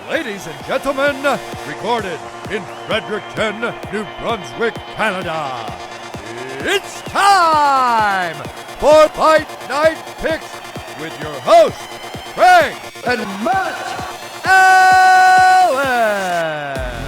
Ladies and gentlemen, recorded in Fredericton, New Brunswick, Canada, it's time for Fight Night Picks with your host, Craig and Matt Allen.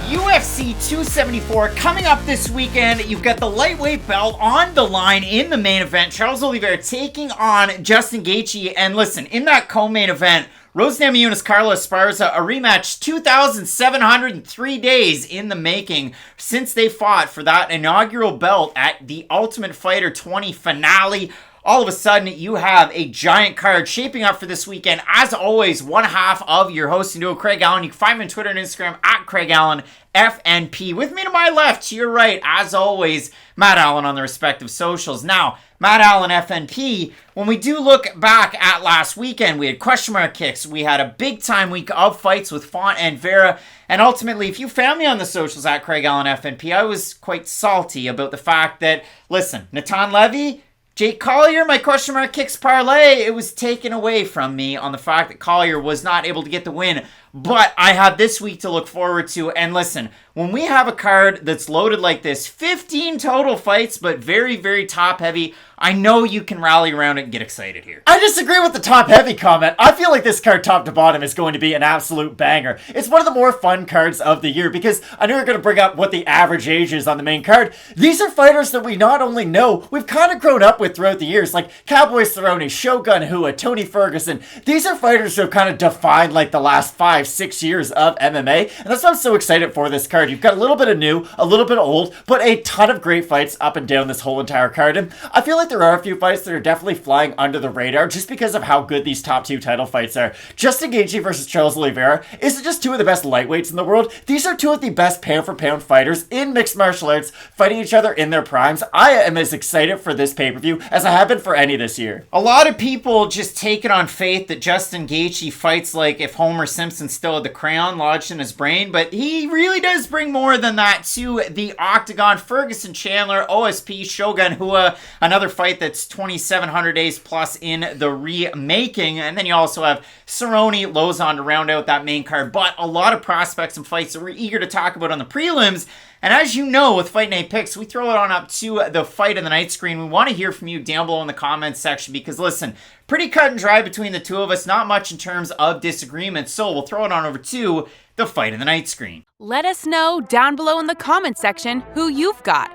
UFC 274 coming up this weekend. You've got the lightweight belt on the line in the main event. Charles Oliveira taking on Justin Gaethje. And listen, in that co-main event, Namajunas, Carla, Esparza, a rematch 2,703 days in the making since they fought for that inaugural belt at the Ultimate Fighter 20 finale. All of a sudden, you have a giant card shaping up for this weekend. As always, one half of your hosting duo, Craig Allen. You can find me on Twitter and Instagram at Craig Allen FNP. With me to my left, to your right, as always, Matt Allen on the respective socials. Now, Matt Allen FNP, when we do look back at last weekend, we had question mark kicks. We had a big time week of fights with Font and Vera. And ultimately, if you found me on the socials at Craig Allen FNP, I was quite salty about the fact that, listen, Natan Levy, Jake Collier, my question mark kicks parlay, it was taken away from me on the fact that Collier was not able to get the win. But I have this week to look forward to. And listen, when we have a card that's loaded like this, 15 total fights, but very, very top heavy, I know you can rally around it and get excited here. I disagree with the top heavy comment. I feel like this card top to bottom is going to be an absolute banger. It's one of the more fun cards of the year because I know you're going to bring up what the average age is on the main card. These are fighters that we not only know, we've kind of grown up with throughout the years, like Cowboy Cerrone, Shogun Hua, Tony Ferguson. These are fighters who have kind of defined like the last 5-6 years of MMA, and that's why I'm so excited for this card. You've got a little bit of new, a little bit of old, but a ton of great fights up and down this whole entire card, and I feel like there are a few fights that are definitely flying under the radar just because of how good these top two title fights are. Justin Gaethje versus Charles Oliveira isn't just two of the best lightweights in the world, these are two of the best pound for pound fighters in mixed martial arts fighting each other in their primes. I am as excited for this pay-per-view as I have been for any this year. A lot of people just take it on faith that Justin Gaethje fights like if Homer Simpson still had the crayon lodged in his brain, but he really does bring more than that to the octagon. Ferguson, Chandler, OSP, Shogun Hua, another fight that's 2,700 days plus in the remaking, and then you also have Cerrone, Lozon to round out that main card, but a lot of prospects and fights that we're eager to talk about on the prelims. And as you know, with Fight Night Picks, we throw it on up to the Fight of the Night screen. We want to hear from you down below in the comments section because, listen, pretty cut and dry between the two of us, not much in terms of disagreement. So we'll throw it on over to the Fight of the Night screen. Let us know down below in the comments section who you've got.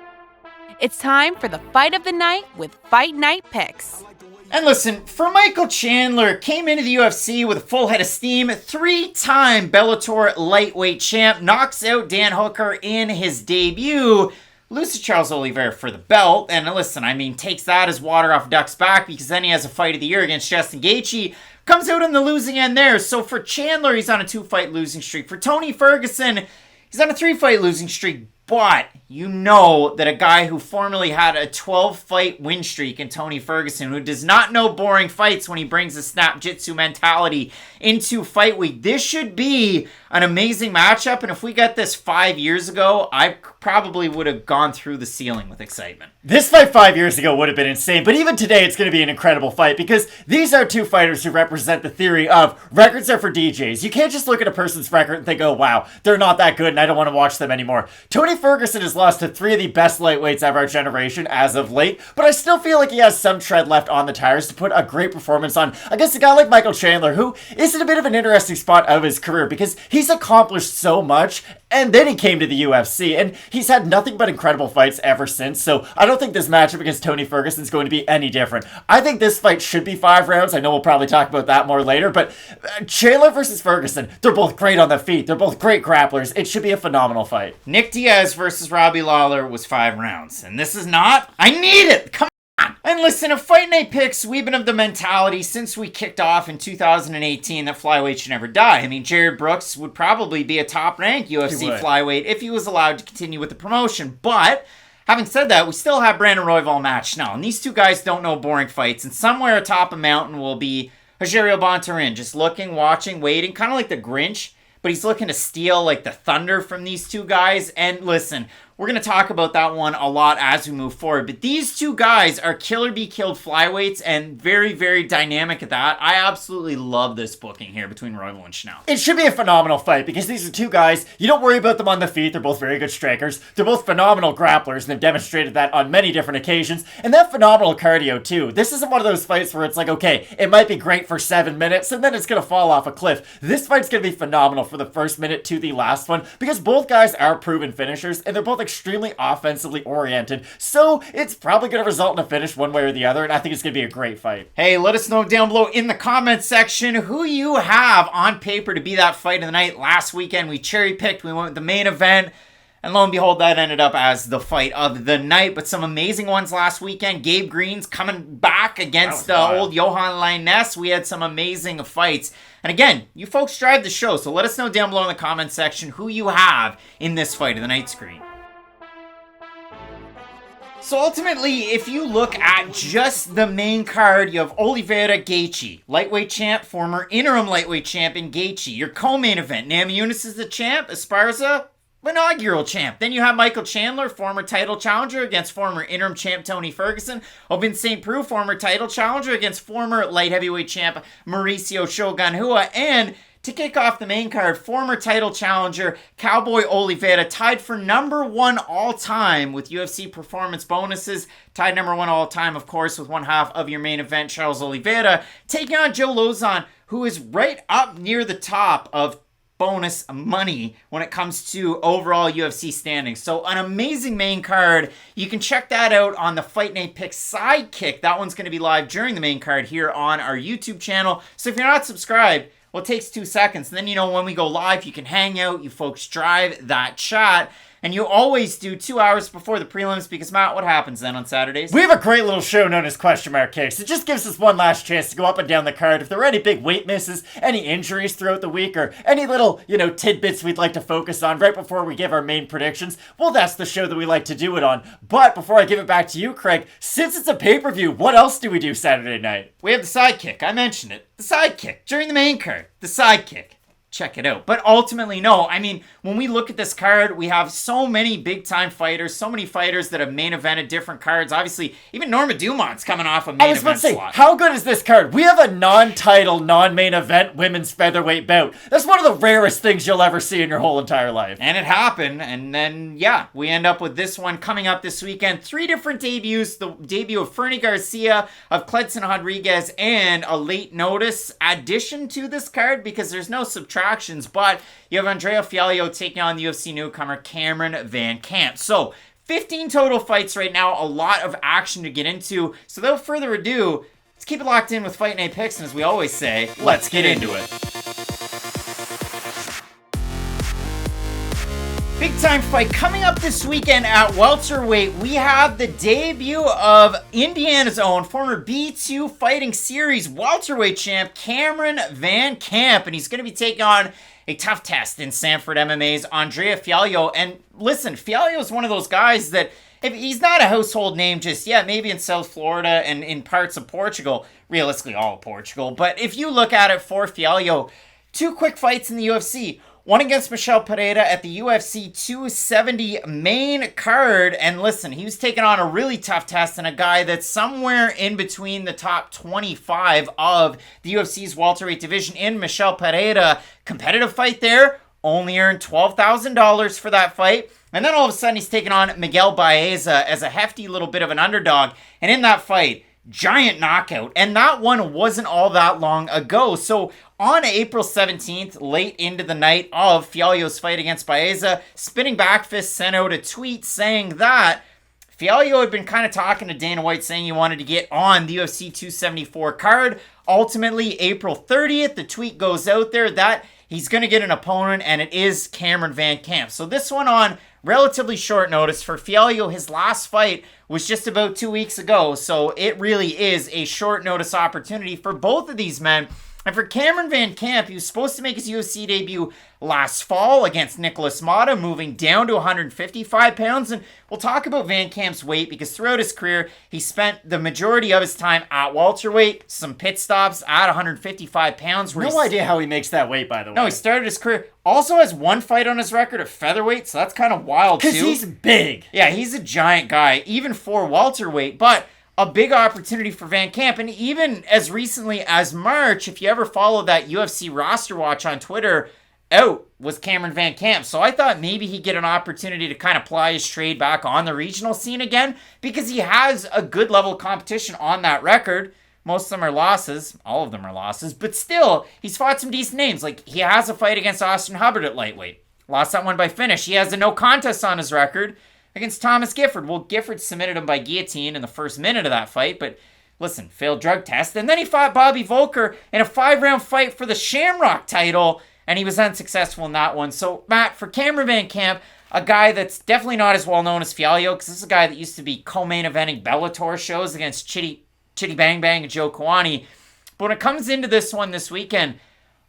It's time for the Fight of the Night with Fight Night Picks. And listen, for Michael Chandler, came into the UFC with a full head of steam, 3-time Bellator lightweight champ, knocks out Dan Hooker in his debut, loses Charles Oliveira for the belt, and listen, I mean, takes that as water off a duck's back because then he has a fight of the year against Justin Gaethje, comes out on the losing end there. So for Chandler, he's on a 2-fight losing streak. For Tony Ferguson, he's on a 3-fight losing streak. But you know that a guy who formerly had a 12-fight win streak in Tony Ferguson, who does not know boring fights when he brings a snap jitsu mentality into fight week, this should be an amazing matchup. And if we got this 5 years ago, I probably would have gone through the ceiling with excitement. This fight 5 years ago would have been insane, but even today it's going to be an incredible fight because these are two fighters who represent the theory of records are for DJs. You can't just look at a person's record and think, oh wow, they're not that good and I don't want to watch them anymore. Tony Ferguson has lost to 3 of the best lightweights of our generation as of late, but I still feel like he has some tread left on the tires to put a great performance on against a guy like Michael Chandler, who is in a bit of an interesting spot of his career because he's accomplished so much and then he came to the UFC and he's had nothing but incredible fights ever since, so I don't think this matchup against Tony Ferguson is going to be any different. I think this fight should be 5 rounds. I know we'll probably talk about that more later, but Chandler versus Ferguson, they're both great on the feet. They're both great grapplers. It should be a phenomenal fight. Nick Diaz versus Robbie Lawler was 5 rounds, and this is not. I need it! Come on! And listen, at Fight Night Picks, we've been of the mentality since we kicked off in 2018 that flyweight should never die. I mean, Jared Brooks would probably be a top-ranked UFC flyweight if he was allowed to continue with the promotion, but having said that, we still have Brandon Royval matched now, and these two guys don't know boring fights, and somewhere atop a mountain will be Rogerio Bontorin, just looking, watching, waiting, kind of like the Grinch, but he's looking to steal like the thunder from these two guys. And listen, we're going to talk about that one a lot as we move forward. But these two guys are killer be killed flyweights and very, very dynamic at that. I absolutely love this booking here between Royval and Schnell. It should be a phenomenal fight because these are two guys, you don't worry about them on the feet, they're both very good strikers, they're both phenomenal grapplers, and they've demonstrated that on many different occasions, and that phenomenal cardio too. This isn't one of those fights where it's like, okay, it might be great for 7 minutes, and then it's going to fall off a cliff. This fight's going to be phenomenal for the first minute to the last one, because both guys are proven finishers, and they're both extremely offensively oriented, so it's probably going to result in a finish one way or the other, and I think it's going to be a great fight. Hey, let us know down below in the comments section who you have on paper to be that fight of the night. Last weekend we cherry picked, we went with the main event, and lo and behold, that ended up as the fight of the night. But some amazing ones last weekend. Gabe Green's coming back against old Johan Lyness. We had some amazing fights. And again, you folks drive the show, so let us know down below in the comments section who you have in this fight of the night screen. So ultimately, if you look at just the main card, you have Oliveira, Gaethje, lightweight champ, former interim lightweight champ in Gaethje. Your co-main event, Namajunas is the champ, Esparza, inaugural champ. Then you have Michael Chandler, former title challenger against former interim champ Tony Ferguson. Open St. Preux, former title challenger against former light heavyweight champ Mauricio Shogun Rua. And to kick off the main card, former title challenger Cowboy Oliveira, tied for number 1 all-time with UFC performance bonuses. Tied number 1 all-time, of course, with one half of your main event, Charles Oliveira, taking on Joe Lauzon, who is right up near the top of bonus money when it comes to overall UFC standings. So an amazing main card. You can check that out on the Fight Night Picks Sidekick. That one's going to be live during the main card here on our YouTube channel. So if you're not subscribed, well, it takes 2 seconds. And then, you know, when we go live, you can hang out. You folks drive that chat. And you always do 2 hours before the prelims because, Matt, what happens then on Saturdays? We have a great little show known as Question Mark Kicks. It just gives us one last chance to go up and down the card. If there are any big weight misses, any injuries throughout the week, or any little, tidbits we'd like to focus on right before we give our main predictions, well, that's the show that we like to do it on. But before I give it back to you, Craig, since it's a pay-per-view, what else do we do Saturday night? We have the Sidekick. I mentioned it. The Sidekick. During the main card. The Sidekick. Check it out. But ultimately, no. I mean, when we look at this card, we have so many big-time fighters, so many fighters that have main evented different cards. Obviously, even Norma Dumont's coming off a main event slot. How good is this card? We have a non-title, non-main event women's featherweight bout. That's one of the rarest things you'll ever see in your whole entire life. And it happened, and then, yeah, we end up with this one coming up this weekend. 3 different debuts. The debut of Fernie Garcia, of Kleydson Rodrigues, and a late notice addition to this card because there's no subtraction. But you have Andrea Fialho taking on the UFC newcomer Cameron VanCamp. So 15 total fights right now, a lot of action to get into. So without further ado, let's keep it locked in with Fight Night Picks, and as we always say, let's get into it. Big time fight coming up this weekend at welterweight. We have the debut of Indiana's own former B2 Fighting Series welterweight champ Cameron VanCamp, and he's going to be taking on a tough test in Sanford MMA's Andrea Fialho. And listen, Fialho is one of those guys that if he's not a household name just yet, maybe in South Florida and in parts of Portugal, realistically all of Portugal. But if you look at it for Fialho, 2 quick fights in the UFC. One against Michel Pereira at the UFC 270 main card. And listen, he was taking on a really tough test and a guy that's somewhere in between the top 25 of the UFC's welterweight division in Michel Pereira. Competitive fight there. Only earned $12,000 for that fight. And then all of a sudden he's taking on Miguel Baeza as a hefty little bit of an underdog. And in that fight, giant knockout. And that one wasn't all that long ago. So on April 17th, late into the night of Fialho's fight against Baeza, Spinning Back Fist sent out a tweet saying that Fialho had been kind of talking to Dana White saying he wanted to get on the UFC 274 card. Ultimately, April 30th, the tweet goes out there that he's going to get an opponent, and it is Cameron VanCamp. So this one on relatively short notice for Fialho. His last fight was just about 2 weeks ago, so it really is a short notice opportunity for both of these men. And for Cameron VanCamp, he was supposed to make his UFC debut last fall against Nicholas Mata, moving down to 155 pounds. And we'll talk about VanCamp's weight because throughout his career, he spent the majority of his time at welterweight, some pit stops at 155 pounds. No idea how he makes that weight, by the way. No, he started his career. Also has one fight on his record at featherweight, so that's kind of wild, too. Because he's big. Yeah, he's a giant guy, even for welterweight. But a big opportunity for VanCamp. And even as recently as March, if you ever followed that UFC roster watch on Twitter, out was Cameron VanCamp. So I thought maybe he'd get an opportunity to kind of ply his trade back on the regional scene again because he has a good level of competition on that record. Most of them are losses. All of them are losses. But still, he's fought some decent names. Like, he has a fight against Austin Hubbard at lightweight. Lost that one by finish. He has a no contest on his record against Thomas Gifford. Well, Gifford submitted him by guillotine in the first minute of that fight, but listen, failed drug test. And then he fought Bobby Volker in a 5-round fight for the Shamrock title, and he was unsuccessful in that one. So, Matt, for Cameron VanCamp, a guy that's definitely not as well known as Fialho, because this is a guy that used to be co-main eventing Bellator shows against Chitty Bang Bang and Joe Kawani. But when it comes into this one this weekend,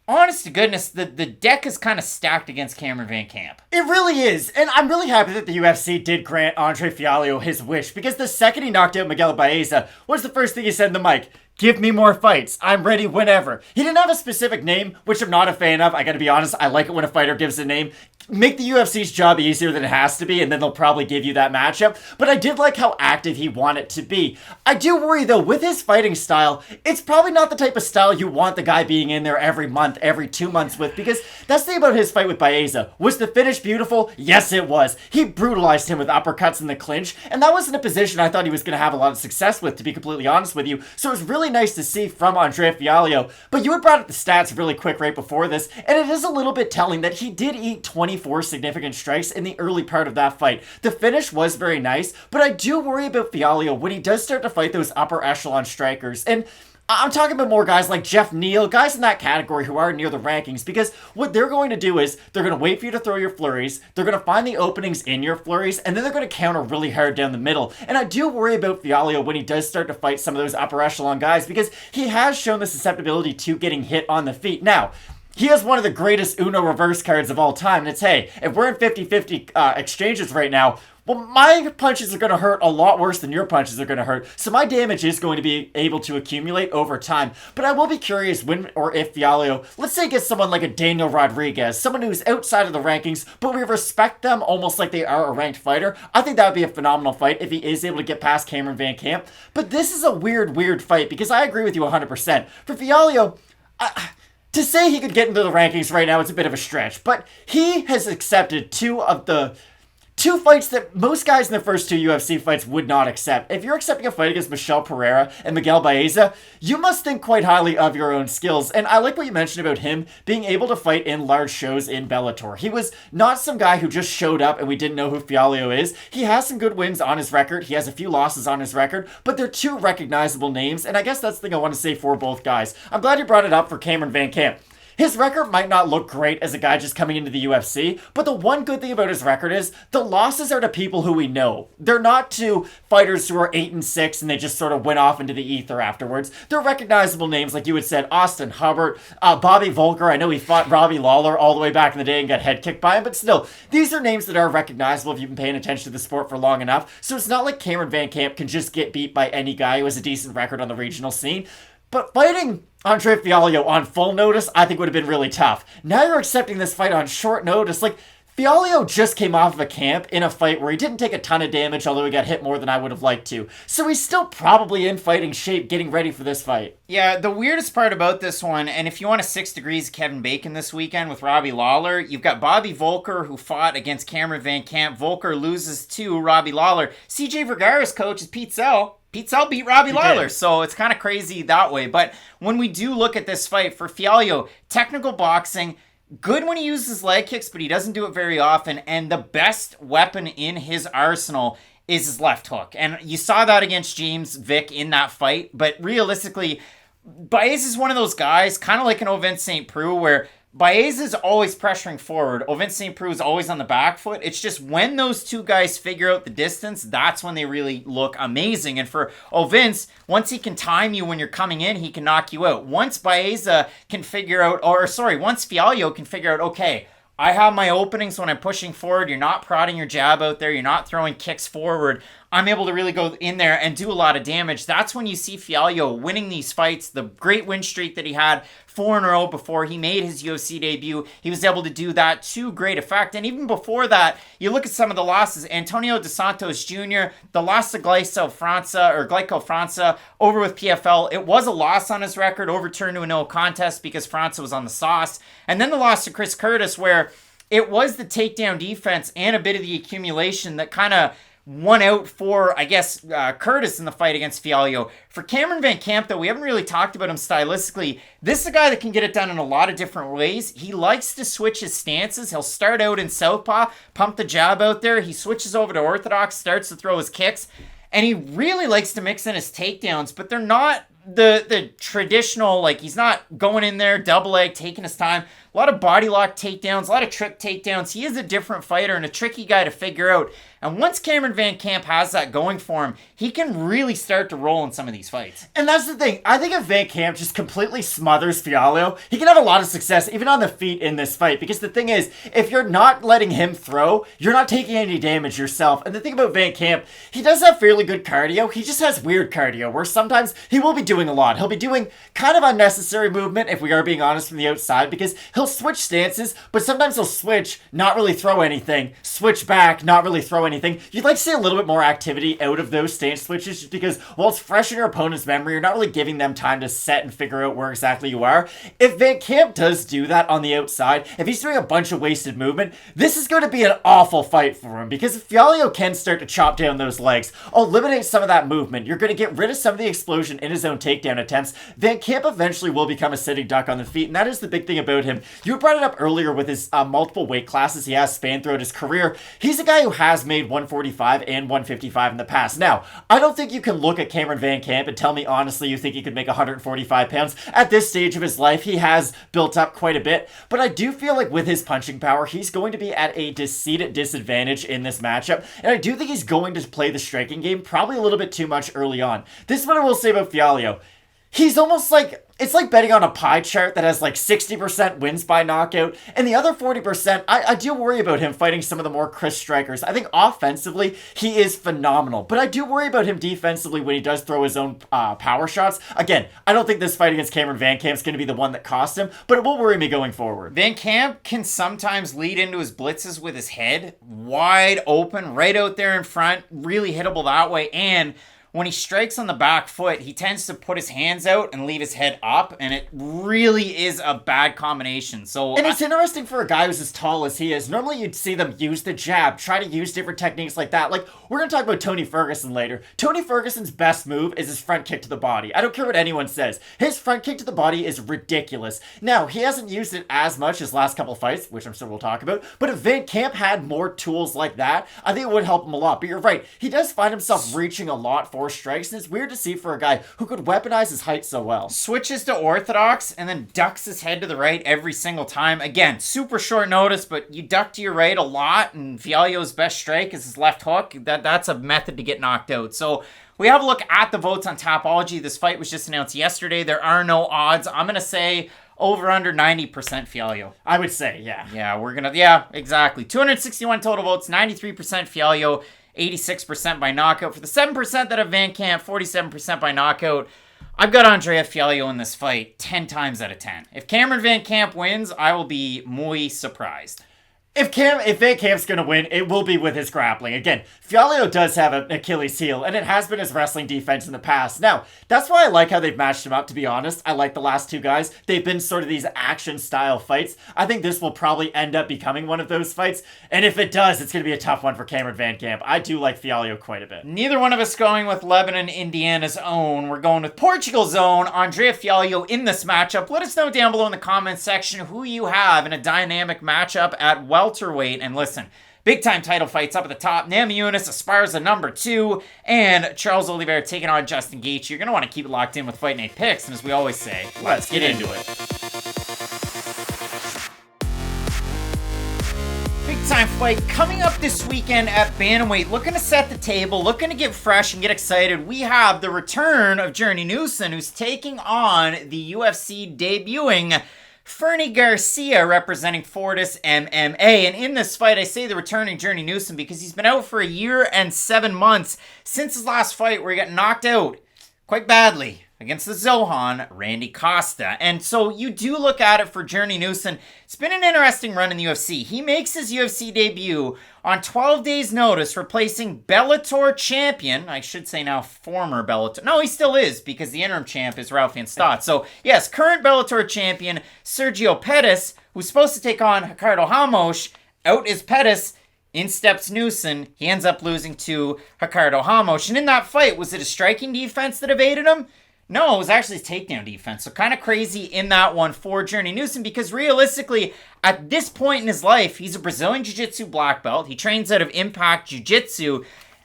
honest to goodness, the deck is kind of stacked against Cameron VanCamp. It really is, and I'm really happy that the UFC did grant Andre Fialho his wish, because the second he knocked out Miguel Baeza, what's the first thing he said in the mic? Give me more fights. I'm ready whenever. He didn't have a specific name, which I'm not a fan of. I gotta be honest, I like it when a fighter gives a name. Make the UFC's job easier than it has to be, and then they'll probably give you that matchup. But I did like how active he wanted to be. I do worry, though, with his fighting style, it's probably not the type of style you want the guy being in there every month, every 2 months with, because that's the thing about his fight with Baeza. Was the finish beautiful? Yes, it was. He brutalized him with uppercuts in the clinch, and that wasn't a position I thought he was going to have a lot of success with, to be completely honest with you. So it was really nice to see from Andre Fialho. But you had brought up the stats really quick right before this, and it is a little bit telling that he did eat 24 significant strikes in the early part of that fight. The finish was very nice, but I do worry about Fialho when he does start to fight those upper echelon strikers. And I'm talking about more guys like Jeff Neal, guys in that category who are near the rankings, because what they're going to do is they're going to wait for you to throw your flurries, they're going to find the openings in your flurries, and then they're going to counter really hard down the middle. And I do worry about Fialho when he does start to fight some of those upper echelon guys, because he has shown the susceptibility to getting hit on the feet. Now, he has one of the greatest Uno reverse cards of all time, and it's, hey, if we're in 50-50 exchanges right now, well, my punches are going to hurt a lot worse than your punches are going to hurt, so my damage is going to be able to accumulate over time. But I will be curious when or if Fialho, let's say, gets someone like a Daniel Rodrigues, someone who's outside of the rankings, but we respect them almost like they are a ranked fighter. I think that would be a phenomenal fight if he is able to get past Cameron VanCamp. But this is a weird fight, because I agree with you 100%. For Fialho, to say he could get into the rankings right now, it's a bit of a stretch, but he has accepted two fights that most guys in their first 2 UFC fights would not accept. If you're accepting a fight against Michel Pereira and Miguel Baeza, you must think quite highly of your own skills. And I like what you mentioned about him being able to fight in large shows in Bellator. He was not some guy who just showed up and we didn't know who Fialho is. He has some good wins on his record. He has a few losses on his record, but they're 2 recognizable names. And I guess that's the thing I want to say for both guys. I'm glad you brought it up for Cameron VanCamp. His record might not look great as a guy just coming into the UFC, but the one good thing about his record is the losses are to people who we know. They're not to fighters who are 8-6 and they just sort of went off into the ether afterwards. They're recognizable names, like you had said, Austin Hubbard, Bobby Volker. I know he fought Robbie Lawler all the way back in the day and got head kicked by him, but still, these are names that are recognizable if you've been paying attention to the sport for long enough. So it's not like Cameron VanCamp can just get beat by any guy who has a decent record on the regional scene. But fighting Andre Fialho on full notice, I think would have been really tough. Now you're accepting this fight on short notice. Like, Fialho just came off of a camp in a fight where he didn't take a ton of damage, although he got hit more than I would have liked to. So he's still probably in fighting shape, getting ready for this fight. Yeah, the weirdest part about this one, and if you want a 6 degrees Kevin Bacon this weekend with Robbie Lawler, you've got Bobby Volker, who fought against Cameron VanCamp. Volker loses to Robbie Lawler. CJ Vergara's coach is Pete Sell. Pete Sell beat Robbie Lawler, so it's kind of crazy that way. But when we do look at this fight, for Fialho, technical boxing, good when he uses leg kicks, but he doesn't do it very often. And the best weapon in his arsenal is his left hook. And you saw that against James Vick in that fight. But realistically, Baez is one of those guys, kind of like an Ovince St. Preux, where Baeza's always pressuring forward. Ovince St. Preux is always on the back foot. It's just when those two guys figure out the distance, that's when they really look amazing. And for Ovince, once he can time you when you're coming in, he can knock you out. Once Baeza can figure out, once Fialho can figure out, okay, I have my openings when I'm pushing forward. You're not prodding your jab out there. You're not throwing kicks forward. I'm able to really go in there and do a lot of damage. That's when you see Fialho winning these fights. The great win streak that he had 4 in a row before he made his UFC debut. He was able to do that to great effect. And even before that, you look at some of the losses. Antonio Dos Santos Jr., the loss to Glyco França over with PFL. It was a loss on his record, overturned to a no contest because França was on the sauce. And then the loss to Chris Curtis, where it was the takedown defense and a bit of the accumulation that kind of won out for, I guess, Curtis in the fight against Fialho. For Cameron VanCamp, though, we haven't really talked about him stylistically. This is a guy that can get it done in a lot of different ways. He likes to switch his stances. He'll start out in southpaw, pump the jab out there. He switches over to orthodox, starts to throw his kicks. And he really likes to mix in his takedowns, but they're not the traditional, like, he's not going in there, double leg, taking his time. A lot of body lock takedowns, a lot of trip takedowns. He is a different fighter and a tricky guy to figure out. And once Cameron VanCamp has that going for him, he can really start to roll in some of these fights. And that's the thing. I think if VanCamp just completely smothers Fialho, he can have a lot of success, even on the feet in this fight. Because the thing is, if you're not letting him throw, you're not taking any damage yourself. And the thing about VanCamp, he does have fairly good cardio. He just has weird cardio, where sometimes he will be doing a lot. He'll be doing kind of unnecessary movement, if we are being honest from the outside, because he'll switch stances, but sometimes he'll switch, not really throw anything, switch back, not really throw anything. You'd like to see a little bit more activity out of those stance switches, just because while it's fresh in your opponent's memory, you're not really giving them time to set and figure out where exactly you are. If VanCamp does do that on the outside, if he's doing a bunch of wasted movement, this is going to be an awful fight for him, because if Fialho can start to chop down those legs, eliminate some of that movement, you're going to get rid of some of the explosion in his own takedown attempts. VanCamp eventually will become a sitting duck on the feet, and that is the big thing about him. You brought it up earlier with his multiple weight classes he has spanned throughout his career. He's a guy who has made 145 and 155 in the past. Now, I don't think you can look at Cameron VanCamp and tell me honestly you think he could make 145 pounds. At this stage of his life, he has built up quite a bit, but I do feel like with his punching power, he's going to be at a seated disadvantage in this matchup, and I do think he's going to play the striking game probably a little bit too much early on. This is what I will say about Fialho. He's almost like, it's like betting on a pie chart that has like 60% wins by knockout, and the other 40%, I do worry about him fighting some of the more crisp strikers. I think offensively, he is phenomenal, but I do worry about him defensively when he does throw his own power shots. Again, I don't think this fight against Cameron VanCamp is going to be the one that costs him, but it will worry me going forward. VanCamp can sometimes lead into his blitzes with his head wide open, right out there in front, really hittable that way, and when he strikes on the back foot, he tends to put his hands out and leave his head up, and it really is a bad combination. And it's interesting for a guy who's as tall as he is. Normally you'd see them use the jab, try to use different techniques like that. Like, we're going to talk about Tony Ferguson later. Tony Ferguson's best move is his front kick to the body. I don't care what anyone says. His front kick to the body is ridiculous. Now, he hasn't used it as much as last couple fights, which I'm sure we'll talk about, but if VanCamp had more tools like that, I think it would help him a lot. But you're right, he does find himself reaching a lot for strikes, and it's weird to see for a guy who could weaponize his height so well. Switches to orthodox and then ducks his head to the right every single time. Again, super short notice, but you duck to your right a lot, and Fialho's best strike is his left hook. That's a method to get knocked out. So we have a look at the votes on Tapology. This fight was just announced yesterday. There are no odds. I'm going to say over under 90% Fialho. I would say, yeah. Yeah, exactly. 261 total votes, 93% Fialho, 86% by knockout. For the 7% that have VanCamp, 47% by knockout. I've got Andrea Fialho in this fight 10 times out of 10. If Cameron VanCamp wins, I will be muy surprised. If VanCamp's going to win, it will be with his grappling. Again, Fialho does have an Achilles heel, and it has been his wrestling defense in the past. Now, that's why I like how they've matched him up, to be honest. I like the last two guys. They've been sort of these action-style fights. I think this will probably end up becoming one of those fights, and if it does, it's going to be a tough one for Cameron VanCamp. I do like Fialho quite a bit. Neither one of us going with Lebanon, Indiana's own. We're going with Portugal's own, Andrea Fialho in this matchup. Let us know down below in the comments section who you have in a dynamic matchup at welterweight. And listen, big time title fights up at the top. Namajunas, Esparza number 2, and Charles Oliveira taking on Justin Gaethje. You're going to want to keep it locked in with Fight Night Picks, and as we always say, let's get into it. time fight coming up this weekend at bantamweight. Looking to set the table, looking to get fresh and get excited. We have the return of Newson, who's taking on the UFC debuting Fernie Garcia, representing Fortis MMA. And in this fight, I say the returning Newson because he's been out for a year and 7 months since his last fight where he got knocked out quite badly against the Zohan, Randy Costa. And so you do look at it for Newson. It's been an interesting run in the UFC. He makes his UFC debut on 12 days' notice, replacing Bellator champion, I should say now former Bellator. No, he still is, because the interim champ is Ralph Van Stott. So, yes, current Bellator champion Sergio Pettis, who's supposed to take on Ricardo Ramos. Out is Pettis. In steps Newson. He ends up losing to Ricardo Ramos. And in that fight, was it a striking defense that evaded him? No, it was actually his takedown defense. So kind of crazy in that one for Newson because realistically, at this point in his life, he's a Brazilian Jiu-Jitsu black belt. He trains out of Impact Jiu-Jitsu.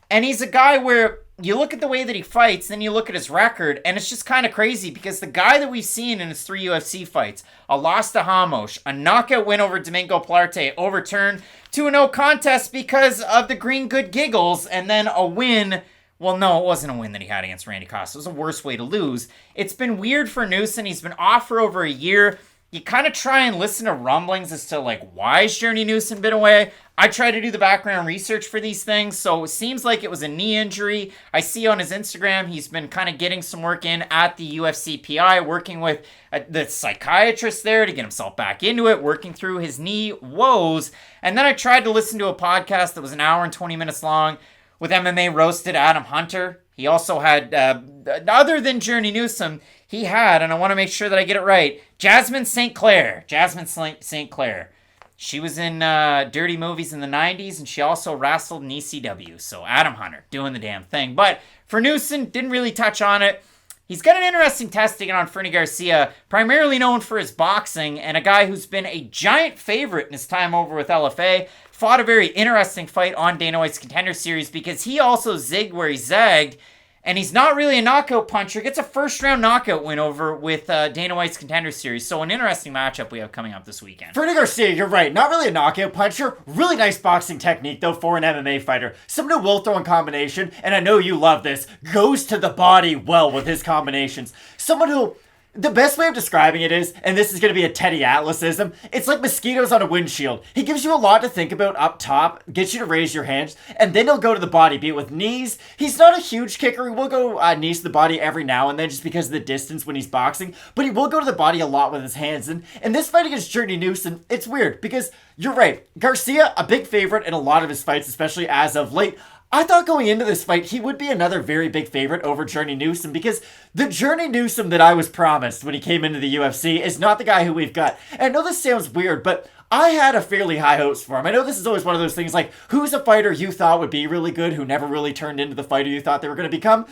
And he's a guy where you look at the way that he fights, then you look at his record, and it's just kind of crazy because the guy that we've seen in his 3 UFC fights, a loss to Ramos, a knockout win over Domingo Plarte, overturned to a no contest because of the green good giggles, and then a win. Well, no, it wasn't a win that he had against Randy Costa. It was a worse way to lose. It's been weird for Newson. He's been off for over a year. You kind of try and listen to rumblings as to, why has Newson been away? I try to do the background research for these things, so it seems like it was a knee injury. I see on his Instagram he's been kind of getting some work in at the UFC PI, working with the psychiatrist there to get himself back into it, working through his knee woes. And then I tried to listen to a podcast that was an hour and 20 minutes long with MMA Roasted Adam Hunter. He also had, other than Newson, he had, and I want to make sure that I get it right, Jasmine St. Clair. She was in dirty movies in the 90s, and she also wrestled in ECW. So Adam Hunter doing the damn thing. But for Newson, didn't really touch on it. He's got an interesting test to get on Fernie Garcia, primarily known for his boxing, and a guy who's been a giant favorite in his time over with LFA. Fought a very interesting fight on Dana White's Contender Series because he also zigged where he zagged, and he's not really a knockout puncher. Gets a first-round knockout win over with Dana White's Contender Series. So an interesting matchup we have coming up this weekend. Fernie Garcia, you're right. Not really a knockout puncher. Really nice boxing technique, though, for an MMA fighter. Someone who will throw in combination, and I know you love this, goes to the body well with his combinations. Someone who... The best way of describing it is, and this is going to be a Teddy Atlasism, it's like mosquitoes on a windshield. He gives you a lot to think about up top, gets you to raise your hands, and then he'll go to the body, be it with knees. He's not a huge kicker. He will go knees to the body every now and then just because of the distance when he's boxing, but he will go to the body a lot with his hands. And in this fight against Newson, it's weird because you're right. Garcia, a big favorite in a lot of his fights, especially as of late. I thought going into this fight, he would be another very big favorite over Newson because the Newson that I was promised when he came into the UFC is not the guy who we've got. And I know this sounds weird, but I had a fairly high hopes for him. I know this is always one of those things like, who's a fighter you thought would be really good who never really turned into the fighter you thought they were going to become?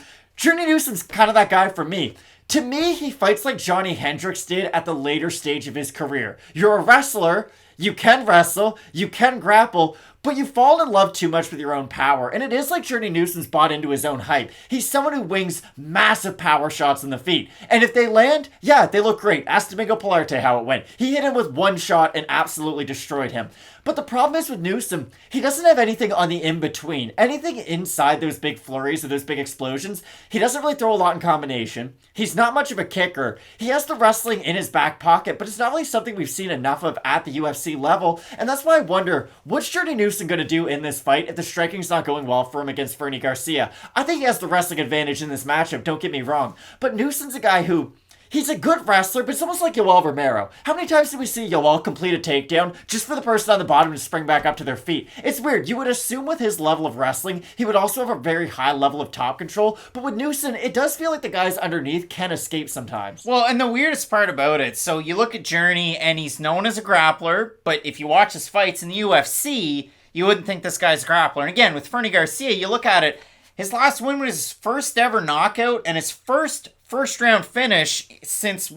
Newson's kind of that guy for me. To me, he fights like Johnny Hendricks did at the later stage of his career. You're a wrestler, you can wrestle, you can grapple, but you fall in love too much with your own power. And it is like Newson's bought into his own hype. He's someone who wings massive power shots in the feet. And if they land, yeah, they look great. Ask Domingo Plarte how it went. He hit him with one shot and absolutely destroyed him. But the problem is with Newson, he doesn't have anything on the in-between. Anything inside those big flurries or those big explosions. He doesn't really throw a lot in combination. He's not much of a kicker. He has the wrestling in his back pocket, but it's not really something we've seen enough of at the UFC level. And that's why I wonder, what's Newson going to do in this fight if the striking's not going well for him against Fernie Garcia? I think he has the wrestling advantage in this matchup, don't get me wrong. But Newson's a guy who... He's a good wrestler, but it's almost like Yoel Romero. How many times did we see Yoel complete a takedown just for the person on the bottom to spring back up to their feet? It's weird. You would assume with his level of wrestling, he would also have a very high level of top control, but with Newson, it does feel like the guys underneath can escape sometimes. Well, and the weirdest part about it, so you look at Journey, and he's known as a grappler, but if you watch his fights in the UFC, you wouldn't think this guy's a grappler. And again, with Fernie Garcia, you look at it, his last win was his first ever knockout, and his first round finish since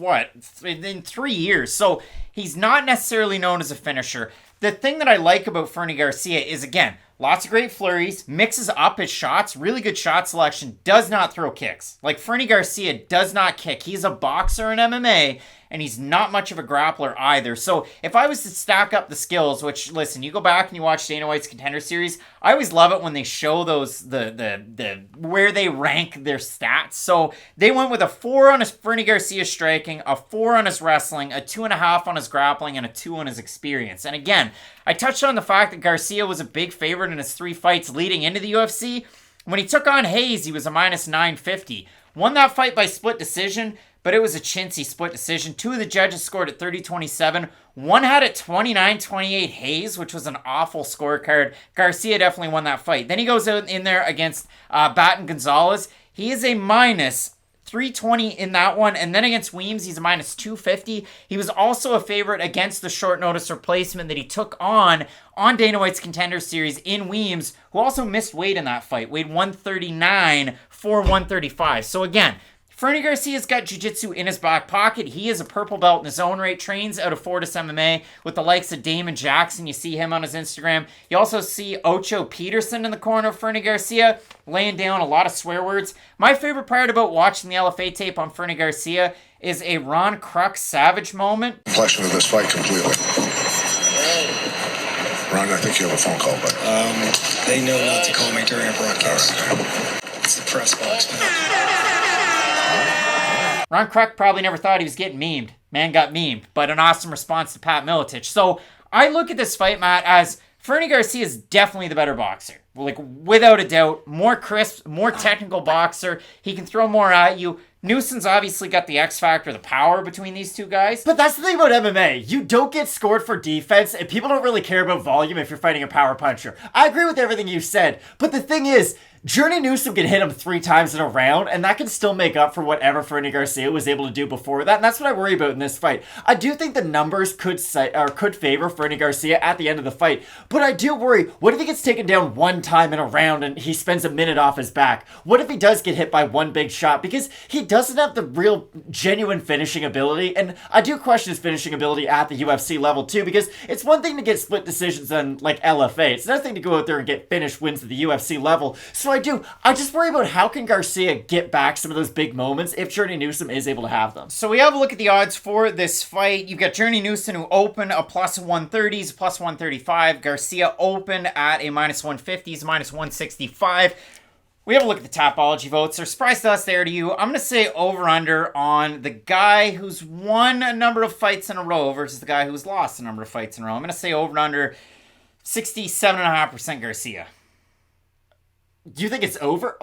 in 3 years. So he's not necessarily known as a finisher. The thing that I like about Fernie Garcia is, again, lots of great flurries, mixes up his shots, really good shot selection, does not throw kicks. Like Fernie Garcia does not kick. He's a boxer in MMA, and he's not much of a grappler either. So if I was to stack up the skills, which, listen, you go back and you watch Dana White's Contender Series, I always love it when they show those, the where they rank their stats. So they went with a 4 on his Fernie Garcia striking, a 4 on his wrestling, a 2.5 on his grappling, and a 2 on his experience. And again, I touched on the fact that Garcia was a big favorite in his 3 fights leading into the UFC. When he took on Hayes, he was a minus 950. Won that fight by split decision, but it was a chintzy split decision. 2 of the judges scored at 30-27. One had it 29-28 Hayes, which was an awful scorecard. Garcia definitely won that fight. Then he goes out in there against Batten Gonzalez. He is a minus 320 in that one, and then against Weems, he's a minus 250. He was also a favorite against the short notice replacement that he took on Dana White's Contender Series in Weems, who also missed weight in that fight, weighed 139 for 135. So again, Fernie Garcia's got jiu-jitsu in his back pocket. He is a purple belt in his own right, trains out of Fortis MMA with the likes of Damon Jackson. You see him on his Instagram. You also see Ocho Peterson in the corner of Fernie Garcia, laying down a lot of swear words. My favorite part about watching the LFA tape on Fernie Garcia is a Ron Crux Savage moment. Reflection of this fight completely. Ron, I think you have a phone call, but they know not to call me during a broadcast. It's the press box, man. Ron Kruk probably never thought he was getting memed. Man got memed, but an awesome response to Pat Miletich. So I look at this fight, Matt, as Fernie Garcia is definitely the better boxer. Like, without a doubt, more crisp, more technical boxer. He can throw more at you. Newson's obviously got the X factor, the power between these two guys. But that's the thing about MMA. You don't get scored for defense, and people don't really care about volume if you're fighting a power puncher. I agree with everything you said, but the thing is, Journey Newson can hit him 3 times in a round, and that can still make up for whatever Fernie Garcia was able to do before that, and that's what I worry about in this fight. I do think the numbers could favor Fernie Garcia at the end of the fight, but I do worry, what if he gets taken down 1 time in a round and he spends a minute off his back? What if he does get hit by 1 big shot? Because he doesn't have the real, genuine finishing ability, and I do question his finishing ability at the UFC level too, because it's one thing to get split decisions on, like, LFA. It's another thing to go out there and get finished wins at the UFC level. So I just worry about how can Garcia get back some of those big moments if Journey Newson is able to have them. So we have a look at the odds for this fight. You've got Journey Newson, who opened a plus 130s, plus 135. Garcia opened at a minus 150s, minus 165. We have a look at the Tapology votes. They're surprised to us there to you. I'm going to say over-under on the guy who's won a number of fights in a row versus the guy who's lost a number of fights in a row. I'm going to say over-under 67.5% Garcia. Do you think it's over?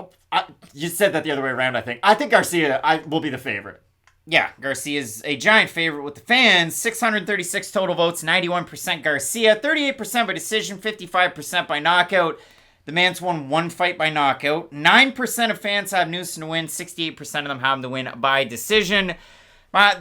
You said that the other way around, I think. I think Garcia will be the favorite. Yeah, Garcia is a giant favorite with the fans. 636 total votes, 91% Garcia, 38% by decision, 55% by knockout. The man's won 1 fight by knockout. 9% of fans have Newson to win. 68% of them have him to win by decision.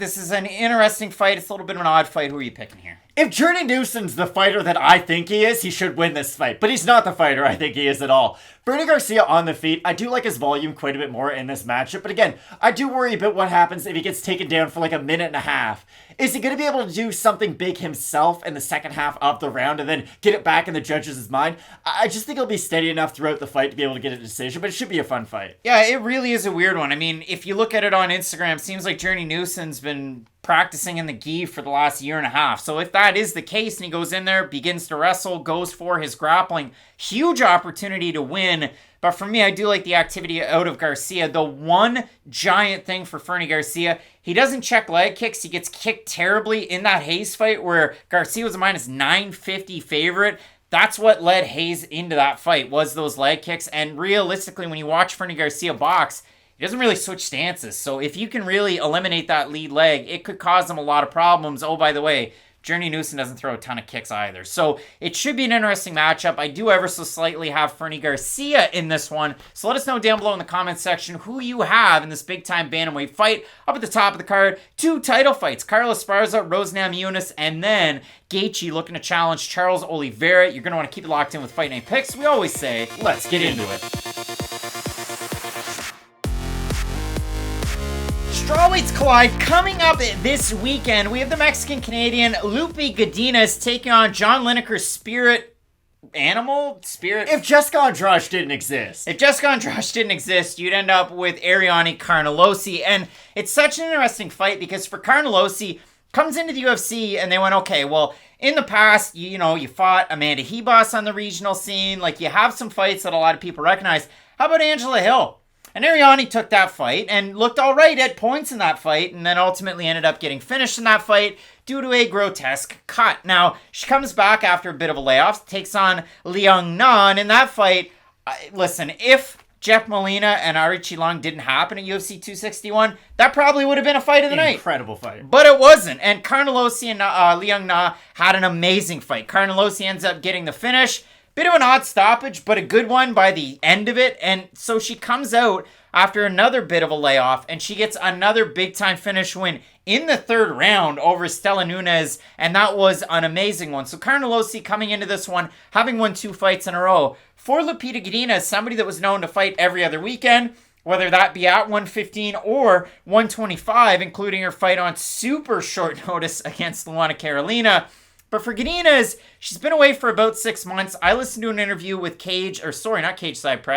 This is an interesting fight. It's a little bit of an odd fight. Who are you picking here? If Journey Newson's the fighter that I think he is, he should win this fight. But he's not the fighter I think he is at all. Fernie Garcia on the feet. I do like his volume quite a bit more in this matchup. But again, I do worry about what happens if he gets taken down for like a minute and a half. Is he going to be able to do something big himself in the second half of the round and then get it back in the judges' mind? I just think he'll be steady enough throughout the fight to be able to get a decision, but it should be a fun fight. Yeah, it really is a weird one. I mean, if you look at it on Instagram, it seems like Journey Newson's been practicing in the gi for the last year and a half. So if that is the case and he goes in there, begins to wrestle, goes for his grappling, huge opportunity to win. But for me, I do like the activity out of Garcia. The one giant thing for Fernie Garcia, he doesn't check leg kicks. He gets kicked terribly in that Hayes fight where Garcia was a minus 950 favorite. That's what led Hayes into that fight, was those leg kicks. And realistically, when you watch Fernie Garcia box, he doesn't really switch stances. So if you can really eliminate that lead leg, it could cause him a lot of problems. Oh, by the way, Journey Newson doesn't throw a ton of kicks either. So it should be an interesting matchup. I do ever so slightly have Fernie Garcia in this one. So let us know down below in the comments section who you have in this big-time bantamweight fight. Up at the top of the card, 2 title fights. Carla Esparza, Namajunas, and then Gaethje looking to challenge Charles Oliveira. You're going to want to keep it locked in with Fight Night Picks. We always say, let's get into it. Strawweights collide coming up this weekend. We have the Mexican-Canadian Godinez taking on John Lineker's Spirit animal spirit. If Jessica Andrade didn't exist. If Jessica Andrade didn't exist, you'd end up with Ariane Carnelossi. And it's such an interesting fight because for Carnelossi, comes into the UFC and they went, okay, well, in the past, you fought Amanda Hebos on the regional scene. Like, you have some fights that a lot of people recognize. How about Angela Hill? And Ariane took that fight and looked all right at points in that fight and then ultimately ended up getting finished in that fight due to a grotesque cut. Now, she comes back after a bit of a layoff, takes on Liang Na, and in that fight, listen, if Jeff Molina and Ari Qilong didn't happen at UFC 261, that probably would have been a fight of the night. Incredible fight. But it wasn't. And Carnelossi and Liang Na had an amazing fight. Carnelossi ends up getting the finish. Bit of an odd stoppage, but a good one by the end of it. And so she comes out after another bit of a layoff, and she gets another big-time finish win in the third round over Stella Nunes, and that was an amazing one. So Carnelossi coming into this one, having won 2 fights in a row. For Lupita Godinez, somebody that was known to fight every other weekend, whether that be at 115 or 125, including her fight on super short notice against Luana Carolina. But for Godinez, she's been away for about 6 months. I listened to an interview with Cage Press,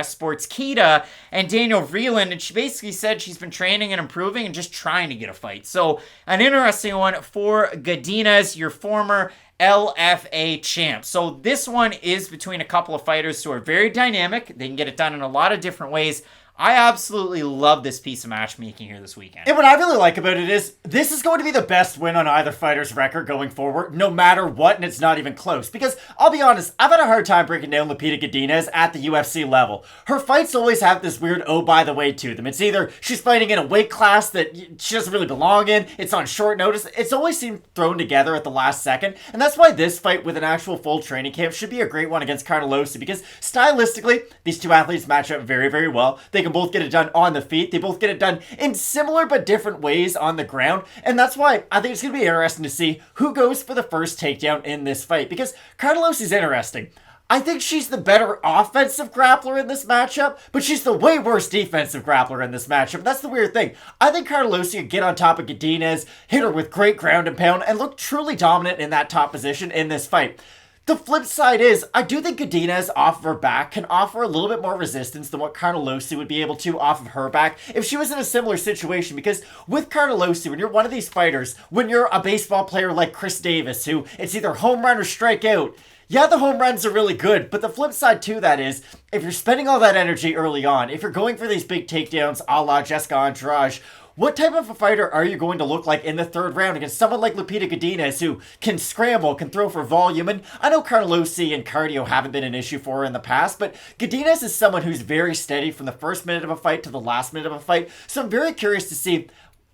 Sports Kita, and Daniel Vreeland, and she basically said she's been training and improving and just trying to get a fight. So, an interesting one for Godinez, your former LFA champ. So, this one is between a couple of fighters who are very dynamic. They can get it done in a lot of different ways. I absolutely love this piece of matchmaking here this weekend. And what I really like about it is, this is going to be the best win on either fighter's record going forward, no matter what, and it's not even close. Because, I'll be honest, I've had a hard time breaking down Lupita Godinez at the UFC level. Her fights always have this weird oh by the way to them. It's either she's fighting in a weight class that she doesn't really belong in, it's on short notice, it's always seemed thrown together at the last second, and that's why this fight with an actual full training camp should be a great one against Carnelossi, because stylistically, these two athletes match up very, very well. They can both get it done on the feet. They both get it done in similar but different ways on the ground. And that's why I think it's going to be interesting to see who goes for the first takedown in this fight. Because Carnelossi's interesting. I think she's the better offensive grappler in this matchup, but she's the way worse defensive grappler in this matchup. That's the weird thing. I think Carnelossi could get on top of Godinez, hit her with great ground and pound, and look truly dominant in that top position in this fight. The flip side is, I do think Godinez off of her back can offer a little bit more resistance than what Carnelossi would be able to off of her back if she was in a similar situation. Because with Carnelossi, when you're one of these fighters, when you're a baseball player like Chris Davis, who it's either home run or strike out, yeah, the home runs are really good, but the flip side to that is, if you're spending all that energy early on, if you're going for these big takedowns a la Jessica Andrade, what type of a fighter are you going to look like in the third round against someone like Lupita Godinez, who can scramble, can throw for volume? And I know Carnelossi and cardio haven't been an issue for her in the past, but Godinez is someone who's very steady from the first minute of a fight to the last minute of a fight. So I'm very curious to see,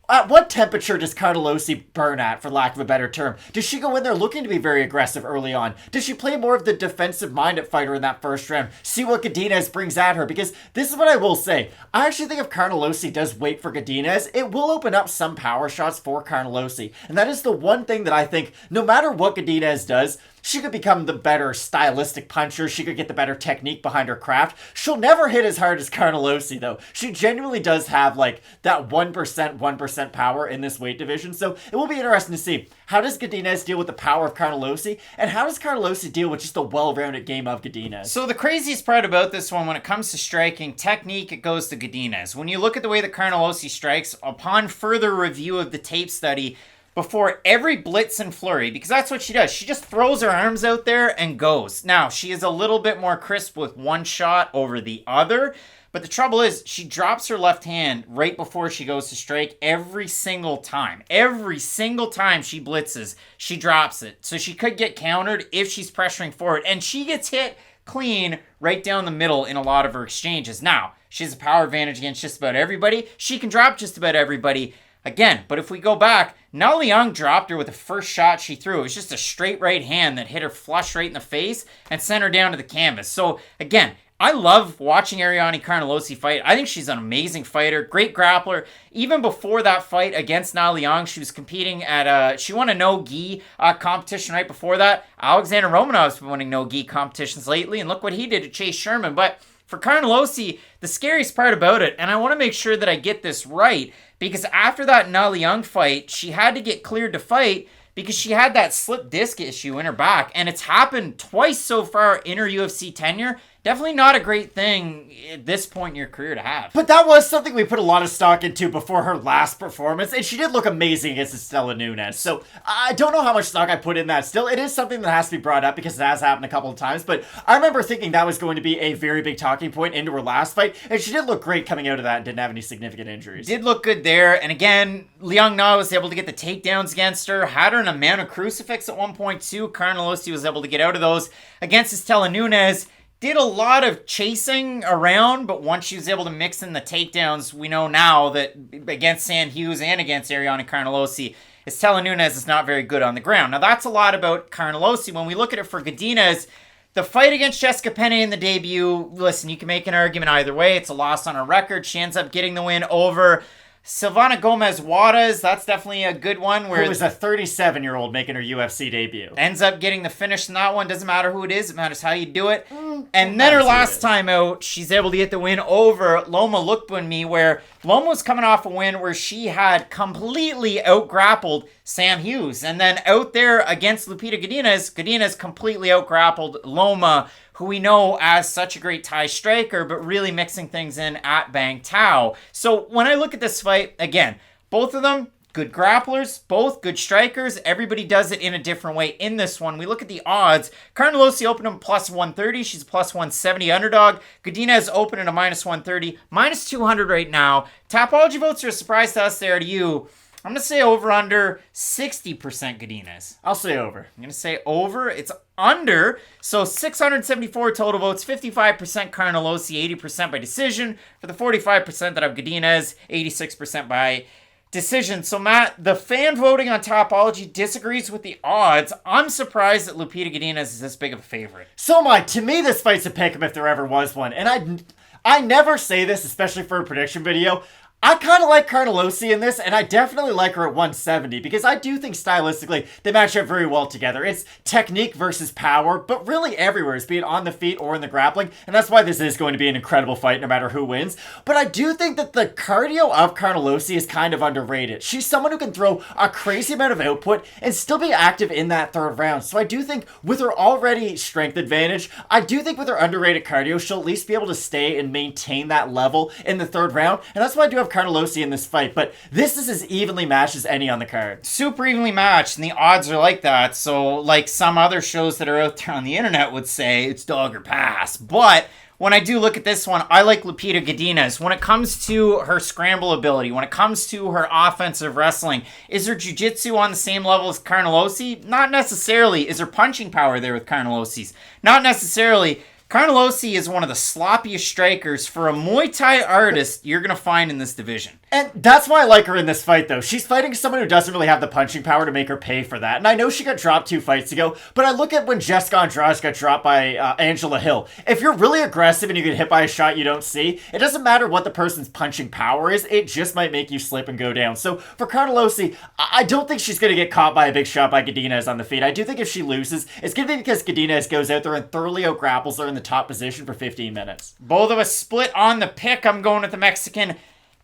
at what temperature does Carnelossi burn at, for lack of a better term? Does she go in there looking to be very aggressive early on? Does she play more of the defensive-minded fighter in that first round? See what Godinez brings at her? Because this is what I will say. I actually think if Carnelossi does wait for Godinez, it will open up some power shots for Carnelossi. And that is the one thing that I think, no matter what Godinez does, she could become the better stylistic puncher. She could get the better technique behind her craft. She'll never hit as hard as Carnelossi, though. She genuinely does have, like, that 1% power in this weight division. So it will be interesting to see, how does Godinez deal with the power of Carnelossi? And how does Carnelossi deal with just the well-rounded game of Godinez? So the craziest part about this one, when it comes to striking, technique, it goes to Godinez. When you look at the way that Carnelossi strikes, upon further review of the tape study, before every blitz and flurry, because that's what she does. She just throws her arms out there and goes. Now, she is a little bit more crisp with one shot over the other, but the trouble is, she drops her left hand right before she goes to strike every single time. Every single time she blitzes, she drops it. So she could get countered if she's pressuring forward, and she gets hit clean right down the middle in a lot of her exchanges. Now, she has a power advantage against just about everybody. She can drop just about everybody. Again, but if we go back, Na Liang dropped her with the first shot she threw. It was just a straight right hand that hit her flush right in the face and sent her down to the canvas. So, again, I love watching Ariane Carnelossi fight. I think she's an amazing fighter, great grappler. Even before that fight against Na Liang, she was competing at she won a no-gi competition right before that. Alexander Romanov's been winning no-gi competitions lately, and look what he did to Chase Sherman. But for Carnelossi, the scariest part about it, and I want to make sure that I get this right, because after that Na Liang fight, she had to get cleared to fight because she had that slip disc issue in her back, and it's happened twice so far in her UFC tenure. Definitely not a great thing at this point in your career to have. But that was something we put a lot of stock into before her last performance, and she did look amazing against Estela Nunez. So I don't know how much stock I put in that still. It is something that has to be brought up because it has happened a couple of times, but I remember thinking that was going to be a very big talking point into her last fight, and she did look great coming out of that and didn't have any significant injuries. Did look good there, and again, Liang Na was able to get the takedowns against her, had her in a man of crucifix at one point too. Carnelossi was able to get out of those against Estela Nunez. Did a lot of chasing around, but once she was able to mix in the takedowns, we know now that against Sam Hughes and against Ariane Carnelossi, Estela Nunez is not very good on the ground. Now, that's a lot about Carnelossi. When we look at it for Godinez, the fight against Jessica Penne in the debut, listen, you can make an argument either way. It's a loss on her record. She ends up getting the win over Silvana Gomez Juarez. That's definitely a good one. Who was a 37-year-old making her UFC debut. Ends up getting the finish in that one. Doesn't matter who it is. It matters how you do it. And then her last time out, she's able to get the win over Loma Lookboonmee, where Loma was coming off a win where she had completely out-grappled Sam Hughes. And then out there against Lupita Godinez, Godinez completely out-grappled Loma, who we know as such a great Thai striker, but really mixing things in at Bang Tao. So when I look at this fight, again, both of them, good grapplers, both good strikers. Everybody does it in a different way in this one. We look at the odds. Carnelossi opened him plus 130. She's plus 170 underdog. Godinez opened at a minus 130. Minus 200 right now. Tapology votes are a surprise to us there to you. I'm going to say over under 60% Godinez. I'll say over. I'm going to say over. It's under. So 674 total votes, 55% Carnelossi, 80% by decision. For the 45% that have Godinez, 86% by decision. So Matt, the fan voting on Topology disagrees with the odds. I'm surprised that Lupita Godinez is this big of a favorite. So am I. To me, this fight's a pick'em if there ever was one. And I never say this, especially for a prediction video. I kind of like Carnelossi in this, and I definitely like her at 170, because I do think stylistically they match up very well together. It's technique versus power, but really everywhere, be it on the feet or in the grappling, and that's why this is going to be an incredible fight no matter who wins. But I do think that the cardio of Carnelossi is kind of underrated. She's someone who can throw a crazy amount of output and still be active in that third round. So I do think with her already strength advantage, I do think with her underrated cardio, she'll at least be able to stay and maintain that level in the third round, and that's why I do have Carnelossi in this fight, but this is as evenly matched as any on the card. Super evenly matched, and the odds are like that. So, like some other shows that are out there on the internet would say, it's dog or pass. But when I do look at this one, I like Lupita Godinez. When it comes to her scramble ability, when it comes to her offensive wrestling, is her jiu-jitsu on the same level as Carnelossi? Not necessarily. Is her punching power there with Carnelossi's? Not necessarily. Carnelossi is one of the sloppiest strikers for a Muay Thai artist you're going to find in this division. And that's why I like her in this fight, though. She's fighting someone who doesn't really have the punching power to make her pay for that. And I know she got dropped 2 fights ago, but I look at when Jessica Andrade got dropped by Angela Hill. If you're really aggressive and you get hit by a shot you don't see, it doesn't matter what the person's punching power is, it just might make you slip and go down. So for Carnelossi, I don't think she's going to get caught by a big shot by Godinez on the feet. I do think if she loses, it's going to be because Godinez goes out there and thoroughly out-grapples her in the top position for 15 minutes. Both of us split on the pick. I'm going with the Mexican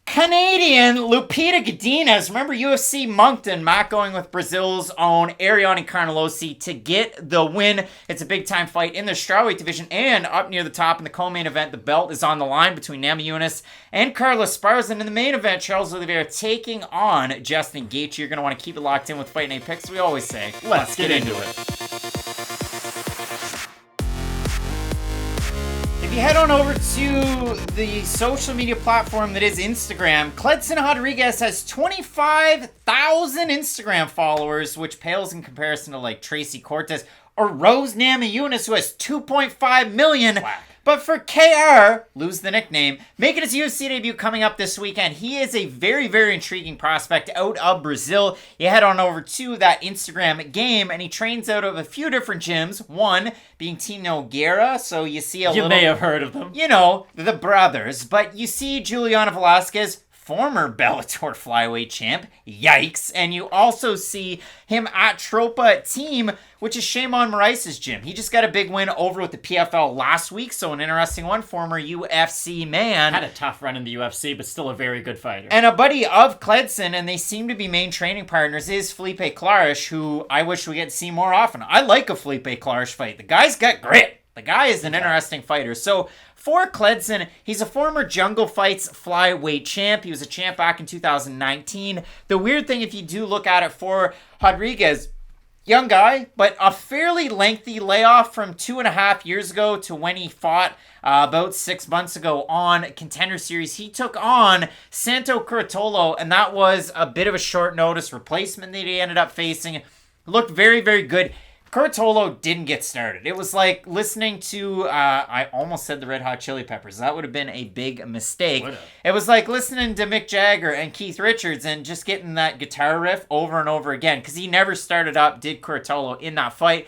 Canadian Lupita Godinez. Remember UFC Moncton, Matt going with Brazil's own Ariane Carnelossi to get the win. It's a big time fight in the strawweight division, and up near the top in the co-main event, the belt is on the line between Namajunas and Carla Esparza. And in the main event, Charles Oliveira taking on Justin Gaethje. You're going to want to keep it locked in with Fight Night Picks. We always say, let's get into it. If you head on over to the social media platform that is Instagram, Kleydson Rodrigues has 25,000 Instagram followers, which pales in comparison to like Tracy Cortez or Rose Namajunas, who has 2.5 million. Whack. But for KR, lose the nickname, making his UFC debut coming up this weekend, he is a very, very intriguing prospect out of Brazil. You head on over to that Instagram game, and he trains out of a few different gyms. One being Team Nogueira, so you see a little... You may have heard of them. You know, the brothers. But you see Juliana Velasquez, former Bellator flyweight champ. Yikes. And you also see him at Tropa Team, which is Shimon Moraes' gym. He just got a big win over with the PFL last week, so an interesting one. Former UFC man. Had a tough run in the UFC, but still a very good fighter. And a buddy of Kleydson, and they seem to be main training partners, is Felipe Clarish, who I wish we get to see more often. I like a Felipe Clarish fight. The guy's got grit. The guy is an interesting fighter. So for Kleydson, he's a former Jungle Fights flyweight champ. He was a champ back in 2019. The weird thing, if you do look at it for Rodrigues, young guy, but a fairly lengthy layoff from 2.5 years ago to when he fought about 6 months ago on Contender Series. He took on Santo Curatolo, and that was a bit of a short notice replacement that he ended up facing. Looked very, very good. Curatolo didn't get started. It was like listening to, I almost said the Red Hot Chili Peppers. That would have been a big mistake. It was like listening to Mick Jagger and Keith Richards and just getting that guitar riff over and over again, because he never started up, did Curatolo in that fight.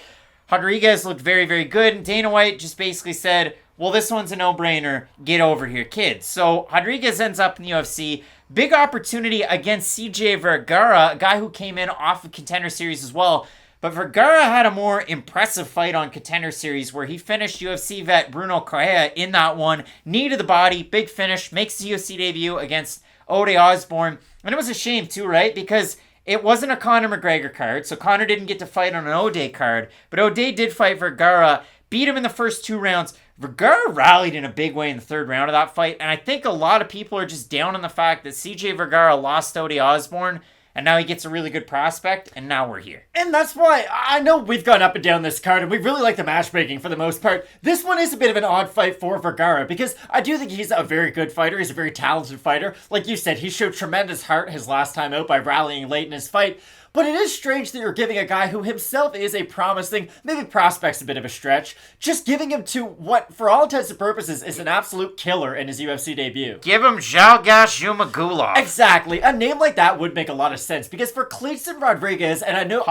Rodrigues looked very, very good, and Dana White just basically said, well, this one's a no-brainer. Get over here, kids. So Rodrigues ends up in the UFC. Big opportunity against CJ Vergara, a guy who came in off of Contender Series as well. But Vergara had a more impressive fight on Contender Series where he finished UFC vet Bruno Correa in that one. Knee to the body, big finish, makes the UFC debut against Ode Osbourne. And it was a shame too, right? Because it wasn't a Conor McGregor card, so Conor didn't get to fight on an Ode card. But Ode did fight Vergara, beat him in the first 2 rounds. Vergara rallied in a big way in the 3rd round of that fight. And I think a lot of people are just down on the fact that CJ Vergara lost Ode Osbourne. And now he gets a really good prospect, and now we're here. And that's why I know we've gone up and down this card, and we really like the matchmaking for the most part. This one is a bit of an odd fight for Vergara, because I do think he's a very good fighter. He's a very talented fighter. Like you said, he showed tremendous heart his last time out by rallying late in his fight. But it is strange that you're giving a guy who himself is a promising, maybe prospect's a bit of a stretch, just giving him to what, for all intents and purposes, is an absolute killer in his UFC debut. Give him Zhalgas Zhumagulov. Exactly. A name like that would make a lot of sense, because for Kleydson Rodrigues, and I know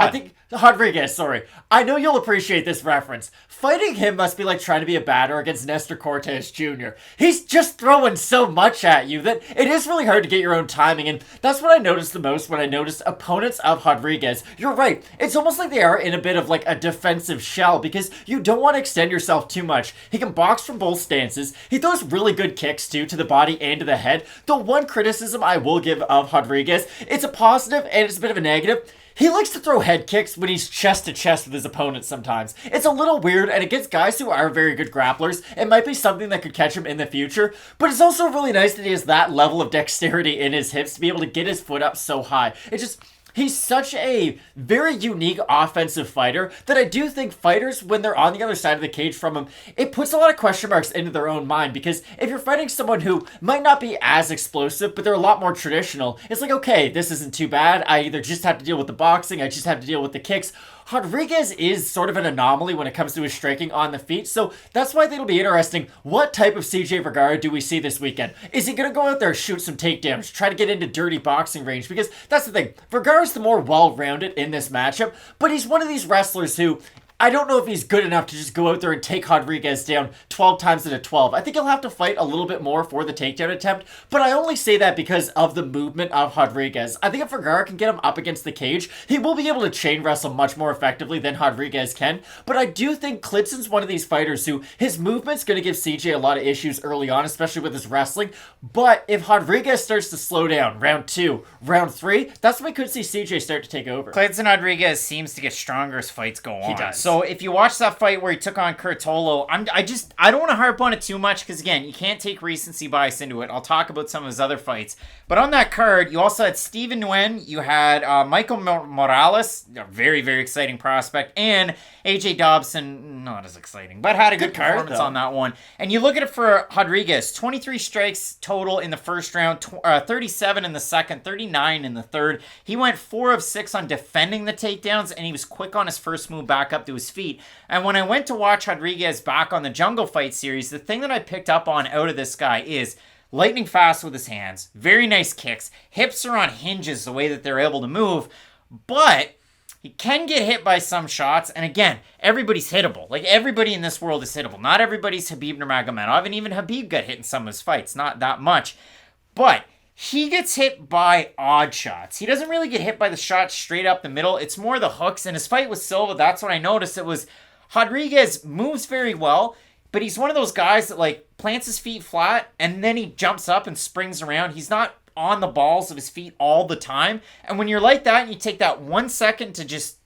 you'll appreciate this reference. Fighting him must be like trying to be a batter against Nestor Cortez Jr. He's just throwing so much at you that it is really hard to get your own timing, and that's what I noticed the most when I noticed opponents of Rodrigues. You're right. It's almost like they are in a bit of like a defensive shell, because you don't want to extend yourself too much. He can box from both stances. He throws really good kicks too, to the body and to the head. The one criticism I will give of Rodrigues, it's a positive and it's a bit of a negative. He likes to throw head kicks when he's chest to chest with his opponent sometimes. It's a little weird, and against guys who are very good grapplers, it might be something that could catch him in the future, but it's also really nice that he has that level of dexterity in his hips to be able to get his foot up so high. He's such a very unique offensive fighter that I do think fighters, when they're on the other side of the cage from him, it puts a lot of question marks into their own mind, because if you're fighting someone who might not be as explosive, but they're a lot more traditional, it's like, okay, this isn't too bad. I either just have to deal with the boxing, I just have to deal with the kicks. Rodrigues is sort of an anomaly when it comes to his striking on the feet, so that's why I think it'll be interesting. What type of CJ Vergara do we see this weekend? Is he going to go out there, shoot some takedowns, try to get into dirty boxing range? Because that's the thing, Vergara's the more well-rounded in this matchup, but he's one of these wrestlers who, I don't know if he's good enough to just go out there and take Rodrigues down 12 times into 12. I think he'll have to fight a little bit more for the takedown attempt, but I only say that because of the movement of Rodrigues. I think if Vergara can get him up against the cage, he will be able to chain wrestle much more effectively than Rodrigues can, but I do think Kleidson's one of these fighters who his movement's going to give CJ a lot of issues early on, especially with his wrestling, but if Rodrigues starts to slow down, round 2, round 3, that's when we could see CJ start to take over. Kleydson Rodrigues seems to get stronger as fights go on. He does. So if you watch that fight where he took on Curatolo, I don't want to harp on it too much, because again, you can't take recency bias into it. I'll talk about some of his other fights. But on that card, you also had Steven Nguyen, you had Michael Morales, a very, very exciting prospect, and AJ Dobson, not as exciting, but had a good performance on that one. And you look at it for Rodrigues, 23 strikes total in the first round, 37 in the second, 39 in the third. He went 4 of 6 on defending the takedowns, and he was quick on his first move back up to his feet. And when I went to watch Rodrigues back on the Jungle Fight series, the thing that I picked up on out of this guy is lightning fast with his hands, very nice kicks, hips are on hinges the way that they're able to move, but he can get hit by some shots, and again, everybody's hittable. Like, everybody in this world is hittable. Not everybody's Khabib Nurmagomedov, and even Khabib got hit in some of his fights, not that much. But he gets hit by odd shots. He doesn't really get hit by the shots straight up the middle. It's more the hooks. In his fight with Silva, that's what I noticed. It was Rodrigues moves very well, but he's one of those guys that like plants his feet flat and then he jumps up and springs around. He's not on the balls of his feet all the time. And when you're like that and you take that 1 second to just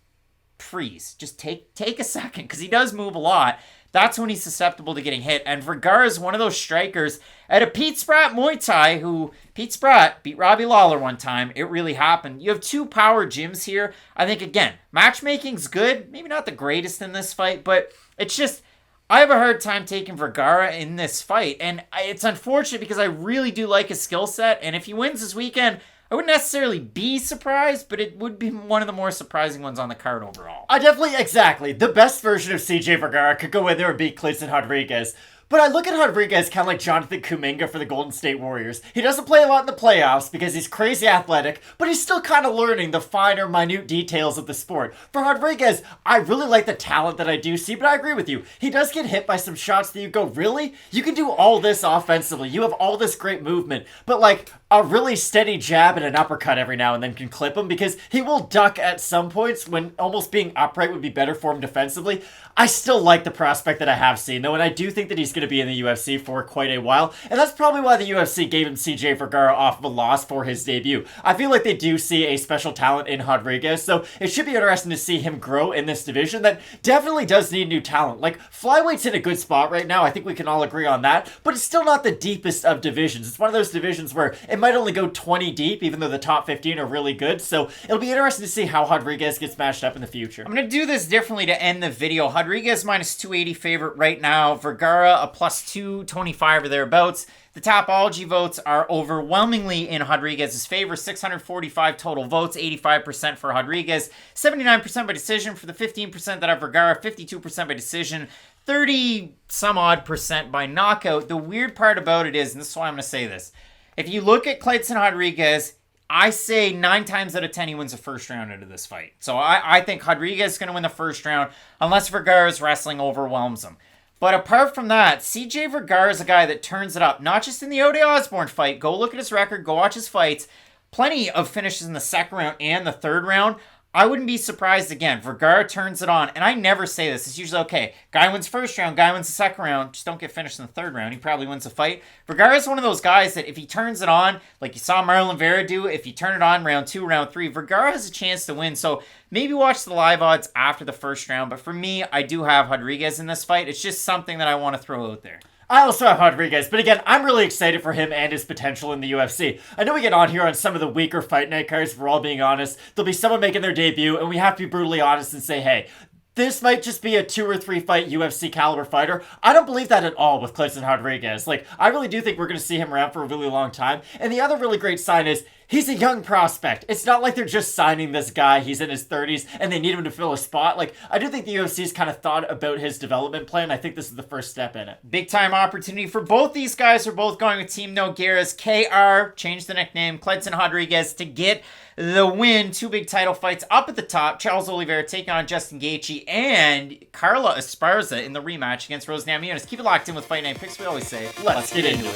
freeze, just take a second, because he does move a lot, that's when he's susceptible to getting hit. And Vergara is one of those strikers at a Pete Spratt Muay Thai, who Pete Spratt beat Robbie Lawler one time. It really happened. You have two power gyms here. I think, again, matchmaking's good. Maybe not the greatest in this fight, but it's just, I have a hard time taking Vergara in this fight. And it's unfortunate because I really do like his skill set. And if he wins this weekend, I wouldn't necessarily be surprised, but it would be one of the more surprising ones on the card overall. Exactly. The best version of CJ Vergara could go in there and beat Kleydson Rodrigues. But I look at Rodrigues kind of like Jonathan Kuminga for the Golden State Warriors. He doesn't play a lot in the playoffs because he's crazy athletic, but he's still kind of learning the finer, minute details of the sport. For Rodrigues, I really like the talent that I do see, but I agree with you. He does get hit by some shots that you go, really? You can do all this offensively. You have all this great movement, but like a really steady jab and an uppercut every now and then can clip him, because he will duck at some points when almost being upright would be better for him defensively. I still like the prospect that I have seen, though, and I do think that he's going to be in the UFC for quite a while, and that's probably why the UFC gave him CJ Vergara off of a loss for his debut. I feel like they do see a special talent in Rodrigues, so it should be interesting to see him grow in this division that definitely does need new talent. Like, flyweight's in a good spot right now, I think we can all agree on that, but it's still not the deepest of divisions. It's one of those divisions where it might only go 20 deep, even though the top 15 are really good, so it'll be interesting to see how Rodrigues gets matched up in the future. I'm going to do this differently to end the video. Rodrigues minus 280 favorite right now. Vergara a plus 225 or thereabouts. The Tapology votes are overwhelmingly in Rodrigues' favor. 645 total votes, 85% for Rodrigues, 79% by decision for the 15% that have Vergara, 52% by decision, 30 some odd percent by knockout. The weird part about it is, and this is why I'm going to say this, if you look at Kleydson Rodrigues, I say 9 times out of 10 he wins the first round out of this fight. So I think Rodrigues is going to win the first round unless Vergara's wrestling overwhelms him. But apart from that, CJ Vergara is a guy that turns it up, not just in the O.J. Osborne fight. Go look at his record, go watch his fights. Plenty of finishes in the second round and the third round. I wouldn't be surprised again. Vergara turns it on. And I never say this. It's usually, okay, guy wins first round, guy wins the second round. Just don't get finished in the third round. He probably wins the fight. Vergara is one of those guys that if he turns it on, like you saw Marlon Vera do, if you turn it on round 2, round 3, Vergara has a chance to win. So maybe watch the live odds after the first round. But for me, I do have Rodrigues in this fight. It's just something that I want to throw out there. I also have Rodrigues, but again, I'm really excited for him and his potential in the UFC. I know we get on here on some of the weaker fight night cards, if we're all being honest. There'll be someone making their debut, and we have to be brutally honest and say, hey, this might just be a 2 or 3 fight UFC caliber fighter. I don't believe that at all with Kleydson Rodrigues. Like, I really do think we're going to see him around for a really long time. And the other really great sign is he's a young prospect. It's not like they're just signing this guy. He's in his 30s and they need him to fill a spot. Like, I do think the UFC's kind of thought about his development plan. I think this is the first step in it. Big time opportunity for both these guys. We're both going with Team Nogueira's KR, change the nickname, Kleydson Rodrigues to get the win. 2 big title fights up at the top. Charles Oliveira taking on Justin Gaethje and Carla Esparza in the rematch against Rose Namajunas. Keep it locked in with Fight Night Picks. We always say, let's get into it.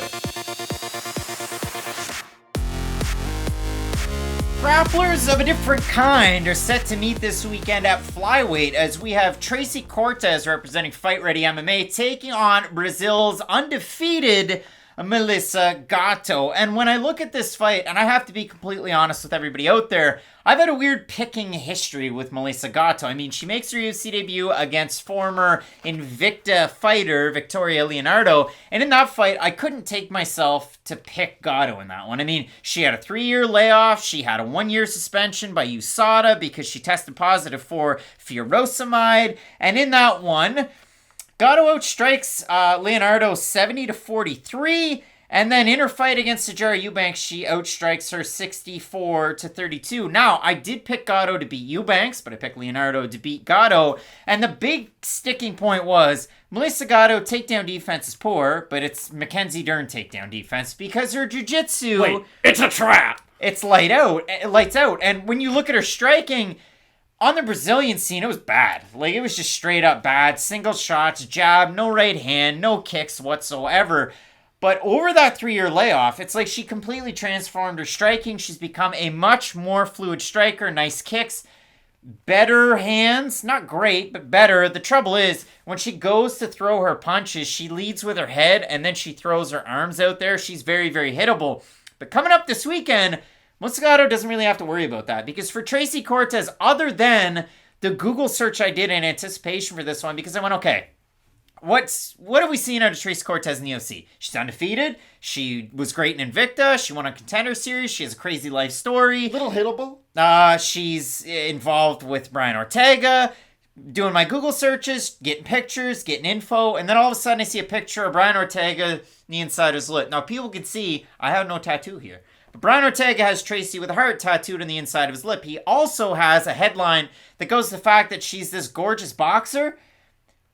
Grapplers of a different kind are set to meet this weekend at flyweight as we have Tracy Cortez representing Fight Ready MMA taking on Brazil's undefeated Melissa Gatto. And when I look at this fight, and I have to be completely honest with everybody out there, I've had a weird picking history with Melissa Gatto. I mean, she makes her UFC debut against former Invicta fighter Victoria Leonardo, and in that fight, I couldn't take myself to pick Gatto in that one. I mean, she had a 3-year layoff, she had a 1-year suspension by USADA because she tested positive for furosemide, and in that one, Gatto outstrikes Leonardo 70-43, and then in her fight against Sijara Eubanks, she outstrikes her 64-32. Now, I did pick Gatto to beat Eubanks, but I picked Leonardo to beat Gatto, and the big sticking point was Melissa Gatto takedown defense is poor, but it's Mackenzie Dern takedown defense because her jiu-jitsu... Wait, it's a trap! It's lights out, and when you look at her striking... On the Brazilian scene, it was bad. Like, it was just straight up bad. Single shots, jab, no right hand, no kicks whatsoever. But over that 3-year layoff, it's like she completely transformed her striking. She's become a much more fluid striker, nice kicks, better hands, not great, but better. The trouble is, when she goes to throw her punches, she leads with her head, and then she throws her arms out there. She's very, very hittable. But coming up this weekend, Gatto doesn't really have to worry about that, because for Tracy Cortez, other than the Google search I did in anticipation for this one, because I went, okay, what have we seen out of Tracy Cortez in the UFC? She's undefeated. She was great in Invicta. She won a Contender Series. She has a crazy life story. Little hittable. She's involved with Brian Ortega, doing my Google searches, getting pictures, getting info, and then all of a sudden I see a picture of Brian Ortega, the inside his lip. Now, people can see I have no tattoo here. But Brian Ortega has Tracy with a heart tattooed on the inside of his lip. He also has a headline that goes to the fact that she's this gorgeous boxer.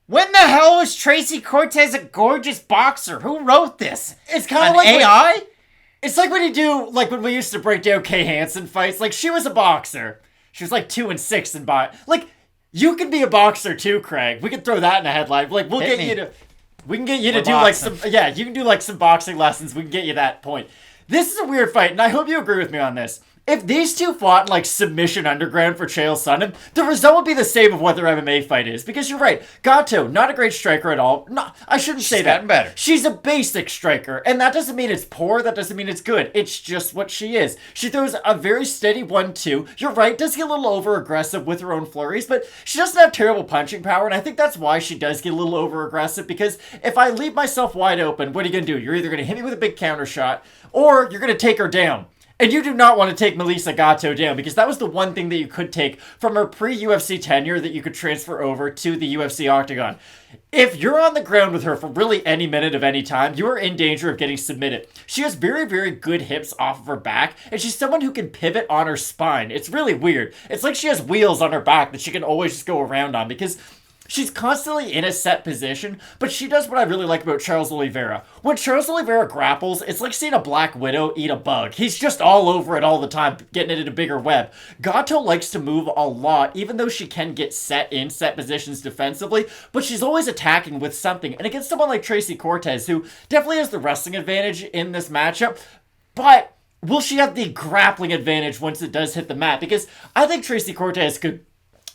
When the hell was Tracy Cortez a gorgeous boxer? Who wrote this? It's kind of like AI? It's like when you do, like when we used to break down Kay Hansen fights. Like, she was a boxer. She was like 2-6 in boxing. Like, you can be a boxer too, Craig. We can throw that in a headline. Like, we can get you to do like some, you can do like some boxing lessons. We can get you that point. This is a weird fight, and I hope you agree with me on this. If these two fought in, like, submission underground for Chael Sonnen, the result would be the same of what their MMA fight is. Because you're right, Gatto, not a great striker at all. No, I shouldn't say that. She's gotten better. She's a basic striker, and that doesn't mean it's poor, that doesn't mean it's good. It's just what she is. She throws a very steady 1-2. You're right, does get a little over-aggressive with her own flurries, but she doesn't have terrible punching power, and I think that's why she does get a little over-aggressive, because if I leave myself wide open, what are you going to do? You're either going to hit me with a big counter shot, or you're going to take her down. And you do not want to take Melissa Gatto down, because that was the one thing that you could take from her pre-UFC tenure that you could transfer over to the UFC octagon. If you're on the ground with her for really any minute of any time, you are in danger of getting submitted. She has very, very good hips off of her back, and she's someone who can pivot on her spine. It's really weird. It's like she has wheels on her back that she can always just go around on, because she's constantly in a set position, but she does what I really like about Charles Oliveira. When Charles Oliveira grapples, it's like seeing a black widow eat a bug. He's just all over it all the time, getting it in a bigger web. Gatto likes to move a lot, even though she can get set in set positions defensively, but she's always attacking with something. And against someone like Tracy Cortez, who definitely has the wrestling advantage in this matchup, but will she have the grappling advantage once it does hit the mat? Because I think Tracy Cortez could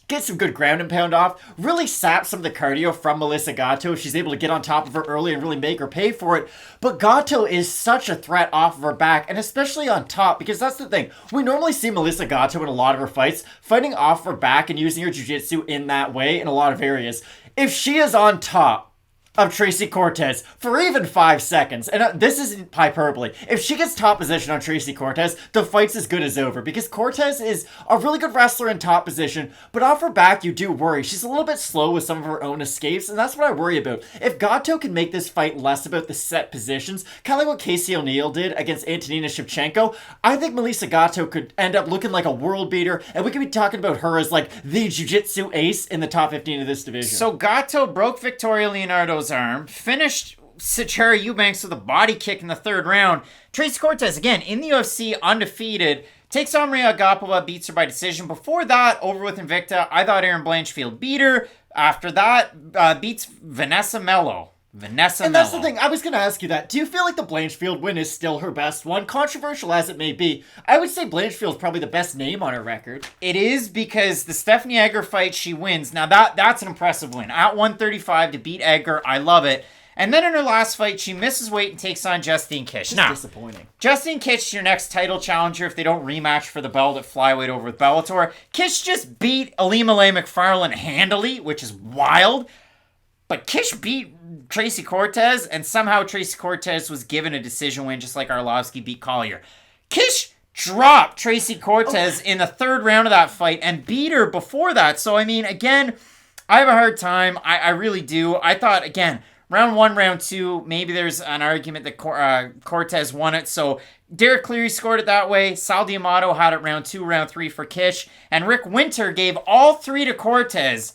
get some good ground and pound off, really sap some of the cardio from Melissa Gatto if she's able to get on top of her early and really make her pay for it. But Gatto is such a threat off of her back, and especially on top, because that's the thing. We normally see Melissa Gatto in a lot of her fights fighting off her back and using her jiu-jitsu in that way in a lot of areas. If she is on top of Tracy Cortez for even 5 seconds, and this isn't hyperbole, if she gets top position on Tracy Cortez, the fight's as good as over, because Cortez is a really good wrestler in top position, but off her back you do worry. She's a little bit slow with some of her own escapes, and that's what I worry about. If Gatto can make this fight less about the set positions, kind of like what Casey O'Neill did against Antonina Shevchenko, I think Melissa Gatto could end up looking like a world beater, and we could be talking about her as like the jiu-jitsu ace in the top 15 of this division. So Gatto broke Victoria Leonardo's arm, finished Sachera Eubanks with a body kick in the 3rd round. Tracy Cortez, again, in the UFC, undefeated, takes on Maria Agapova, beats her by decision. Before that, over with Invicta, I thought Erin Blanchfield beat her. After that, beats Vanessa Mello. And that's the thing, I was going to ask you that. Do you feel like the Blanchfield win is still her best one? Controversial as it may be, I would say Blanchfield's probably the best name on her record. It is, because the Stephanie Egger fight, she wins. Now, that's an impressive win. At 135 to beat Egger, I love it. And then in her last fight, she misses weight and takes on Justine Kish. Just disappointing. Justine Kish, your next title challenger if they don't rematch for the belt at flyweight over with Bellator. Kish just beat Alimale McFarlane handily, which is wild. But Kish beat Tracy Cortez, and somehow Tracy Cortez was given a decision win, just like Arlovsky beat Collier. Kish dropped Tracy Cortez in the 3rd round of that fight and beat her before that. So, I mean, again, I have a hard time. I really do. I thought, again, round 1, round 2, maybe there's an argument that Cortez won it. So Derek Cleary scored it that way. Sal D'Amato had it round 2, round 3 for Kish. And Rick Winter gave all 3 to Cortez,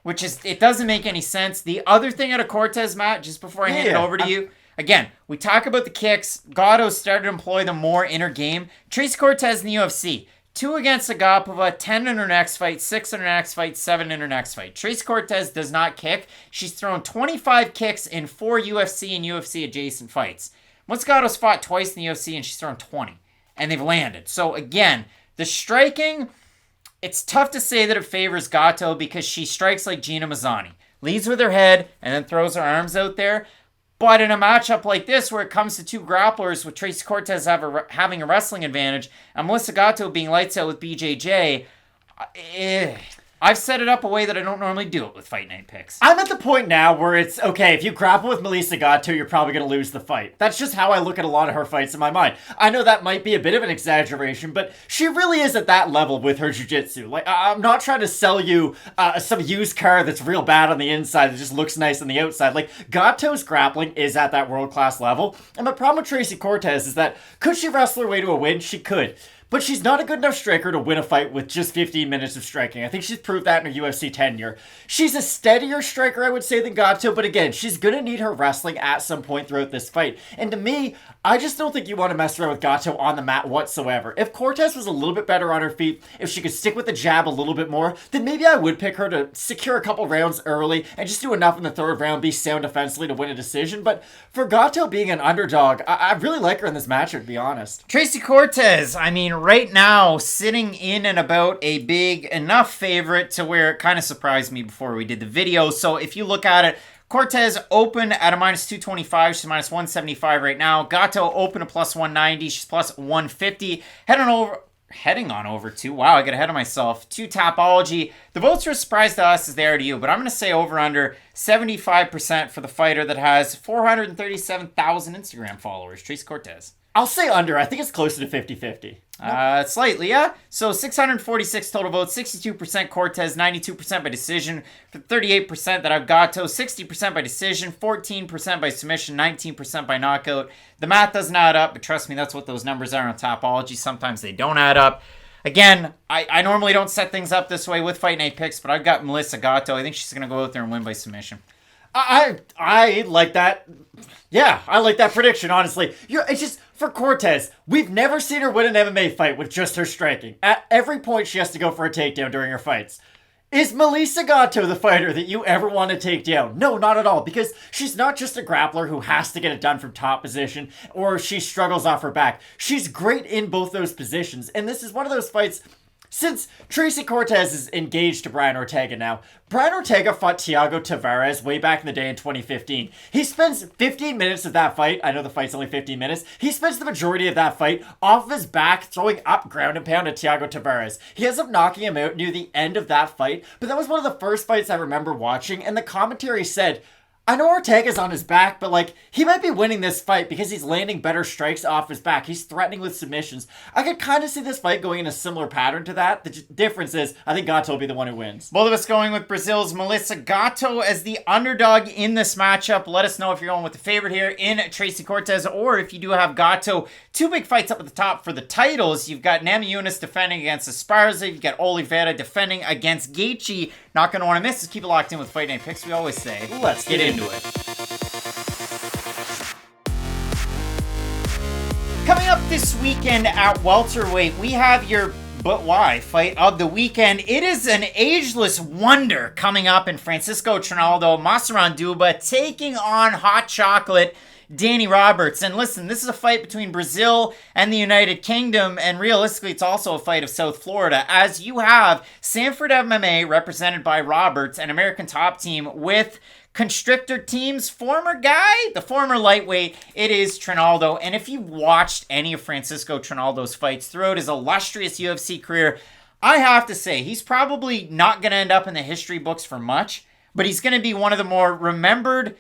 which is, it doesn't make any sense. The other thing out of Cortez, Matt, just before I hand it over to you, again, we talk about the kicks. Gatto started to employ them more in her game. Tracy Cortez in the UFC, 2 against Agapova, 10 in her next fight, 6 in her next fight, 7 in her next fight. Tracy Cortez does not kick. She's thrown 25 kicks in 4 UFC and UFC adjacent fights. Moscato's fought twice in the UFC and she's thrown 20. And they've landed. So again, the striking, it's tough to say that it favors Gatto because she strikes like Gina Mazzani. Leads with her head and then throws her arms out there. But in a matchup like this, where it comes to 2 grapplers with Tracy Cortez having a wrestling advantage and Melissa Gatto being lights out with BJJ, I've set it up a way that I don't normally do it with Fight Night picks. I'm at the point now where it's, okay, if you grapple with Melissa Gatto, you're probably going to lose the fight. That's just how I look at a lot of her fights in my mind. I know that might be a bit of an exaggeration, but she really is at that level with her jiu-jitsu. Like, I'm not trying to sell you some used car that's real bad on the inside that just looks nice on the outside. Like, Gatto's grappling is at that world-class level, and my problem with Tracy Cortez is that, could she wrestle her way to a win? She could. But she's not a good enough striker to win a fight with just 15 minutes of striking. I think she's proved that in her UFC tenure. She's a steadier striker, I would say, than Gatto, but again, she's going to need her wrestling at some point throughout this fight. And to me, I just don't think you want to mess around with Gatto on the mat whatsoever. If Cortez was a little bit better on her feet, if she could stick with the jab a little bit more, then maybe I would pick her to secure a couple rounds early and just do enough in the 3rd round, be sound defensively to win a decision. But for Gatto being an underdog, I really like her in this matchup, to be honest. Tracy Cortez, I mean, right now, sitting in and about a big enough favorite to where it kind of surprised me before we did the video. So if you look at it, Cortez open at a minus 225. She's minus 175 right now. Gatto open a plus 190. She's plus 150. Heading on over to, wow, I got ahead of myself, to Tapology. The votes are as surprised to us as they are to you, but I'm going to say over under 75% for the fighter that has 437,000 Instagram followers, Tracy Cortez. I'll say under. I think it's closer to 50-50. Slightly, yeah. So 646 total votes, 62% Cortez, 92% by decision, 38% that I've got to, 60% by decision, 14% by submission, 19% by knockout. The math doesn't add up, but trust me, that's what those numbers are on Tapology. Sometimes they don't add up. Again, I normally don't set things up this way with Fight Night picks, but I've got Melissa Gatto. I think she's going to go out there and win by submission. I like that. Yeah, I like that prediction, honestly. It's just, for Cortez, we've never seen her win an MMA fight with just her striking. At every point, she has to go for a takedown during her fights. Is Melissa Gatto the fighter that you ever want to take down? No, not at all, because she's not just a grappler who has to get it done from top position, or she struggles off her back. She's great in both those positions, and this is one of those fights. Since Tracy Cortez is engaged to Brian Ortega now, Brian Ortega fought Thiago Tavares way back in the day in 2015. He spends 15 minutes of that fight, I know the fight's only 15 minutes, he spends the majority of that fight off of his back throwing up ground and pound at Thiago Tavares. He ends up knocking him out near the end of that fight, but that was one of the first fights I remember watching, and the commentary said, I know Ortega's on his back, but like, he might be winning this fight because he's landing better strikes off his back. He's threatening with submissions. I could kind of see this fight going in a similar pattern to that. The difference is, I think Gatto will be the one who wins. Both of us going with Brazil's Melissa Gatto as the underdog in this matchup. Let us know if you're going with the favorite here in Tracy Cortez, or if you do have Gatto. 2 big fights up at the top for the titles. You've got Namajunas defending against Esparza. You've got Oliveira defending against Gaethje. Not going to want to miss. Just keep it locked in with Fight Night Picks, we always say. Let's get into it. Coming up this weekend at welterweight, we have your But Why fight of the weekend. It is an ageless wonder coming up in Francisco Trinaldo, Massaranduba taking on Hot Chocolate Danny Roberts. And listen, this is a fight between Brazil and the United Kingdom, and realistically it's also a fight of South Florida, as you have Sanford MMA represented by Roberts, an American Top Team, with Constrictor Team's former guy, the former lightweight, it is Trinaldo. And if you've watched any of Francisco Trinaldo's fights throughout his illustrious UFC career, I have to say, he's probably not going to end up in the history books for much, but he's going to be one of the more remembered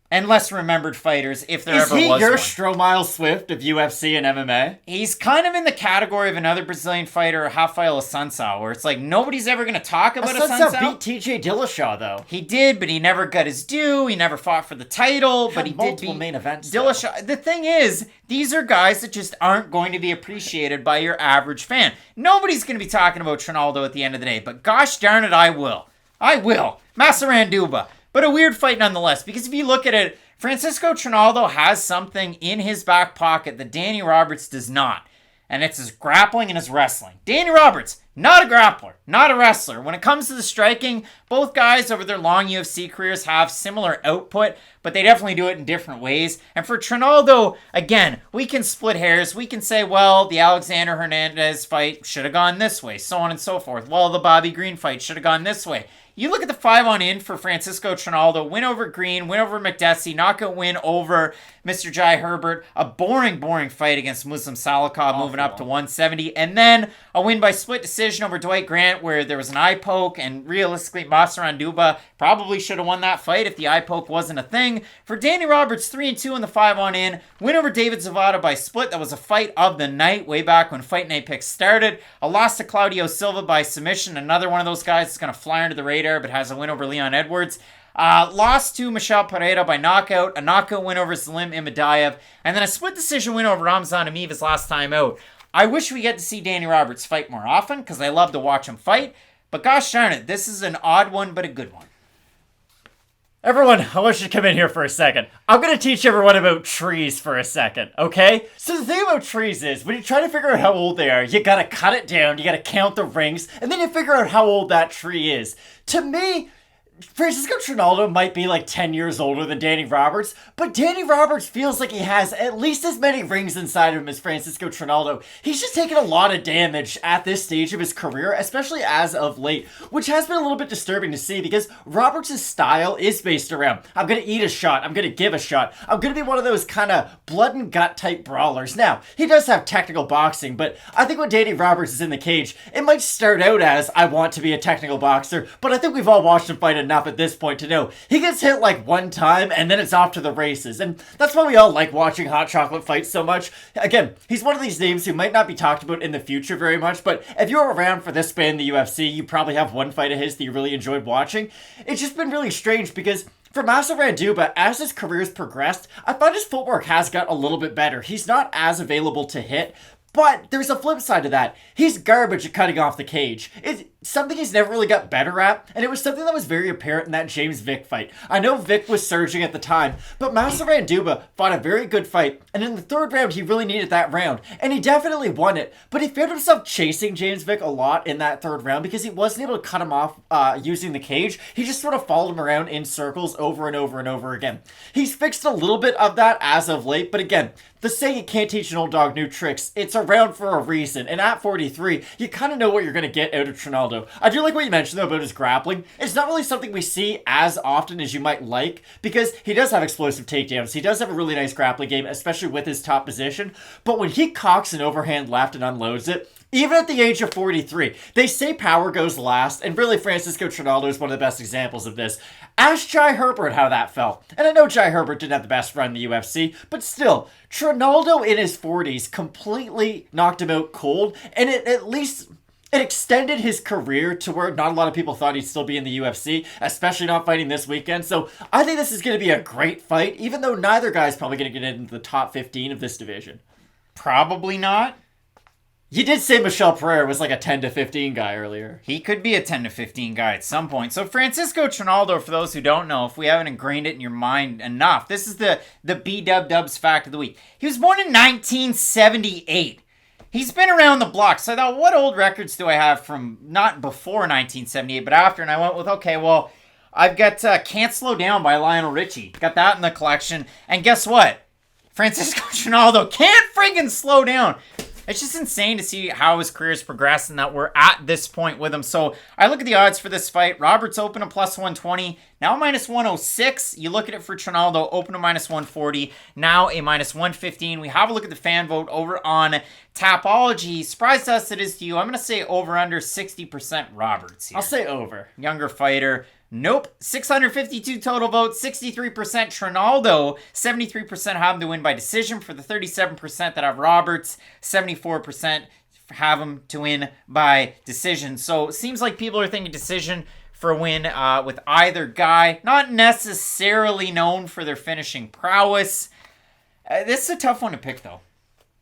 and less remembered fighters, if there ever was one. Is he your Stromile Swift of UFC and MMA? He's kind of in the category of another Brazilian fighter, Rafael Assunção, where it's like nobody's ever going to talk about Assunção. Assunção beat TJ Dillashaw, though. He did, but he never got his due. He never fought for the title, but he did beat main events, Dillashaw. The thing is, these are guys that just aren't going to be appreciated by your average fan. Nobody's going to be talking about Trinaldo at the end of the day, but gosh darn it, I will. I will. Massaranduba. But a weird fight nonetheless, because if you look at it, Francisco Trinaldo has something in his back pocket that Danny Roberts does not. and it's his grappling and his wrestling. Danny Roberts, not a grappler, not a wrestler. When it comes to the striking, both guys over their long UFC careers have similar output, but they definitely do it in different ways. And for Trinaldo, again, we can split hairs. We can say, well, the Alexander Hernandez fight should have gone this way, so on and so forth. Well, the Bobby Green fight should have gone this way. You look at the 5-on-in for Francisco Trinaldo, win over Green, win over McDessie, knockout win over Mr. Jai Herbert, a boring fight against Muslim Salikov, moving up to 170, and then a win by split decision over Dwight Grant where there was an eye poke, and realistically, Massaran Duba probably should have won that fight if the eye poke wasn't a thing. For Danny Roberts, 3-2 in the 5-on-in, win over David Zavada by split. That was a fight of the night way back when Fight Night Picks started. A loss to Claudio Silva by submission, another one of those guys that's going to fly under the radar but has a win over Leon Edwards. Lost to Michel Pereira by knockout, a knockout win over Salim Imadaev, and then a split decision win over Ramzan Ameev his last time out. I wish we get to see Danny Roberts fight more often because I love to watch him fight, but gosh darn it, this is an odd one but a good one. Everyone, I want you to come in here for a second. I'm going to teach everyone about trees for a second, okay? So the thing about trees is, when you try to figure out how old they are, you got to cut it down, you got to count the rings, and then you figure out how old that tree is. To me, Francisco Trinaldo might be like 10 years older than Danny Roberts, but Danny Roberts feels like he has at least as many rings inside of him as Francisco Trinaldo. He's just taken a lot of damage at this stage of his career, especially as of late, which has been a little bit disturbing to see because Roberts' style is based around, I'm going to eat a shot, I'm going to give a shot, I'm going to be one of those kind of blood and gut type brawlers. Now, he does have technical boxing, but I think when Danny Roberts is in the cage, it might start out as, I want to be a technical boxer, but I think we've all watched him fight enough at this point to know he gets hit like one time and then it's off to the races, and that's why we all like watching Hot Chocolate fights so much. Again, he's one of these names who might not be talked about in the future very much, but if you're around for this span in the UFC, you probably have one fight of his that you really enjoyed watching. It's just been really strange because for Massaran Duba, as his career's progressed, I find his footwork has got a little bit better. He's not as available to hit, but there's a flip side to that. He's garbage at cutting off the cage. It's something he's never really got better at, and it was something that was very apparent in that James Vick fight. I know Vick was surging at the time, but Massaran Duba fought a very good fight, and in the third round, he really needed that round, and he definitely won it, but he found himself chasing James Vick a lot in that third round because he wasn't able to cut him off using the cage. He just sort of followed him around in circles over and over and over again. He's fixed a little bit of that as of late, but again, the saying you can't teach an old dog new tricks, it's around for a reason, and at 43, you kind of know what you're going to get out of Trinaldo. I do like what you mentioned though about his grappling. It's not really something we see as often as you might like, because he does have explosive takedowns, he does have a really nice grappling game, especially with his top position, but when he cocks an overhand left and unloads it, even at the age of 43, they say power goes last, and really Francisco Trinaldo is one of the best examples of this. Ask Jai Herbert how that felt. And I know Jai Herbert didn't have the best run in the UFC, but still, Trinaldo in his 40s completely knocked him out cold, and it extended his career to where not a lot of people thought he'd still be in the UFC, especially not fighting this weekend. So I think this is going to be a great fight, even though neither guy's probably going to get into the top 15 of this division. Probably not. You did say Michel Pereira was like a 10 to 15 guy earlier. He could be a 10 to 15 guy at some point. So Francisco Trinaldo, for those who don't know, if we haven't ingrained it in your mind enough, this is the B-dub-dubs fact of the week. He was born in 1978. He's been around the block. So I thought, what old records do I have from not before 1978, but after? And I went with, okay, well, I've got Can't Slow Down by Lionel Richie. Got that in the collection. And guess what? Francisco Trinaldo can't friggin' slow down. It's just insane to see how his career has progressed and that we're at this point with him. So I look at the odds for this fight. Roberts open to plus 120, now minus 106. You look at it for Trinaldo, open to minus 140, now a minus 115. We have a look at the fan vote over on Tapology. Surprised us it is to you. I'm going to say over under 60% Roberts here. I'll say over. Younger fighter. Nope. 652 total votes, 63% Trinaldo, 73% have him to win by decision. For the 37% that have Roberts, 74% have him to win by decision. So it seems like people are thinking decision for a win with either guy. Not necessarily known for their finishing prowess. This is a tough one to pick, though.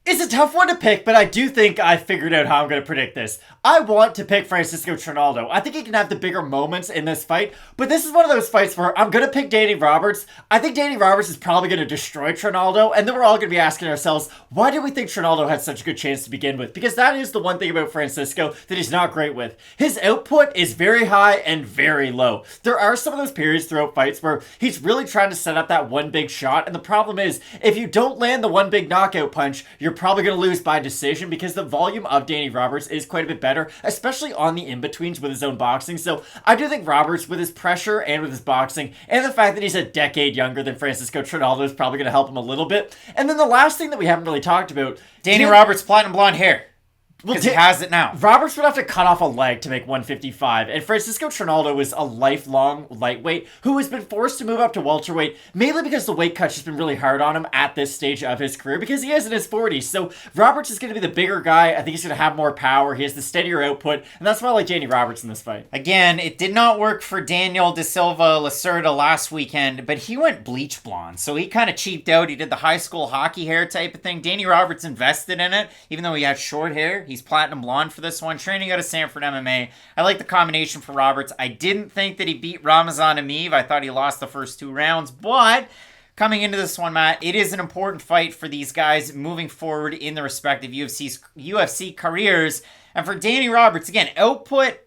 It's a tough one to pick, but I do think I figured out how I'm going to predict this. I want to pick Francisco Trinaldo. I think he can have the bigger moments in this fight, but this is one of those fights where I'm going to pick Danny Roberts. I think Danny Roberts is probably going to destroy Trinaldo, and then we're all going to be asking ourselves, why did we think Trinaldo had such a good chance to begin with? Because that is the one thing about Francisco that he's not great with. His output is very high and very low. There are some of those periods throughout fights where he's really trying to set up that one big shot, and the problem is, if you don't land the one big knockout punch, you're probably going to lose by decision because the volume of Danny Roberts is quite a bit better, especially on the in-betweens with his own boxing. So I do think Roberts, with his pressure and with his boxing, and the fact that he's a decade younger than Francisco Trinaldo, is probably going to help him a little bit. And then the last thing that we haven't really talked about, Danny Roberts, platinum blonde hair. Because he has it now. Roberts would have to cut off a leg to make 155, and Francisco Trinaldo is a lifelong lightweight who has been forced to move up to welterweight, mainly because the weight cut has been really hard on him at this stage of his career, because he is in his 40s. So Roberts is going to be the bigger guy. I think he's going to have more power. He has the steadier output, and that's why I like Danny Roberts in this fight. Again, it did not work for Daniel Da Silva Lacerda last weekend, but he went bleach blonde, so he kind of cheaped out. He did the high school hockey hair type of thing. Danny Roberts invested in it, even though he had short hair. He's platinum blonde for this one, training out of Sanford MMA. I like the combination for Roberts. I didn't think that he beat Ramazan Ameev. I thought he lost the first 2 rounds, but coming into this one, Matt, it is an important fight for these guys moving forward in their respective UFC careers. And for Danny Roberts, again, output,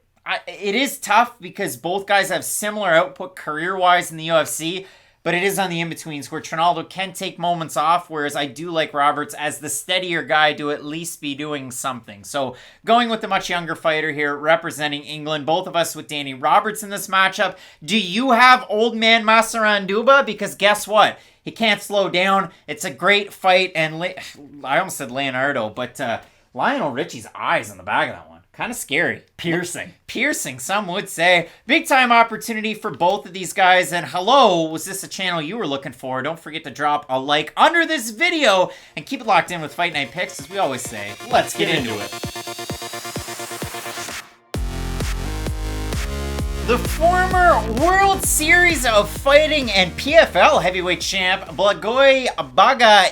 it is tough because both guys have similar output career-wise in the UFC, but it is on the in-betweens where Trinaldo can take moments off, whereas I do like Roberts as the steadier guy to at least be doing something. So going with the much younger fighter here, representing England, both of us with Danny Roberts in this matchup. Do you have old man Masaranduba? Because guess what? He can't slow down. It's a great fight, and I almost said Leonardo, but Lionel Richie's eyes on the back of that one. Kind of scary. Piercing, some would say. Big time opportunity for both of these guys. And hello, was this a channel you were looking for? Don't forget to drop a like under this video and keep it locked in with Fight Night Picks. As we always say, let's get into it. The former World Series of Fighting and PFL heavyweight champ Blagoy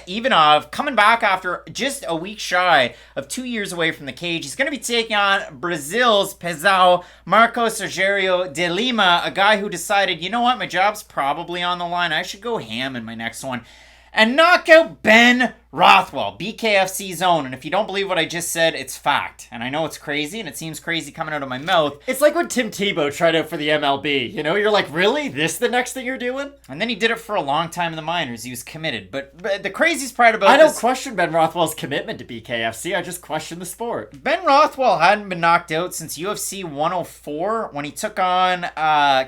Ivanov coming back after just a week shy of 2 years away from the cage. He's going to be taking on Brazil's Pesao Marcos Rogerio de Lima, a guy who decided, you know what, my job's probably on the line. I should go ham in my next one and knock out Ben Rothwell, BKFC's own. And if you don't believe what I just said, it's fact. And I know it's crazy, and it seems crazy coming out of my mouth. It's like when Tim Tebow tried out for the MLB. You know, you're like, really? This the next thing you're doing? And then he did it for a long time in the minors. He was committed. But the craziest part about I don't question Ben Rothwell's commitment to BKFC. I just question the sport. Ben Rothwell hadn't been knocked out since UFC 104 when he took on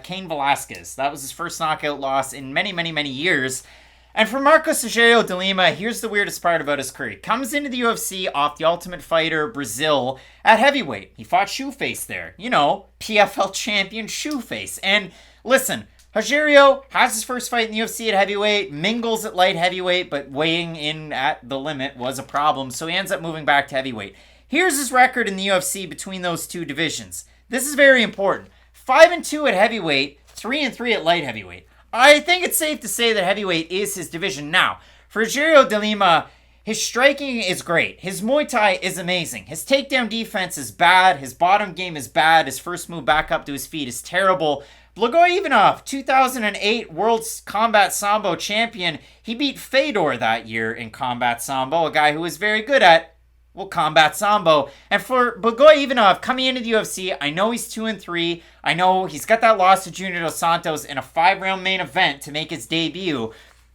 Cain Velasquez. That was his first knockout loss in many, many, many years. And for Marcos Rogerio de Lima, here's the weirdest part about his career. He comes into the UFC off the Ultimate Fighter Brazil at heavyweight. He fought Shoeface there. You know, PFL champion Shoeface. And listen, Rogerio has his first fight in the UFC at heavyweight, mingles at light heavyweight, but weighing in at the limit was a problem, so he ends up moving back to heavyweight. Here's his record in the UFC between those two divisions. This is very important. 5-2 at heavyweight, 3-3 at light heavyweight. I think it's safe to say that heavyweight is his division now. For Rogerio de Lima, his striking is great. His Muay Thai is amazing. His takedown defense is bad. His bottom game is bad. His first move back up to his feet is terrible. Blagoy Ivanov, 2008 World Combat Sambo champion. He beat Fedor that year in Combat Sambo, a guy who was very good at Combat Sambo. And for Blagoy Ivanov coming into the UFC, I know he's 2-3. I know he's got that loss to Junior Dos Santos in a 5-round main event to make his debut.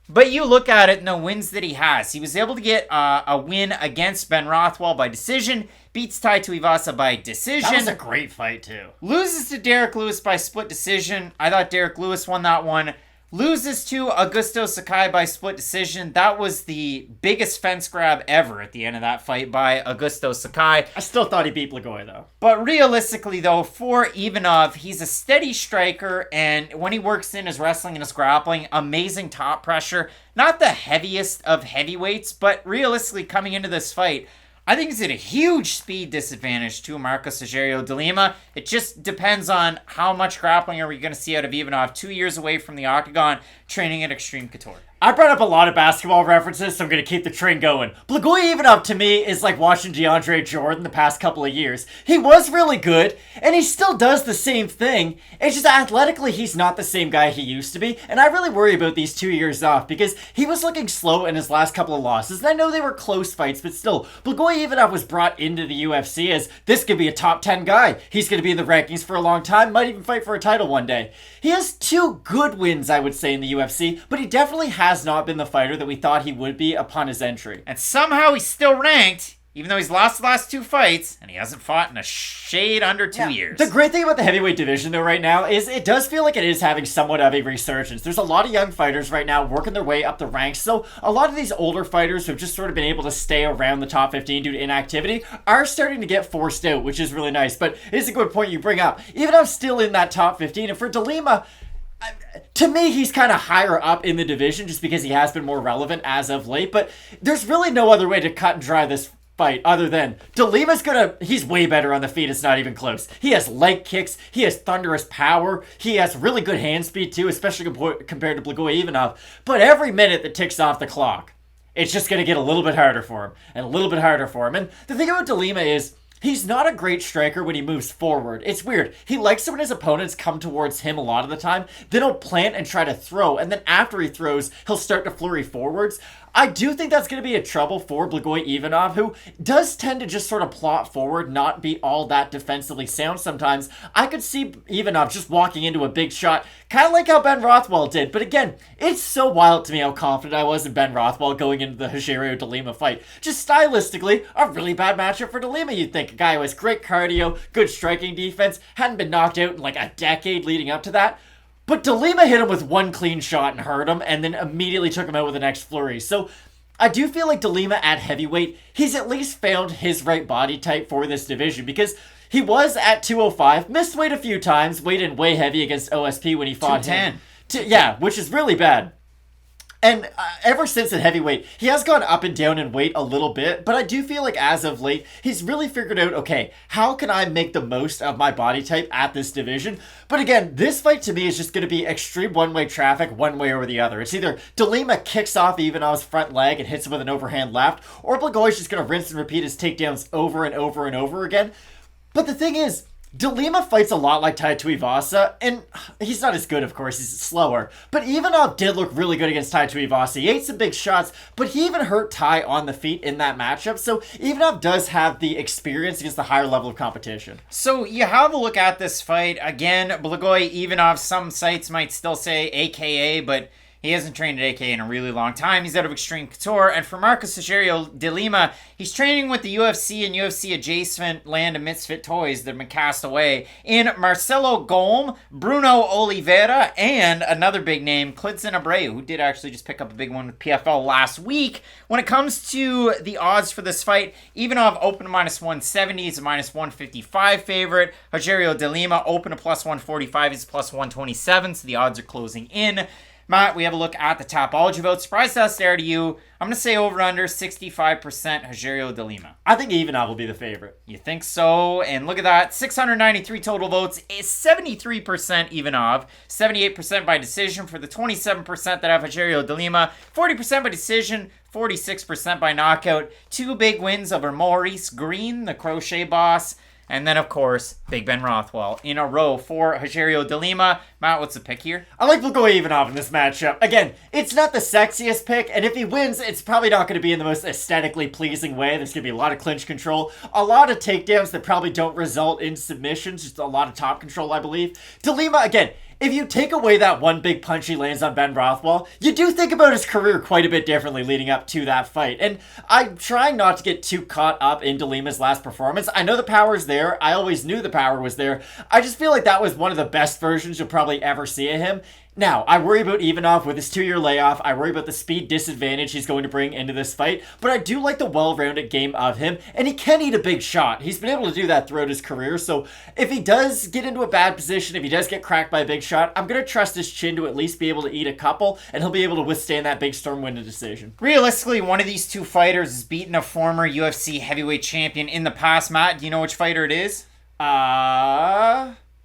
But you look at it and the wins that he has. He was able to get a win against Ben Rothwell by decision. Beats Tai Tuivasa by decision. That was a great fight, too. Loses to Derek Lewis by split decision. I thought Derek Lewis won that one. Loses to Augusto Sakai by split decision. That was the biggest fence grab ever at the end of that fight by Augusto Sakai. I still thought he beat Blagoy, though. But realistically, though, for Ivanov, he's a steady striker, and when he works in his wrestling and his grappling, amazing top pressure. Not the heaviest of heavyweights, but realistically, coming into this fight, I think he's at a huge speed disadvantage to Marcos Rogerio de Lima. It just depends on how much grappling are we going to see out of Ivanov 2 years away from the octagon, training at Extreme Couture. I brought up a lot of basketball references, so I'm going to keep the train going. Blagoy Ivanov, to me, is like watching DeAndre Jordan the past couple of years. He was really good, and he still does the same thing. It's just athletically, he's not the same guy he used to be, and I really worry about these 2 years off, because he was looking slow in his last couple of losses, and I know they were close fights, but still, Blagoy Ivanov was brought into the UFC as this could be a top 10 guy. He's going to be in the rankings for a long time, might even fight for a title one day. He has 2 good wins, I would say, in the UFC, but he definitely has not been the fighter that we thought he would be upon his entry. And somehow he's still ranked, even though he's lost the last 2 fights, and he hasn't fought in a shade under 2 years. The great thing about the heavyweight division, though, right now, is it does feel like it is having somewhat of a resurgence. There's a lot of young fighters right now working their way up the ranks, so a lot of these older fighters who've just sort of been able to stay around the top 15 due to inactivity are starting to get forced out, which is really nice. But it's a good point you bring up. Even I'm still in that top 15, and for De Lima, to me, he's kind of higher up in the division just because he has been more relevant as of late, but there's really no other way to cut and dry this fight other than De Lima's he's way better on the feet. It's not even close. He has leg kicks. He has thunderous power. He has really good hand speed too, especially compared to Blagoy Ivanov. But every minute that ticks off the clock, it's just going to get a little bit harder for him and a little bit harder for him. And the thing about De Lima is, he's not a great striker when he moves forward. It's weird. He likes it when his opponents come towards him a lot of the time. Then he'll plant and try to throw, and then after he throws, he'll start to flurry forwards. I do think that's going to be a trouble for Blagoy Ivanov, who does tend to just sort of plot forward, not be all that defensively sound sometimes. I could see Ivanov just walking into a big shot, kind of like how Ben Rothwell did. But again, it's so wild to me how confident I was in Ben Rothwell going into the Rogerio De Lima fight. Just stylistically, a really bad matchup for De Lima, you'd think. A guy who has great cardio, good striking defense, hadn't been knocked out in like a decade leading up to that. But De Lima hit him with one clean shot and hurt him, and then immediately took him out with the next flurry. So I do feel like De Lima at heavyweight, he's at least found his right body type for this division, because he was at 205, missed weight a few times, weighed in way heavy against OSP when he fought 210. him. Yeah, which is really bad. And ever since at heavyweight, he has gone up and down in weight a little bit, but I do feel like as of late, he's really figured out, okay, how can I make the most of my body type at this division? But again, this fight to me is just going to be extreme one-way traffic, one way or the other. It's either De Lima kicks off Ivanov's front leg and hits him with an overhand left, or Blagoy's just going to rinse and repeat his takedowns over and over and over again. But the thing is, De Lima fights a lot like Tai Tuivasa, and he's not as good, of course, he's slower. But Ivanov did look really good against Tai Tuivasa. He ate some big shots, but he even hurt Tai on the feet in that matchup. So Ivanov does have the experience against the higher level of competition. So you have a look at this fight. Again, Blagoy Ivanov, some sites might still say AKA, but he hasn't trained at AKA in a really long time. He's out of Extreme Couture. And for Marcus Rogerio De Lima, he's training with the UFC and UFC adjacent land of misfit toys that have been cast away in Marcelo Golm, Bruno Oliveira, and another big name, Kleydson Abreu, who did actually just pick up a big one with PFL last week. When it comes to the odds for this fight, Ivanov open to -170 is a -155 favorite. Rogerio De Lima open to +145 is +127, so the odds are closing in. Matt, we have a look at the Tapology vote. Surprise test there to you. I'm going to say over under 65% Rogerio De Lima. I think Ivanov will be the favorite. You think so? And look at that. 693 total votes is 73% Ivanov, 78% by decision for the 27% that have Rogerio De Lima, 40% by decision, 46% by knockout. 2 big wins over Maurice Green, the crochet boss. And then, of course, Big Ben Rothwell in a row for Rogerio De Lima. Matt, what's the pick here? I like Blagoy Ivanov in this matchup. Again, it's not the sexiest pick, and if he wins, it's probably not going to be in the most aesthetically pleasing way. There's going to be a lot of clinch control, a lot of takedowns that probably don't result in submissions, just a lot of top control, I believe. De Lima, again, if you take away that one big punch he lands on Ben Rothwell, you do think about his career quite a bit differently leading up to that fight. And I'm trying not to get too caught up in De Lima's last performance. I know the power's there. I always knew the power was there. I just feel like that was one of the best versions you'll probably ever see of him. Now, I worry about Ivanov with his 2-year layoff. I worry about the speed disadvantage he's going to bring into this fight. But I do like the well-rounded game of him. And he can eat a big shot. He's been able to do that throughout his career. So if he does get into a bad position, if he does get cracked by a big shot, I'm going to trust his chin to at least be able to eat a couple. And he'll be able to withstand that big storm winning decision. Realistically, one of these two fighters has beaten a former UFC heavyweight champion in the past. Matt, do you know which fighter it is?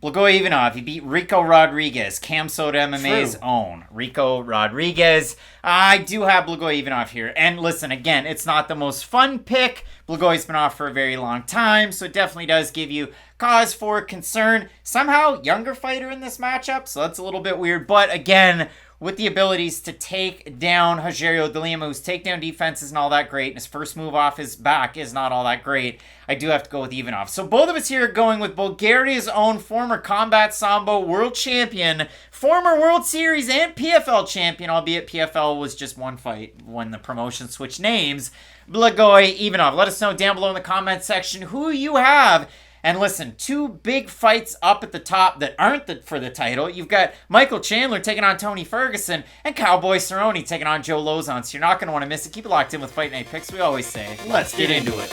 Blagoy Ivanov, he beat Rico Rodriguez, Cam Soda MMA's True. own. Rico Rodriguez. I do have Blagoy Ivanov here. And listen, again, it's not the most fun pick. Blagoy's been off for a very long time, so it definitely does give you cause for concern. Somehow, younger fighter in this matchup, so that's a little bit weird. But again, with the abilities to take down Rogerio de Lima, whose takedown defense isn't all that great, and his first move off his back is not all that great, I do have to go with Ivanov. So both of us here are going with Bulgaria's own former Combat Sambo world champion, former World Series and PFL champion, albeit PFL was just one fight when the promotion switched names, Blagoy Ivanov. Let us know down below in the comment section who you have. And listen, two big fights up at the top that aren't for the title. You've got Michael Chandler taking on Tony Ferguson and Cowboy Cerrone taking on Joe Lozon. So you're not going to want to miss it. Keep it locked in with Fight Night Picks. We always say, let's get into it.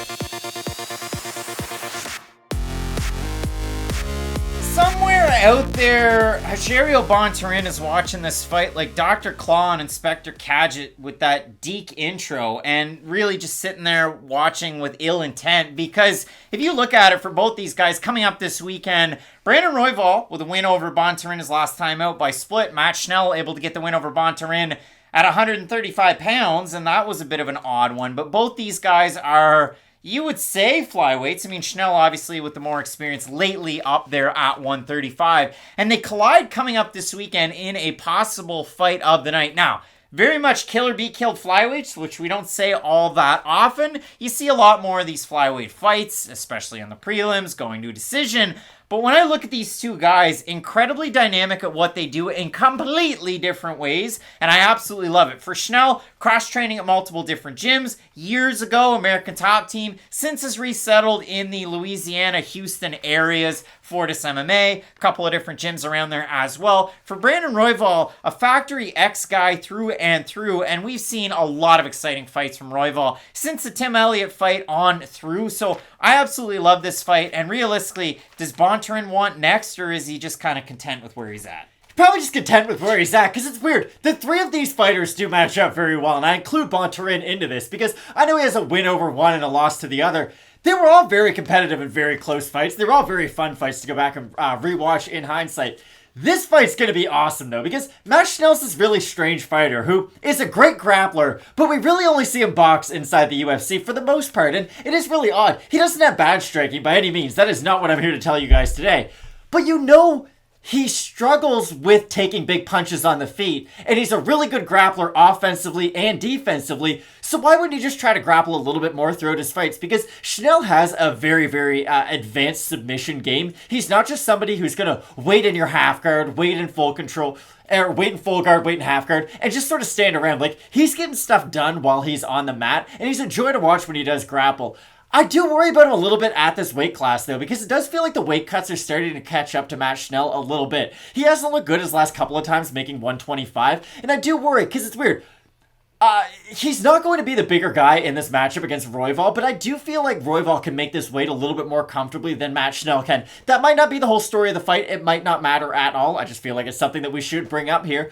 Somewhere out there, Rogerio Bontorin is watching this fight like Dr. Claw and Inspector Gadget with that Deke intro and really just sitting there watching with ill intent, because if you look at it for both these guys coming up this weekend, Brandon Royval with a win over Bontorin his last time out by split. Matt Schnell able to get the win over Bontorin at 135 pounds, and that was a bit of an odd one, but both these guys are, you would say, flyweights. I mean, Schnell obviously with the more experience lately up there at 135. And they collide coming up this weekend in a possible fight of the night. Now, very much killer be killed flyweights, which we don't say all that often. You see a lot more of these flyweight fights, especially on the prelims, going to a decision. But when I look at these two guys, incredibly dynamic at what they do in completely different ways, and I absolutely love it. For Schnell, cross-training at multiple different gyms. Years ago, American Top Team, since has resettled in the Louisiana, Houston areas, Fortis MMA, a couple of different gyms around there as well. For Brandon Royval, a Factory X guy through and through, and we've seen a lot of exciting fights from Royval since the Tim Elliott fight on through, so I absolutely love this fight, and realistically, does Bontorin want next, or is he just kind of content with where he's at? Probably just content with where he's at, because it's weird. The three of these fighters do match up very well, and I include Bontorin into this because I know he has a win over one and a loss to the other. They were all very competitive and very close fights. They were all very fun fights to go back and rewatch in hindsight. This fight's going to be awesome, though, because Matt Schnell's this really strange fighter who is a great grappler, but we really only see him box inside the UFC for the most part, and it is really odd. He doesn't have bad striking by any means. That is not what I'm here to tell you guys today. But you know, he struggles with taking big punches on the feet, and he's a really good grappler offensively and defensively, so why wouldn't he just try to grapple a little bit more throughout his fights? Because Schnell has a very, very advanced submission game. He's not just somebody who's going to wait in your half guard, wait in full control, or wait in full guard, wait in half guard, and just sort of stand around. Like, he's getting stuff done while he's on the mat, and he's a joy to watch when he does grapple. I do worry about him a little bit at this weight class, though, because it does feel like the weight cuts are starting to catch up to Matt Schnell a little bit. He hasn't looked good his last couple of times, making 125, and I do worry, because it's weird. He's not going to be the bigger guy in this matchup against Royval, but I do feel like Royval can make this weight a little bit more comfortably than Matt Schnell can. That might not be the whole story of the fight. It might not matter at all. I just feel like it's something that we should bring up here.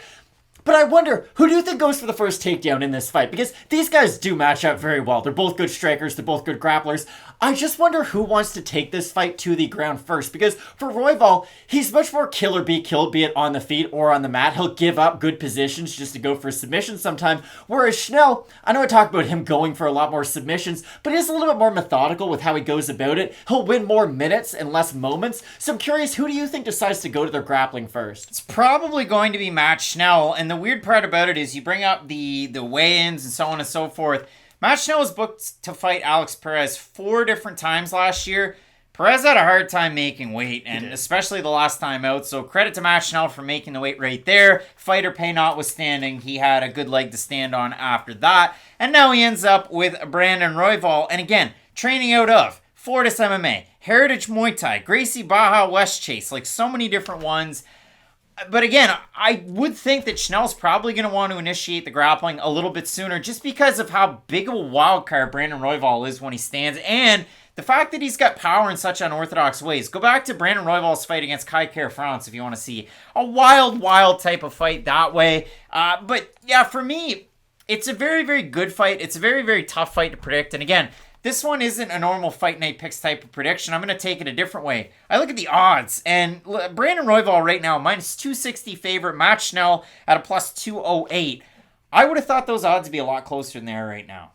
But I wonder, who do you think goes for the first takedown in this fight? Because these guys do match up very well. They're both good strikers. They're both good grapplers. I just wonder who wants to take this fight to the ground first. Because for Royval, he's much more kill or be killed, be it on the feet or on the mat. He'll give up good positions just to go for a submission sometimes. Whereas Schnell, I know I talked about him going for a lot more submissions, but he's a little bit more methodical with how he goes about it. He'll win more minutes and less moments. So I'm curious, who do you think decides to go to their grappling first? It's probably going to be Matt Schnell, and the weird part about it is you bring up the weigh-ins and so on and so forth. Matt Schnell was booked to fight Alex Perez 4 different times last year. Perez had a hard time making weight, and especially the last time out, so credit to Matt Schnell for making the weight right there. Fighter pay notwithstanding, he had a good leg to stand on after that, and now he ends up with Brandon Royval, and again, training out of Fortis MMA, Heritage Muay Thai, Gracie Baja West Chase, like so many different ones. But again, I would think that Schnell's probably going to want to initiate the grappling a little bit sooner just because of how big of a wild card Brandon Royval is when he stands, and the fact that he's got power in such unorthodox ways. Go back to Brandon Royval's fight against Kai Kara France if you want to see a wild type of fight that way. But yeah, for me, it's a very, very good fight. It's a very, very tough fight to predict. And again, this one isn't a normal Fight Night Picks type of prediction. I'm going to take it a different way. I look at the odds, and Brandon Royval right now, minus 260 favorite, Matt Schnell at a plus 208. I would have thought those odds would be a lot closer than they are right now.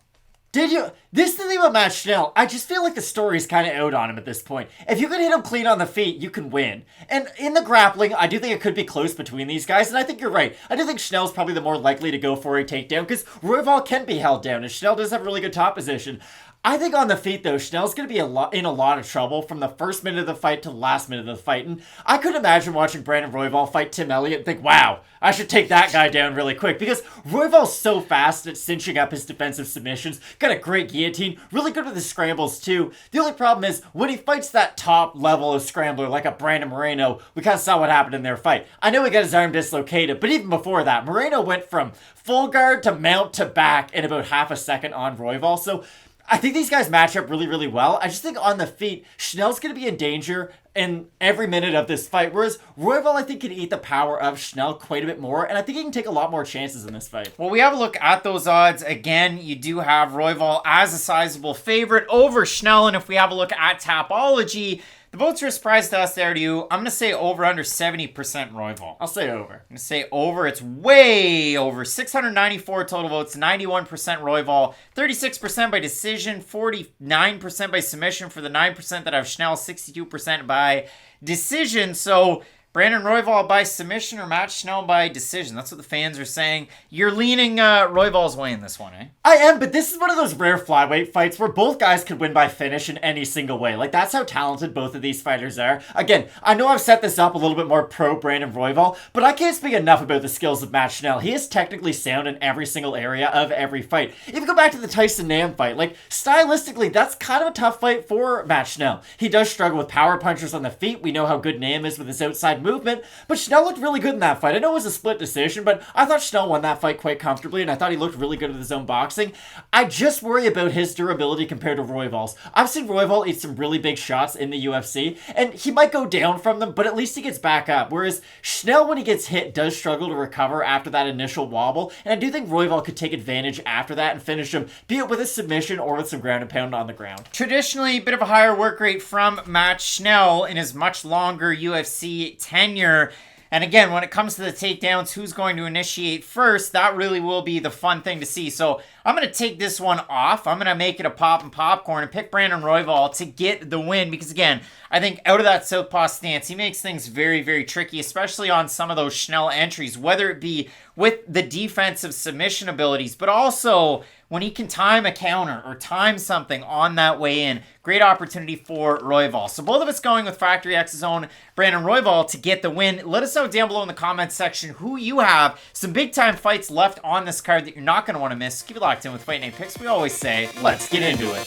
Did you? This is the thing about Matt Schnell. I just feel like the story's kind of out on him at this point. If you can hit him clean on the feet, you can win. And in the grappling, I do think it could be close between these guys, and I think you're right. I do think Schnell's probably the more likely to go for a takedown, because Royval can be held down, and Schnell does have a really good top position. I think on the feet, though, Schnell's going to be in a lot of trouble from the first minute of the fight to the last minute of the fight. And I could imagine watching Brandon Royval fight Tim Elliott and think, wow, I should take that guy down really quick. Because Royval's so fast at cinching up his defensive submissions. Got a great guillotine. Really good with his scrambles, too. The only problem is, when he fights that top level of scrambler like a Brandon Moreno, we kind of saw what happened in their fight. I know he got his arm dislocated, but even before that, Moreno went from full guard to mount to back in about half a second on Royval. So I think these guys match up really, really well. I just think on the feet, Schnell's going to be in danger in every minute of this fight, whereas Royval, I think, can eat the power of Schnell quite a bit more, and I think he can take a lot more chances in this fight. Well, we have a look at those odds. Again, you do have Royval as a sizable favorite over Schnell, and if we have a look at Tapology, the votes are a surprise to us there to you. I'm going to say over under 70% Royval. I'll say over. I'm going to say over. It's way over. 694 total votes, 91% Royval, 36% by decision, 49% by submission for the 9% that have Schnell, 62% by decision. So Brandon Royval by submission or Matt Schnell by decision. That's what the fans are saying. You're leaning Royval's way in this one, eh? I am, but this is one of those rare flyweight fights where both guys could win by finish in any single way. Like, that's how talented both of these fighters are. Again, I know I've set this up a little bit more pro Brandon Royval, but I can't speak enough about the skills of Matt Schnell. He is technically sound in every single area of every fight. If you go back to the Tyson Nam fight, like, stylistically, that's kind of a tough fight for Matt Schnell. He does struggle with power punchers on the feet. We know how good Nam is with his outside movement, but Schnell looked really good in that fight. I know it was a split decision, but I thought Schnell won that fight quite comfortably, and I thought he looked really good with his own boxing. I just worry about his durability compared to Royval's. I've seen Royval eat some really big shots in the UFC, and he might go down from them, but at least he gets back up, whereas Schnell, when he gets hit, does struggle to recover after that initial wobble, and I do think Royval could take advantage after that and finish him, be it with a submission or with some ground and pound on the ground. Traditionally, a bit of a higher work rate from Matt Schnell in his much longer UFC tenure. And again, when it comes to the takedowns, who's going to initiate first, that really will be the fun thing to see. So I'm going to take this one off. I'm going to make it a pop and popcorn and pick Brandon Royval to get the win. Because again, I think out of that southpaw stance, he makes things very, very tricky, especially on some of those Schnell entries, whether it be with the defensive submission abilities, but also when he can time a counter or time something on that way in. Great opportunity for Royval. So both of us going with Factory X's own Brandon Royval to get the win. Let us know down below in the comments section who you have. Some big time fights left on this card that you're not going to want to miss. Keep it locked in with Fight Night Picks. We always say, let's get into it.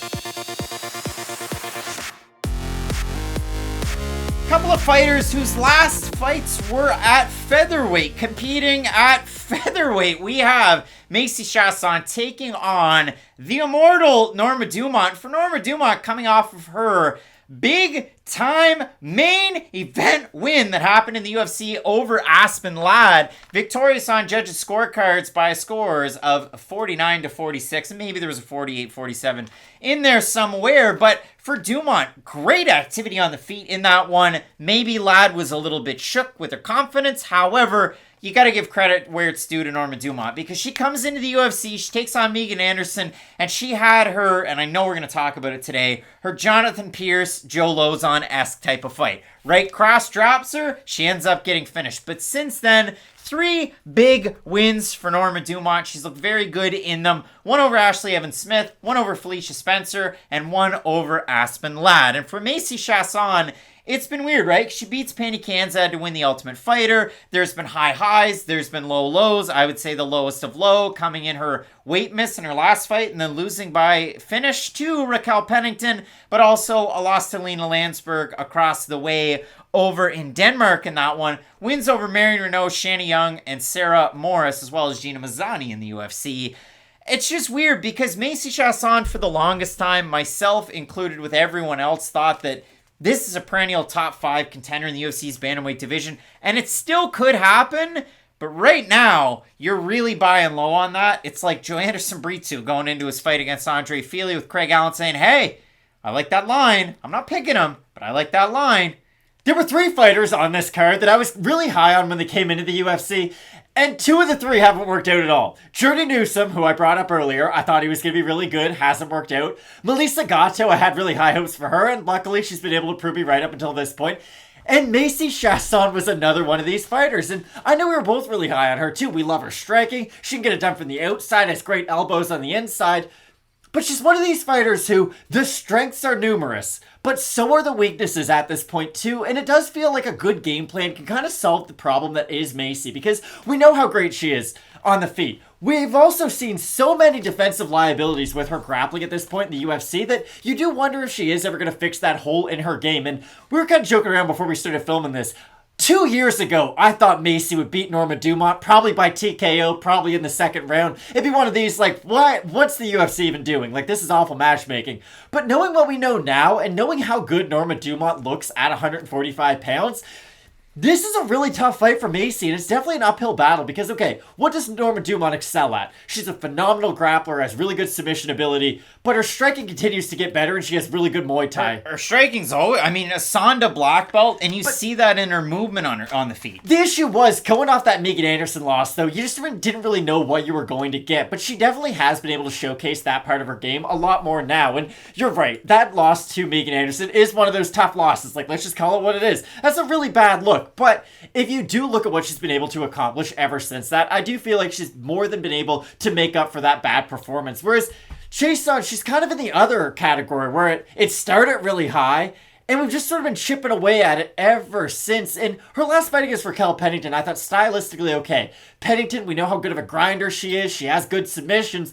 Couple of fighters whose last fights were at featherweight. Competing at featherweight, we have Macy Chiasson taking on the immortal Norma Dumont. For Norma Dumont, coming off of her big time main event win that happened in the UFC over Aspen Ladd. Victorious on judges' scorecards by scores of 49-46, and maybe there was a 48-47 in there somewhere. But for Dumont, great activity on the feet in that one. Maybe Ladd was a little bit shook with her confidence. However, you got to give credit where it's due to Norma Dumont, because she comes into the UFC, she takes on Megan Anderson, and she had her, and I know we're going to talk about it today, her Jonathan Pierce, Joe Lozon-esque type of fight. Right cross drops her, she ends up getting finished. But since then, 3 big wins for Norma Dumont. She's looked very good in them. 1 over Ashley Evans-Smith, 1 over Felicia Spencer, and 1 over Aspen Ladd. And for Macy Chiasson, it's been weird, right? She beats Penny Kanzad to win the Ultimate Fighter. There's been high highs. There's been low lows. I would say the lowest of low, coming in her weight miss in her last fight and then losing by finish to Raquel Pennington, but also a loss to Lena Landsberg across the way over in Denmark in that one. Wins over Marion Renault, Shanna Young, and Sarah Morris, as well as Gina Mazzani in the UFC. It's just weird because Macy Chiasson, for the longest time, myself included with everyone else, thought that this is a perennial top 5 contender in the UFC's bantamweight division, and it still could happen, But right now, you're really buying low on that. It's like Joanderson Brito going into his fight against Andre Fialho with Craig Allen saying, hey, I like that line. I'm not picking him, but I like that line. There were 3 fighters on this card that I was really high on when they came into the UFC, and 2 of the 3 haven't worked out at all. Jordy Newsom, who I brought up earlier, I thought he was going to be really good, hasn't worked out. Melissa Gatto, I had really high hopes for her, and luckily she's been able to prove me right up until this point. And Macy Chiasson was another one of these fighters, and I know we were both really high on her too. We love her striking, she can get it done from the outside, has great elbows on the inside. But she's one of these fighters who, the strengths are numerous, but so are the weaknesses at this point too, and it does feel like a good game plan can kind of solve the problem that is Macy, because we know how great she is on the feet. We've also seen so many defensive liabilities with her grappling at this point in the UFC that you do wonder if she is ever going to fix that hole in her game, and we were kind of joking around before we started filming this. 2 years ago, I thought Macy would beat Norma Dumont, probably by TKO, probably in the second round. It'd be one of these, like, what's the UFC even doing? Like, this is awful matchmaking. But knowing what we know now, and knowing how good Norma Dumont looks at 145 pounds, this is a really tough fight for Macy, and it's definitely an uphill battle because, okay, what does Norma Dumont excel at? She's a phenomenal grappler, has really good submission ability, but her striking continues to get better, and she has really good Muay Thai. Her striking's always, I mean, a Sonda black belt, and you see that in her movement on the feet. The issue was, going off that Megan Anderson loss, though, you just didn't really know what you were going to get, but she definitely has been able to showcase that part of her game a lot more now, and you're right, that loss to Megan Anderson is one of those tough losses. Like, let's just call it what it is. That's a really bad look. But if you do look at what she's been able to accomplish ever since that, I do feel like she's more than been able to make up for that bad performance. Whereas Chiasson, she's kind of in the other category where it started really high, and we've just sort of been chipping away at it ever since. And her last fight against Raquel Pennington, I thought stylistically okay. Pennington, we know how good of a grinder she is. She has good submissions.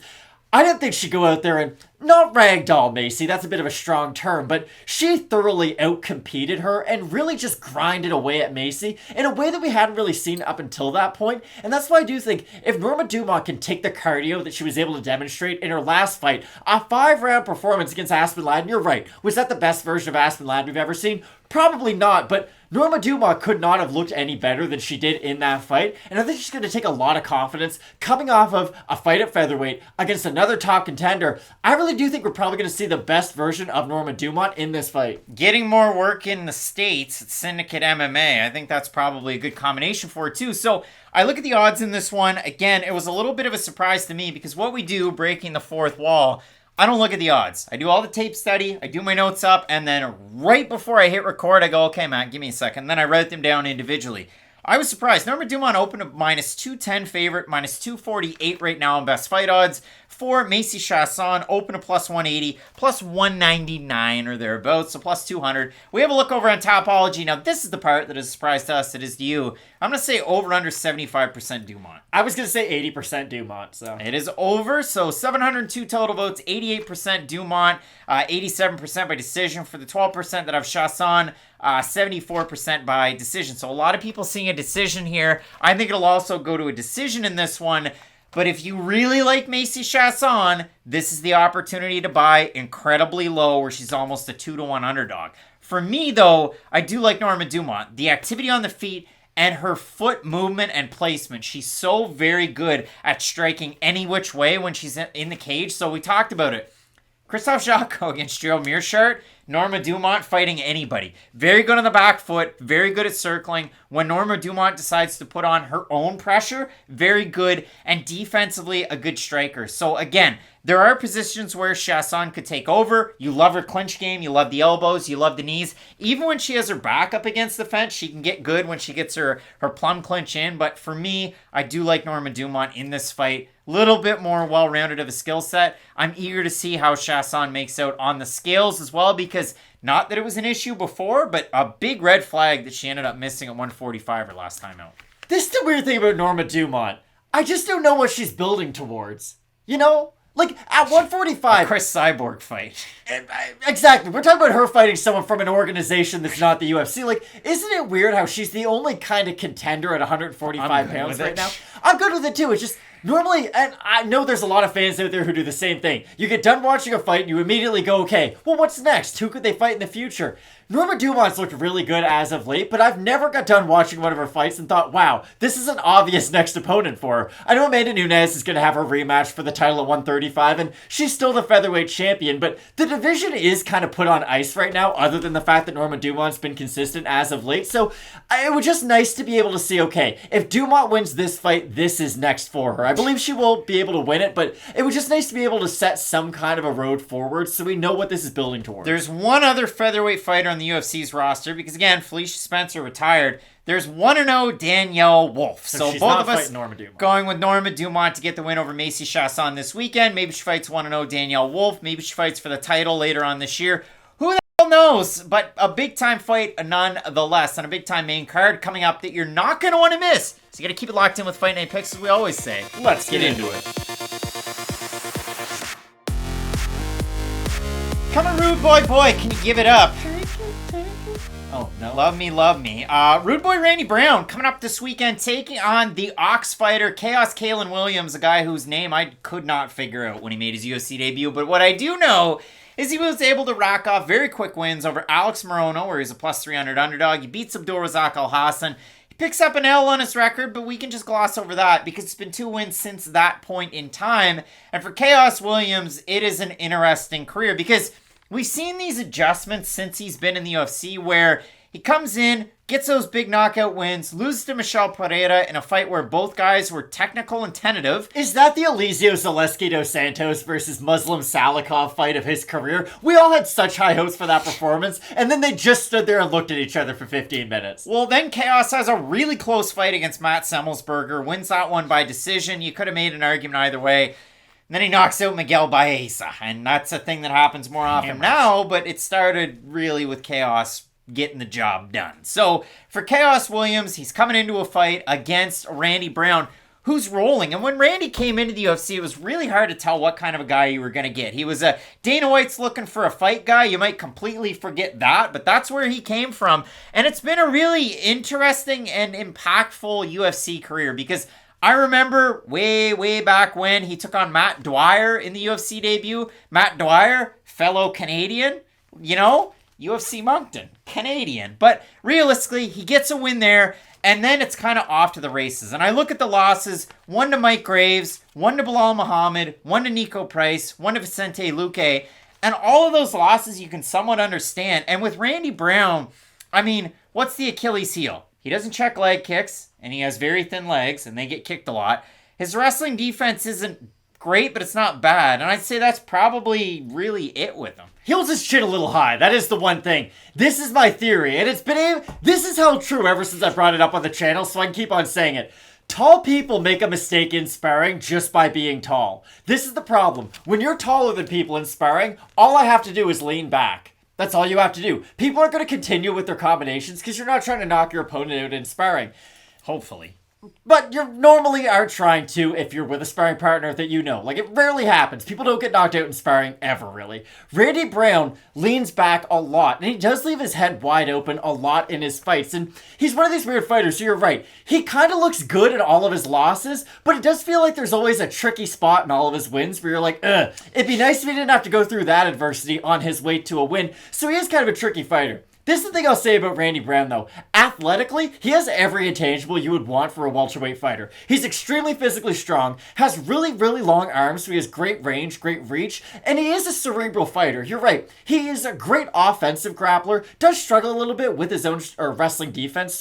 I didn't think she'd go out there and not ragdoll Macy, that's a bit of a strong term, but she thoroughly outcompeted her and really just grinded away at Macy in a way that we hadn't really seen up until that point. And that's why I do think if Norma Dumont can take the cardio that she was able to demonstrate in her last fight, a 5-round performance against Aspen Ladd, you're right, was that the best version of Aspen Ladd we've ever seen? Probably not, but Norma Dumont could not have looked any better than she did in that fight, and I think she's going to take a lot of confidence coming off of a fight at featherweight against another top contender. I really do think we're probably going to see the best version of Norma Dumont in this fight. Getting more work in the States at Syndicate MMA, I think that's probably a good combination for her too. So I look at the odds in this one. Again, it was a little bit of a surprise to me because what we do, breaking the fourth wall, I don't look at the odds. I do all the tape study, I do my notes up, and then right before I hit record, I go, okay, Matt, give me a second. And then I write them down individually. I was surprised. Norma Dumont opened a minus 210 favorite, minus 248 right now on best fight odds. For Macy Chiasson, open a plus 180, plus 199 or thereabouts, so plus 200. We have a look over on Topology. Now, this is the part that is a surprise to us, it is to you. I'm going to say over under 75% Dumont. I was going to say 80% Dumont, so. It is over, so 702 total votes, 88% Dumont, 87% by decision. For the 12% that have Chiasson, 74% by decision. So a lot of people seeing a decision here. I think it'll also go to a decision in this one. But if you really like Macy Chiasson, this is the opportunity to buy incredibly low where she's almost a 2-1 underdog. For me, though, I do like Norma Dumont. The activity on the feet and her foot movement and placement. She's so very good at striking any which way when she's in the cage. So we talked about it. Christoph Jocko against Gerald Mearshart. Norma Dumont fighting anybody. Very good on the back foot. Very good at circling. When Norma Dumont decides to put on her own pressure, very good. And defensively, a good striker. So again, there are positions where Chiasson could take over. You love her clinch game. You love the elbows. You love the knees. Even when she has her back up against the fence, she can get good when she gets her plum clinch in. But for me, I do like Norma Dumont in this fight. Little bit more well-rounded of a skill set. I'm eager to see how Chiasson makes out on the scales as well, because not that it was an issue before, but a big red flag that she ended up missing at 145 her last time out. This is the weird thing about Norma Dumont. I just don't know what she's building towards. You know? Like, at 145... A Chris Cyborg fight. Exactly. We're talking about her fighting someone from an organization that's not the UFC. Like, isn't it weird how she's the only kind of contender at 145 pounds right now? I'm good with it, too. It's just... Normally, and I know there's a lot of fans out there who do the same thing. You get done watching a fight and you immediately go, okay, well, what's next? Who could they fight in the future? Norma Dumont's looked really good as of late, but I've never got done watching one of her fights and thought, wow, this is an obvious next opponent for her. I know Amanda Nunes is going to have her rematch for the title at 135, and she's still the featherweight champion, but the division is kind of put on ice right now, other than the fact that Norma Dumont's been consistent as of late, so it was just nice to be able to see, okay, if Dumont wins this fight, this is next for her. I believe she will be able to win it, but it was just nice to be able to set some kind of a road forward so we know what this is building towards. There's one other featherweight fighter on the UFC's roster, because again, Felicia Spencer retired. There's 1-0 Danielle Wolf. So she's both not of us fighting Norma Dumont. going with Norma Dumont to get the win over Macy Chasson this weekend. Maybe she fights 1-0 Danielle Wolf. Maybe she fights for the title later on this year. Who the hell knows? But a big-time fight nonetheless, and a big-time main card coming up that you're not going to want to miss. So you got to keep it locked in with Fight Night Picks, as we always say. Let's get into it. Come on, Rude Boy, can you give it up? Oh, no. Love me. Rude Boy Randy Brown coming up this weekend, taking on the Ox fighter, Chaos Kalen Williams, a guy whose name I could not figure out when he made his UFC debut. But what I do know is he was able to rack off very quick wins over Alex Morono, where he's a plus 300 underdog. He beats Abdul Razak Al Hassan. He picks up an L on his record, but we can just gloss over that because it's been 2 wins since that point in time. And for Chaos Williams, it is an interesting career because we've seen these adjustments since he's been in the UFC where he comes in, gets those big knockout wins, loses to Michel Pereira in a fight where both guys were technical and tentative. Is that the Eliseo Zaleski dos Santos versus Muslim Salikov fight of his career? We all had such high hopes for that performance, and then they just stood there and looked at each other for 15 minutes. Well, then Chaos has a really close fight against Matt Semmelsberger, wins that one by decision. You could have made an argument either way. And then he knocks out Miguel Baeza, and that's a thing that happens more often now, but it started really with Chaos getting the job done. So for Chaos Williams, he's coming into a fight against Randy Brown, who's rolling. And when Randy came into the UFC, it was really hard to tell what kind of a guy you were going to get. He was a Dana White's looking for a fight guy. You might completely forget that, but that's where he came from. And it's been a really interesting and impactful UFC career because I remember way back when he took on Matt Dwyer in the UFC debut. Matt Dwyer, fellow Canadian, UFC Moncton, Canadian. But realistically, he gets a win there, and then it's kind of off to the races. And I look at the losses, 1 to Mike Graves, 1 to Bilal Muhammad, 1 to Nico Price, 1 to Vicente Luque, and all of those losses you can somewhat understand. And with Randy Brown, I mean, what's the Achilles heel? He doesn't check leg kicks, and he has very thin legs, and they get kicked a lot. His wrestling defense isn't great, but it's not bad. And I'd say that's probably really it with him. He holds his chin a little high. That is the one thing. This is my theory, and this is held true ever since I brought it up on the channel, so I can keep on saying it. Tall people make a mistake in sparring just by being tall. This is the problem. When you're taller than people in sparring, all I have to do is lean back. That's all you have to do. People are going to continue with their combinations because you're not trying to knock your opponent out in sparring. Hopefully. But you normally are trying to if you're with a sparring partner that you know. Like, it rarely happens. People don't get knocked out in sparring ever, really. Randy Brown leans back a lot, and he does leave his head wide open a lot in his fights. And he's one of these weird fighters, so you're right. He kind of looks good in all of his losses, but it does feel like there's always a tricky spot in all of his wins where you're like, it'd be nice if he didn't have to go through that adversity on his way to a win. So he is kind of a tricky fighter. This is the thing I'll say about Randy Brown, though. Athletically, he has every intangible you would want for a welterweight fighter. He's extremely physically strong, has really long arms, so he has great range, great reach, and he is a cerebral fighter. You're right. He is a great offensive grappler, does struggle a little bit with his own wrestling defense,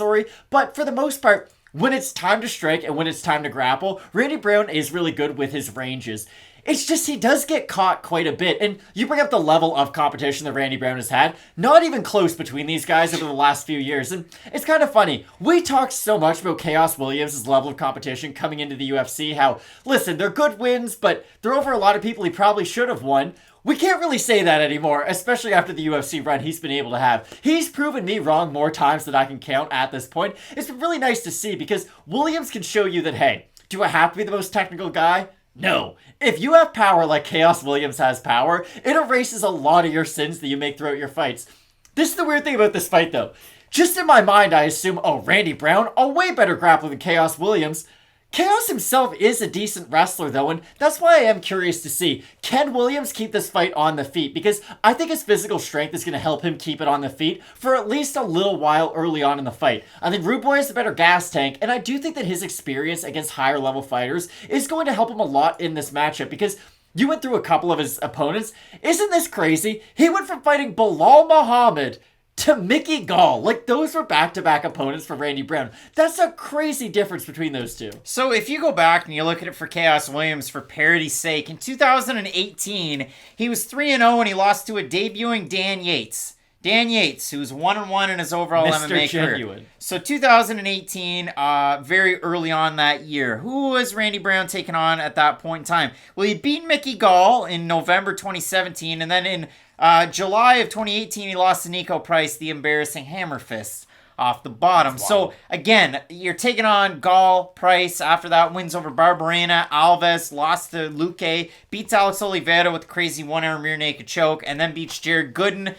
but for the most part, when it's time to strike and when it's time to grapple, Randy Brown is really good with his ranges. It's just he does get caught quite a bit. And you bring up the level of competition that Randy Brown has had. Not even close between these guys over the last few years. And it's kind of funny. We talked so much about Chaos Williams' level of competition coming into the UFC. How, listen, they're good wins, but they're over a lot of people he probably should have won. We can't really say that anymore, especially after the UFC run he's been able to have. He's proven me wrong more times than I can count at this point. It's been really nice to see because Williams can show you that, hey, do I have to be the most technical guy? No. If you have power like Chaos Williams has power, it erases a lot of your sins that you make throughout your fights. This is the weird thing about this fight, though. Just in my mind, I assume, Randy Brown, a way better grappler than Chaos Williams. Chaos himself is a decent wrestler, though, and that's why I am curious to see, can Williams keep this fight on the feet? Because I think his physical strength is going to help him keep it on the feet for at least a little while early on in the fight. I think Rude Boy is the better gas tank, and I do think that his experience against higher level fighters is going to help him a lot in this matchup, because you went through a couple of his opponents. Isn't this crazy? He went from fighting Bilal Muhammad to Mickey Gall. Like, those were back-to-back opponents for Randy Brown. That's a crazy difference between those two. So if you go back and you look at it for Chaos Williams, for parity's sake, in 2018, he was 3-0 and he lost to a debuting Dan Yates. Dan Yates, who's 1-1 in his overall Mr. MMA Genuine. career. So 2018, very early on that year. Who was Randy Brown taking on at that point in time? Well, he beat Mickey Gall in November 2017, and then in July of 2018, he lost to Nico Price, the embarrassing hammer fist off the bottom. So, again, you're taking on Gall, Price. After that, wins over Barberena, Alves, lost to Luque, beats Alex Oliveira with a crazy one-arm rear naked choke, and then beats Jared Gooden.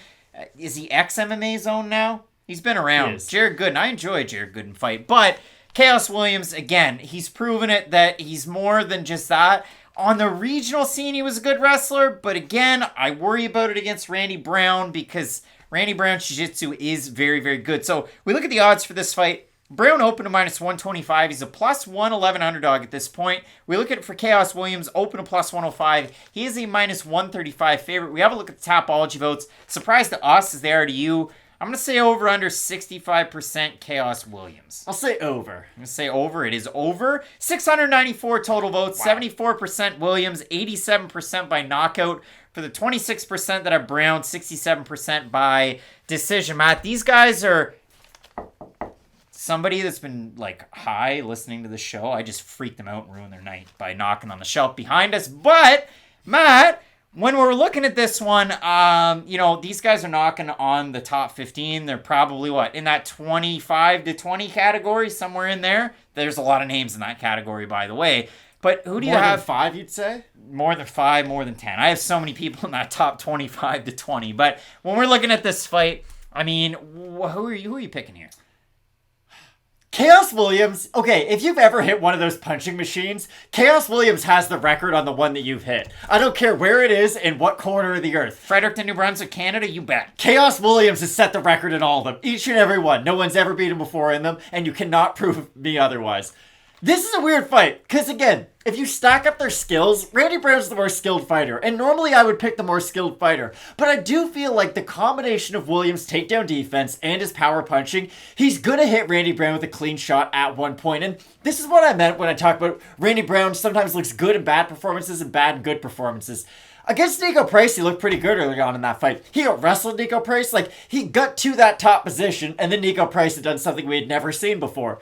Is he ex-MMA zone now? He's been around. Jared Gooden. I enjoy a Jared Gooden fight. But Chaos Williams, again, he's proven it that he's more than just that. On the regional scene, he was a good wrestler, but again, I worry about it against Randy Brown because Randy Brown's jiu-jitsu is very, very good. So we look at the odds for this fight. Brown open to -125. He's a +111 underdog at this point. We look at it for Chaos Williams, open to +105. He is a -135 favorite. We have a look at the Tapology votes. Surprise to us as they are to you. I'm going to say over under 65% Chaos Williams. I'll say over. I'm going to say over. It is over. 694 total votes. Wow. 74% Williams. 87% by knockout. For the 26% that are Brown. 67% by decision. Matt, these guys are somebody that's been like high listening to the show. I just freaked them out and ruined their night by knocking on the shelf behind us. But, Matt, when we're looking at this one, these guys are knocking on the top 15. They're probably, in that 25 to 20 category, somewhere in there. There's a lot of names in that category, by the way. But who do you have? More than 5, you'd say? More than 5, more than 10. I have so many people in that top 25 to 20. But when we're looking at this fight, I mean, who are you picking here? Chaos Williams, okay, if you've ever hit one of those punching machines, Chaos Williams has the record on the one that you've hit. I don't care where it is and what corner of the earth. Fredericton, New Brunswick, Canada, you bet. Chaos Williams has set the record in all of them. Each and every one. No one's ever beat him before in them, and you cannot prove me otherwise. This is a weird fight, because again, if you stack up their skills, Randy Brown's the more skilled fighter, and normally I would pick the more skilled fighter, but I do feel like the combination of Williams' takedown defense and his power punching, he's gonna hit Randy Brown with a clean shot at one point, and this is what I meant when I talk about Randy Brown sometimes looks good in bad performances and bad in good performances. Against Nico Price, he looked pretty good early on in that fight. He out-wrestled Nico Price, like, he got to that top position, and then Nico Price had done something we had never seen before.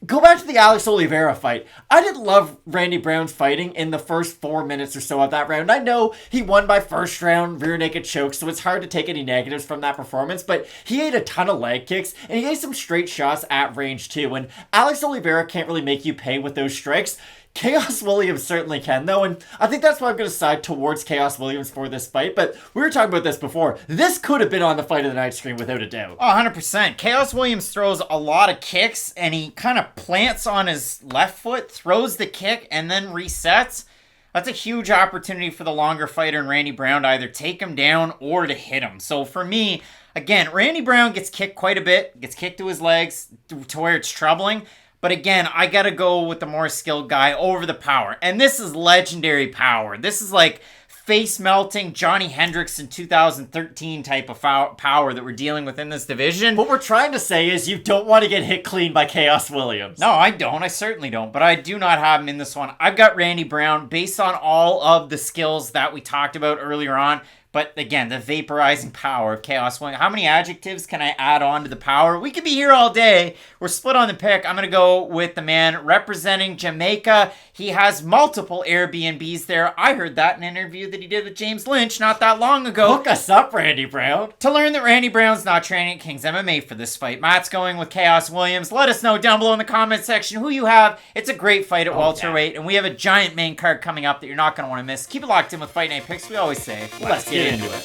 Go back to the Alex Oliveira fight. I didn't love Randy Brown's fighting in the first 4 minutes or so of that round. I know he won by first round rear naked choke, so it's hard to take any negatives from that performance, but he ate a ton of leg kicks, and he ate some straight shots at range too, and Alex Oliveira can't really make you pay with those strikes. Chaos Williams certainly can, though, and I think that's why I'm going to side towards Chaos Williams for this fight, but we were talking about this before. This could have been on the Fight of the Night screen without a doubt. Oh, 100%. Chaos Williams throws a lot of kicks, and he kind of plants on his left foot, throws the kick, and then resets. That's a huge opportunity for the longer fighter in Randy Brown to either take him down or to hit him. So for me, again, Randy Brown gets kicked quite a bit, gets kicked to his legs to where it's troubling. But again, I got to go with the more skilled guy over the power. And this is legendary power. This is like face-melting Johnny Hendricks in 2013 type of power that we're dealing with in this division. What we're trying to say is you don't want to get hit clean by Chaos Williams. No, I don't. I certainly don't. But I do not have him in this one. I've got Randy Brown based on all of the skills that we talked about earlier on. But again, the vaporizing power of Chaos Williams. How many adjectives can I add on to the power? We could be here all day. We're split on the pick. I'm going to go with the man representing Jamaica. He has multiple Airbnbs there. I heard that in an interview that he did with James Lynch not that long ago. Hook us up, Randy Brown. To learn that Randy Brown's not training at King's MMA for this fight. Matt's going with Chaos Williams. Let us know down below in the comment section who you have. It's a great fight at welterweight, and we have a giant main card coming up that you're not going to want to miss. Keep it locked in with Fight Night Picks. We always say, let's get into it.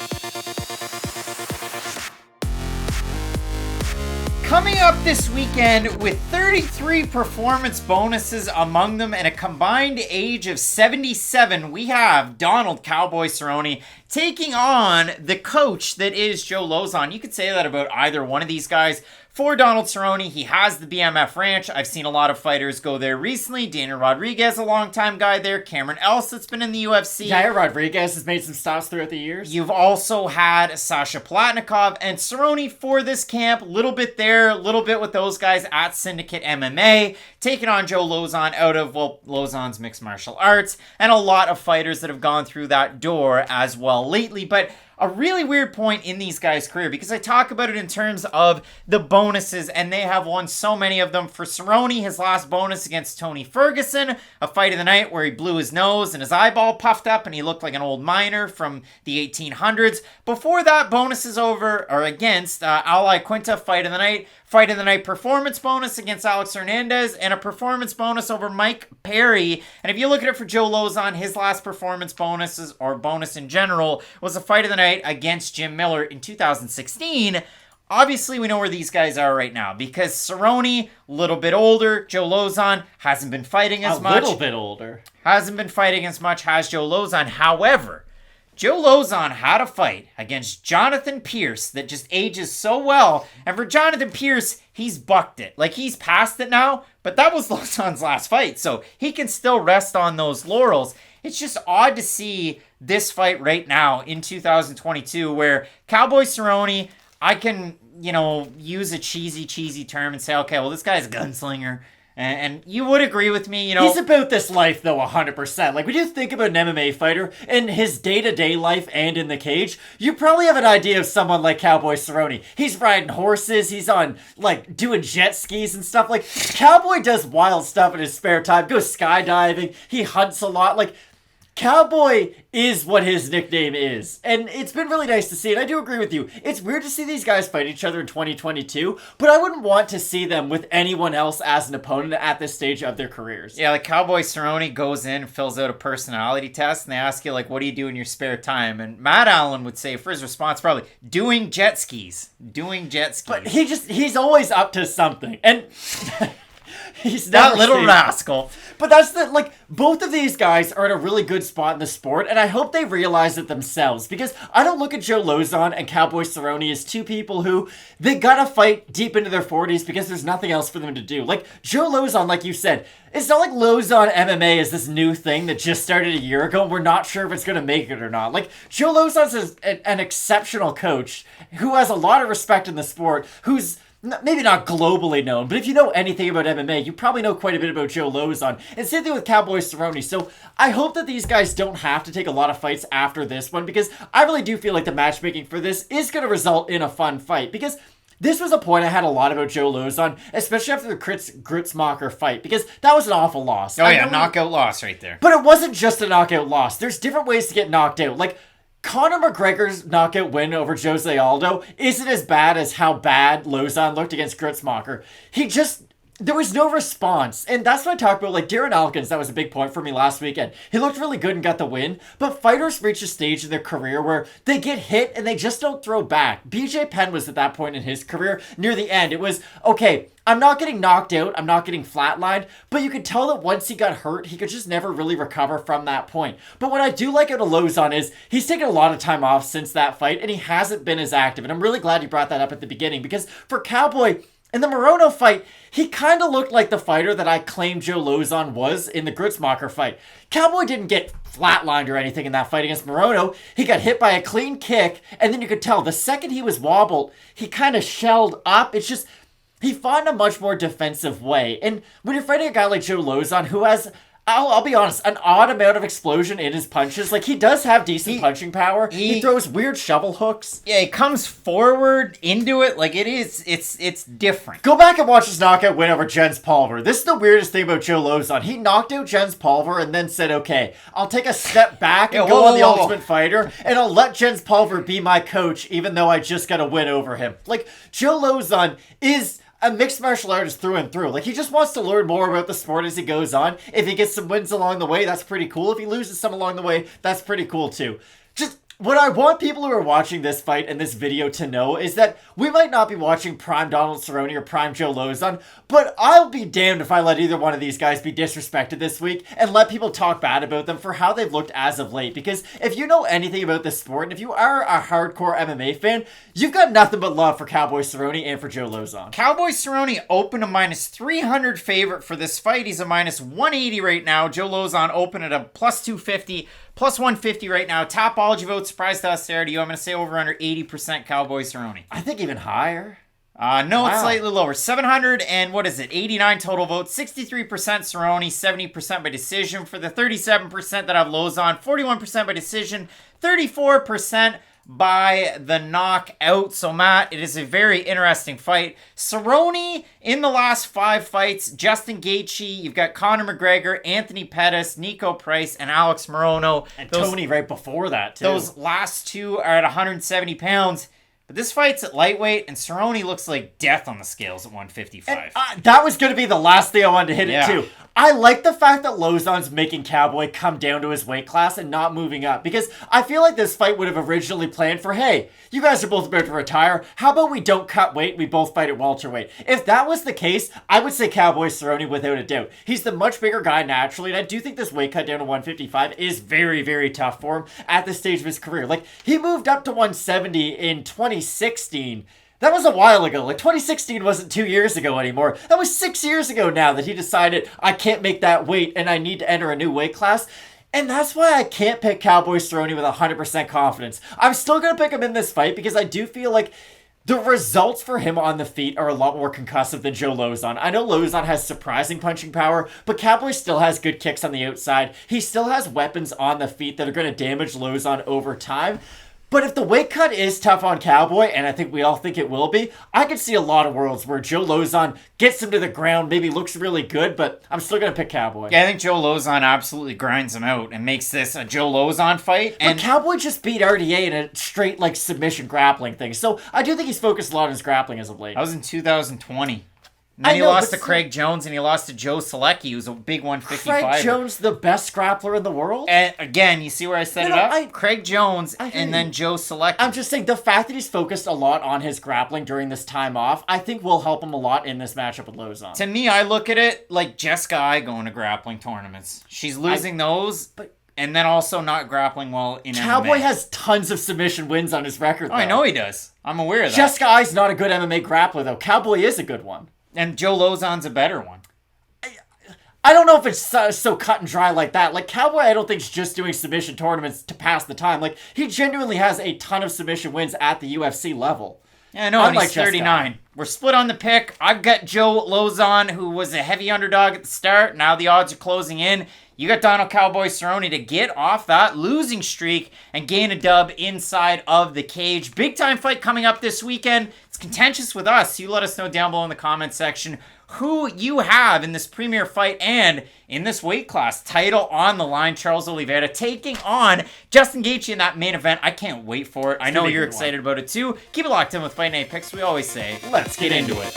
Coming up this weekend with 33 performance bonuses among them and a combined age of 77, we have Donald Cowboy Cerrone taking on the coach that is Joe Lauzon. You could say that about either one of these guys. For Donald Cerrone, he has the BMF Ranch. I've seen a lot of fighters go there recently. Daniel Rodrigues, a longtime guy there. Cameron Else, that's been in the UFC. Yeah, Rodrigues has made some stops throughout the years. You've also had Sasha Platnikov and Cerrone for this camp. A little bit there, a little bit with those guys at Syndicate MMA. Taking on Joe Lauzon out of, well, Lauzon's mixed martial arts. And a lot of fighters that have gone through that door as well lately. But a really weird point in these guys' career, because I talk about it in terms of the bonuses, and they have won so many of them. For Cerrone, his last bonus against Tony Ferguson, a fight of the night where he blew his nose and his eyeball puffed up and he looked like an old miner from the 1800s. Before that, bonuses over or against Ali Quinta, fight of the night performance bonus against Alex Hernandez, and a performance bonus over Mike Perry. And if you look at it for Joe Lauzon, his last performance bonuses, or bonus in general, was a fight of the night against Jim Miller in 2016. Obviously, we know where these guys are right now, because Cerrone, a little bit older. Joe Lauzon hasn't been fighting as much. A little bit older. Hasn't been fighting as much, has Joe Lauzon. However, Joe Lauzon had a fight against Jonathan Pierce that just ages so well. And for Jonathan Pierce, he's bucked it. Like, he's past it now, but that was Lauzon's last fight. So he can still rest on those laurels. It's just odd to see this fight right now in 2022 where Cowboy Cerrone, I can, use a cheesy term and say, okay, well, this guy's a gunslinger. And you would agree with me, He's about this life, though, 100%. Like, when you think about an MMA fighter in his day-to-day life and in the cage, you probably have an idea of someone like Cowboy Cerrone. He's riding horses, he's on, doing jet skis and stuff. Like, Cowboy does wild stuff in his spare time, goes skydiving, he hunts a lot. Like, Cowboy is what his nickname is. And it's been really nice to see it. I do agree with you. It's weird to see these guys fight each other in 2022, but I wouldn't want to see them with anyone else as an opponent at this stage of their careers. Yeah, like Cowboy Cerrone goes in, fills out a personality test, and they ask you, what do you do in your spare time? And Matt Allen would say, for his response, probably, doing jet skis. But he's always up to something. And he's that little rascal. But that's both of these guys are in a really good spot in the sport, and I hope they realize it themselves, because I don't look at Joe Lauzon and Cowboy Cerrone as two people who, they gotta fight deep into their 40s because there's nothing else for them to do. Like, Joe Lauzon, like you said, it's not like Lauzon MMA is this new thing that just started a year ago and we're not sure if it's gonna make it or not. Like, Joe Lauzon's an exceptional coach who has a lot of respect in the sport, who's maybe not globally known, but if you know anything about MMA, you probably know quite a bit about Joe Lauzon. And same thing with Cowboy Cerrone. So I hope that these guys don't have to take a lot of fights after this one, because I really do feel like the matchmaking for this is going to result in a fun fight. Because this was a point I had a lot about Joe Lauzon, especially after the Grutzmacher fight, because that was an awful loss. Oh yeah, knockout loss right there. But it wasn't just a knockout loss. There's different ways to get knocked out. Like, Conor McGregor's knockout win over Jose Aldo isn't as bad as how bad Lauzon looked against Grutzmacher. There was no response. And that's what I talked about. Like, Darren Elkins, that was a big point for me last weekend. He looked really good and got the win. But fighters reach a stage in their career where they get hit and they just don't throw back. BJ Penn was at that point in his career. Near the end, it was, okay, I'm not getting knocked out, I'm not getting flatlined, but you could tell that once he got hurt, he could just never really recover from that point. But what I do like out of Lauzon is he's taken a lot of time off since that fight, and he hasn't been as active. And I'm really glad you brought that up at the beginning, because for Cowboy, in the Morono fight, he kind of looked like the fighter that I claimed Joe Lauzon was in the Grutzmacher fight. Cowboy didn't get flatlined or anything in that fight against Morono. He got hit by a clean kick, and then you could tell the second he was wobbled, he kind of shelled up. It's just, he fought in a much more defensive way. And when you're fighting a guy like Joe Lauzon, who has, I'll be honest, an odd amount of explosion in his punches. Like, he does have decent punching power. He throws weird shovel hooks. Yeah, he comes forward into it. Like, it's different. Go back and watch his knockout win over Jens Pulver. This is the weirdest thing about Joe Lauzon. He knocked out Jens Pulver and then said, okay, I'll take a step back and go on the Ultimate Fighter, and I'll let Jens Pulver be my coach, even though I just got a win over him. Like, Joe Lauzon is a mixed martial artist through and through. Like, he just wants to learn more about the sport as he goes on. If he gets some wins along the way, that's pretty cool. If he loses some along the way, that's pretty cool too. Just What I want people who are watching this fight and this video to know is that we might not be watching prime Donald Cerrone or prime Joe Lozon, but I'll be damned if I let either one of these guys be disrespected this week and let people talk bad about them for how they've looked as of late. Because if you know anything about this sport, and if you are a hardcore MMA fan, you've got nothing but love for Cowboy Cerrone and for Joe Lozon. Cowboy Cerrone opened a minus 300 favorite for this fight. He's a minus 180 right now. Joe Lozon opened at a plus 250. Plus 150 right now. Topology vote. Surprise to us there. Do you? I'm going to say over under 80% Cowboy Cerrone. I think even higher. No, Wow. It's slightly lower. 700 and what is it? 89 total votes. 63% Cerrone, 70% by decision. For the 37% that have Lozon, 41% by decision, 34% by the knockout. So, Matt, it is a very interesting fight. Cerrone, in the last 5 fights, Justin Gaethje, you've got Conor McGregor, Anthony Pettis, Nico Price, and Alex Morono. And Tony right before that, too. Those last 2 are at 170 pounds. But this fight's at lightweight, and Cerrone looks like death on the scales at 155. And, that was going to be the last thing I wanted to hit it, too. I like the fact that Lozon's making Cowboy come down to his weight class and not moving up, because I feel like this fight would have originally planned for, hey, you guys are both about to retire. How about we don't cut weight? We both fight at welterweight. If that was the case, I would say Cowboy Cerrone without a doubt. He's the much bigger guy naturally, and I do think this weight cut down to 155 is very, very tough for him at this stage of his career. Like, he moved up to 170 in 2016. That was a while ago. Like, 2016 wasn't 2 years ago anymore. That was 6 years ago now that he decided, I can't make that weight and I need to enter a new weight class. And that's why I can't pick Cowboy Cerrone with 100% confidence. I'm still going to pick him in this fight because I do feel like the results for him on the feet are a lot more concussive than Joe Lozon. I know Lozon has surprising punching power, but Cowboy still has good kicks on the outside. He still has weapons on the feet that are going to damage Lozon over time. But if the weight cut is tough on Cowboy, and I think we all think it will be, I could see a lot of worlds where Joe Lozon gets him to the ground, maybe looks really good, but I'm still going to pick Cowboy. Yeah, I think Joe Lozon absolutely grinds him out and makes this a Joe Lozon fight. But Cowboy just beat RDA in a straight, like, submission grappling thing. So I do think he's focused a lot on his grappling as of late. That was in 2020. And then he lost to Craig Jones, and he lost to Joe Selecki, who's a big 155. Craig Jones, the best grappler in the world? And again, you see where I set it up? Craig Jones and then Joe Selecki. I'm just saying, the fact that he's focused a lot on his grappling during this time off, I think will help him a lot in this matchup with Lozon. To me, I look at it like Jessica I going to grappling tournaments. She's losing those, and then also not grappling well in Cowboy MMA. has tons of submission wins on his record, though. I know he does. I'm aware of that. Jessica I's not a good MMA grappler, though. Cowboy is a good one. And Joe Lozon's a better one. I don't know if it's so cut and dry like that. Like, Cowboy, I don't think is just doing submission tournaments to pass the time. Like, he genuinely has a ton of submission wins at the UFC level. Yeah, no, and he's 39. We're split on the pick. I've got Joe Lozon, who was a heavy underdog at the start. Now the odds are closing in. You got Donald Cowboy Cerrone to get off that losing streak and gain a dub inside of the cage. Big time fight coming up this weekend. It's contentious with us. You let us know down below in the comments section who you have in this premier fight and in this weight class. Title on the line. Charles Oliveira taking on Justin Gaethje in that main event. I can't wait for it. I know you're excited about it too. Keep it locked in with Fight Night Picks. We always say, let's get into it.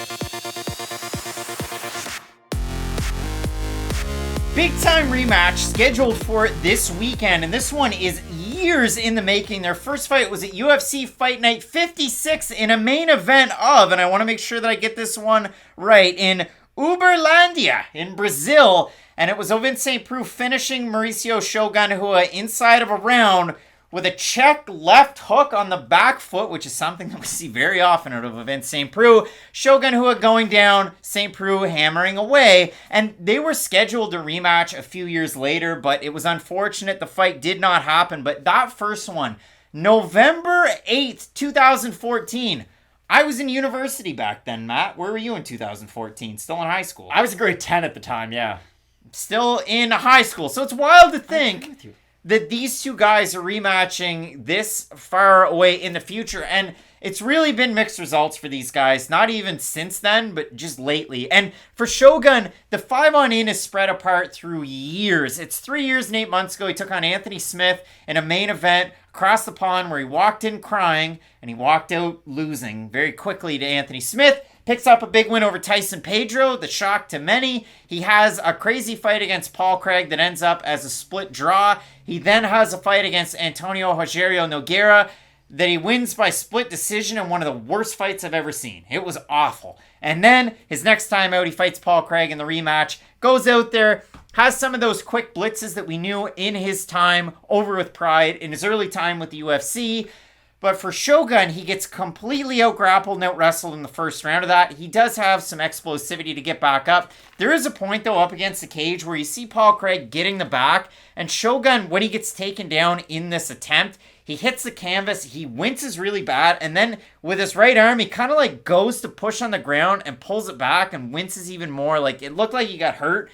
Big time rematch scheduled for this weekend, and this one is years in the making. Their first fight was at UFC Fight Night 56 in a main event of, and I want to make sure that I get this one right, in Uberlândia in Brazil, and it was Ovince St. Preux finishing Mauricio Shogun Rua inside of a round with a check left hook on the back foot, which is something that we see very often out of Ovince St. Preux. Shogun Rua going down, St. Preux hammering away, and they were scheduled to rematch a few years later, but it was unfortunate the fight did not happen. But that first one, November 8th, 2014. I was in university back then, Matt. Where were you in 2014? Still in high school? I was in grade 10 at the time, yeah. Still in high school. So it's wild to think that these two guys are rematching this far away in the future. And it's really been mixed results for these guys. Not even since then, but just lately. And for Shogun, the 5-on-in is spread apart through years. It's 3 years and 8 months ago. He took on Anthony Smith in a main event across the pond where he walked in crying and he walked out losing very quickly to Anthony Smith. Picks up a big win over Tyson Pedro, the shock to many. He has a crazy fight against Paul Craig that ends up as a split draw. He then has a fight against Antonio Rogerio Nogueira that he wins by split decision in one of the worst fights I've ever seen. It was awful. And then his next time out, he fights Paul Craig in the rematch. Goes out there, has some of those quick blitzes that we knew in his time over with Pride, in his early time with the UFC. But for Shogun, he gets completely out-grappled and out-wrestled in the first round of that. He does have some explosivity to get back up. There is a point, though, up against the cage where you see Paul Craig getting the back, and Shogun, when he gets taken down in this attempt, he hits the canvas, he winces really bad, and then with his right arm, he kind of like goes to push on the ground and pulls it back and winces even more. Like, it looked like he got hurt.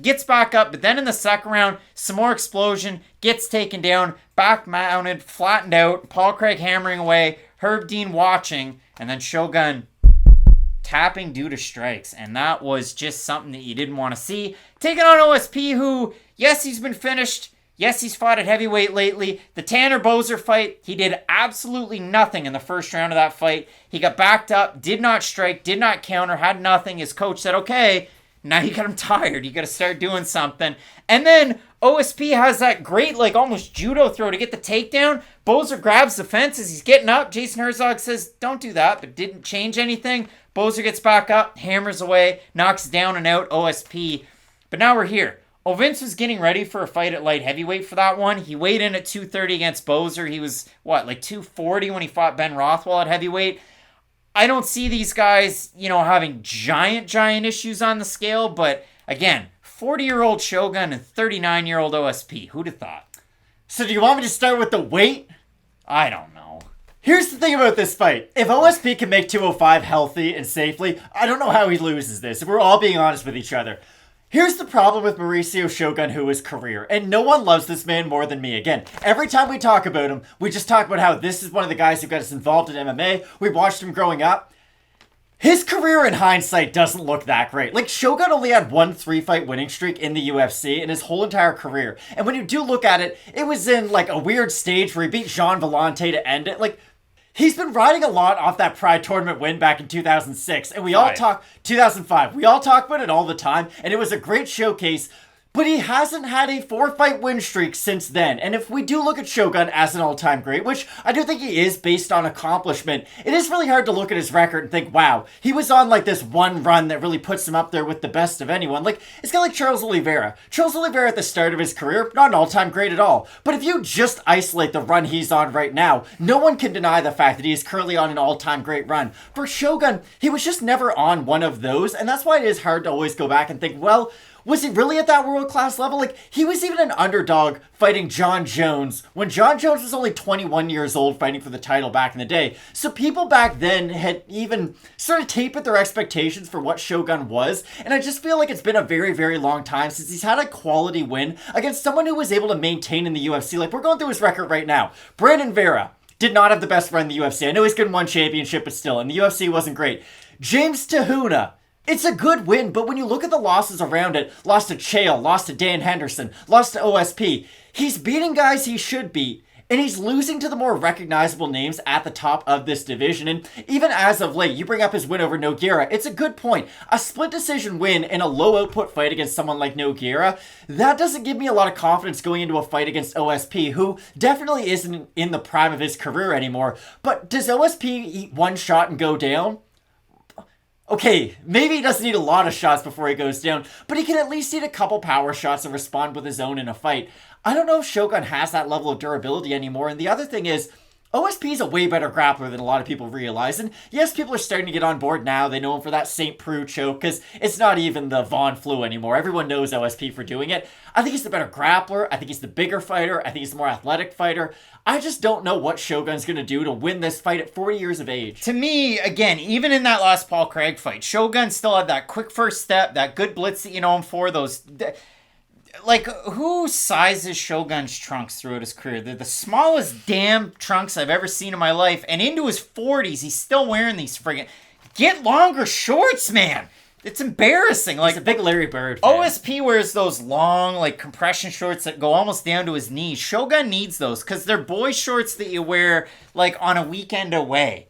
Gets back up, but then in the second round, some more explosion, gets taken down, back mounted, flattened out, Paul Craig hammering away, Herb Dean watching, and then Shogun tapping due to strikes. And that was just something that you didn't want to see. Taking on OSP, who, yes, he's been finished. Yes, he's fought at heavyweight lately. The Tanner Boser fight, he did absolutely nothing in the first round of that fight. He got backed up, did not strike, did not counter, had nothing. His coach said, okay, now you got him tired. You got to start doing something. And then OSP has that great, like, almost judo throw to get the takedown. Boser grabs the fence as he's getting up. Jason Herzog says, don't do that, but didn't change anything. Boser gets back up, hammers away, knocks down and out OSP. But now we're here. Vince was getting ready for a fight at light heavyweight for that one. He weighed in at 230 against Boser. He was, like 240 when he fought Ben Rothwell at heavyweight. I don't see these guys, having giant issues on the scale. But again, 40-year-old Shogun and 39-year-old OSP. Who'd have thought? So do you want me to start with the weight? I don't know. Here's the thing about this fight. If OSP can make 205 healthy and safely, I don't know how he loses this, if we're all being honest with each other. Here's the problem with Mauricio Shogun, who is career, and no one loves this man more than me. Again, every time we talk about him, we just talk about how this is one of the guys who got us involved in MMA. We watched him growing up. His career in hindsight doesn't look that great. Like, Shogun only had one 3-fight winning streak in the UFC in his whole entire career. And when you do look at it, it was in, like, a weird stage where he beat Jean Vellante to end it. Like, he's been riding a lot off that Pride tournament win back in 2006, and we all talk 2005. We all talk about it all the time, and it was a great showcase. But he hasn't had a 4-fight win streak since then. And if we do look at Shogun as an all-time great, which I do think he is based on accomplishment, it is really hard to look at his record and think, wow, he was on like this one run that really puts him up there with the best of anyone. Like, it's kind of like Charles Oliveira. Charles Oliveira at the start of his career, not an all-time great at all. But if you just isolate the run he's on right now, no one can deny the fact that he is currently on an all-time great run. For Shogun, he was just never on one of those, and that's why it is hard to always go back and think, well, was he really at that world-class level? Like, he was even an underdog fighting John Jones when John Jones was only 21 years old fighting for the title back in the day. So people back then had even sort of tapered their expectations for what Shogun was. And I just feel like it's been a very, very long time since he's had a quality win against someone who was able to maintain in the UFC. Like, we're going through his record right now. Brandon Vera did not have the best run in the UFC. I know he's getting one championship, but still, and the UFC wasn't great. James Tahuna. It's a good win, but when you look at the losses around it, lost to Chael, lost to Dan Henderson, lost to OSP, he's beating guys he should beat, and he's losing to the more recognizable names at the top of this division. And even as of late, you bring up his win over Nogueira, it's a good point. A split decision win in a low output fight against someone like Nogueira, that doesn't give me a lot of confidence going into a fight against OSP, who definitely isn't in the prime of his career anymore. But does OSP eat one shot and go down? Okay, maybe he doesn't need a lot of shots before he goes down, but he can at least eat a couple power shots and respond with his own in a fight. I don't know if Shogun has that level of durability anymore, and the other thing is, OSP is a way better grappler than a lot of people realize, and yes, people are starting to get on board now. They know him for that St. Preux choke, because it's not even the Von Flu anymore. Everyone knows OSP for doing it. I think he's the better grappler. I think he's the bigger fighter. I think he's the more athletic fighter. I just don't know what Shogun's going to do to win this fight at 40 years of age. To me, again, even in that last Paul Craig fight, Shogun still had that quick first step, that good blitz that you know him for, those... Like, who sizes Shogun's trunks throughout his career? They're the smallest damn trunks I've ever seen in my life. And into his 40s, he's still wearing these friggin'... Get longer shorts, man! It's embarrassing. Like, he's a big Larry Bird fan. OSP wears those long, like, compression shorts that go almost down to his knees. Shogun needs those, because they're boy shorts that you wear, like, on a weekend away.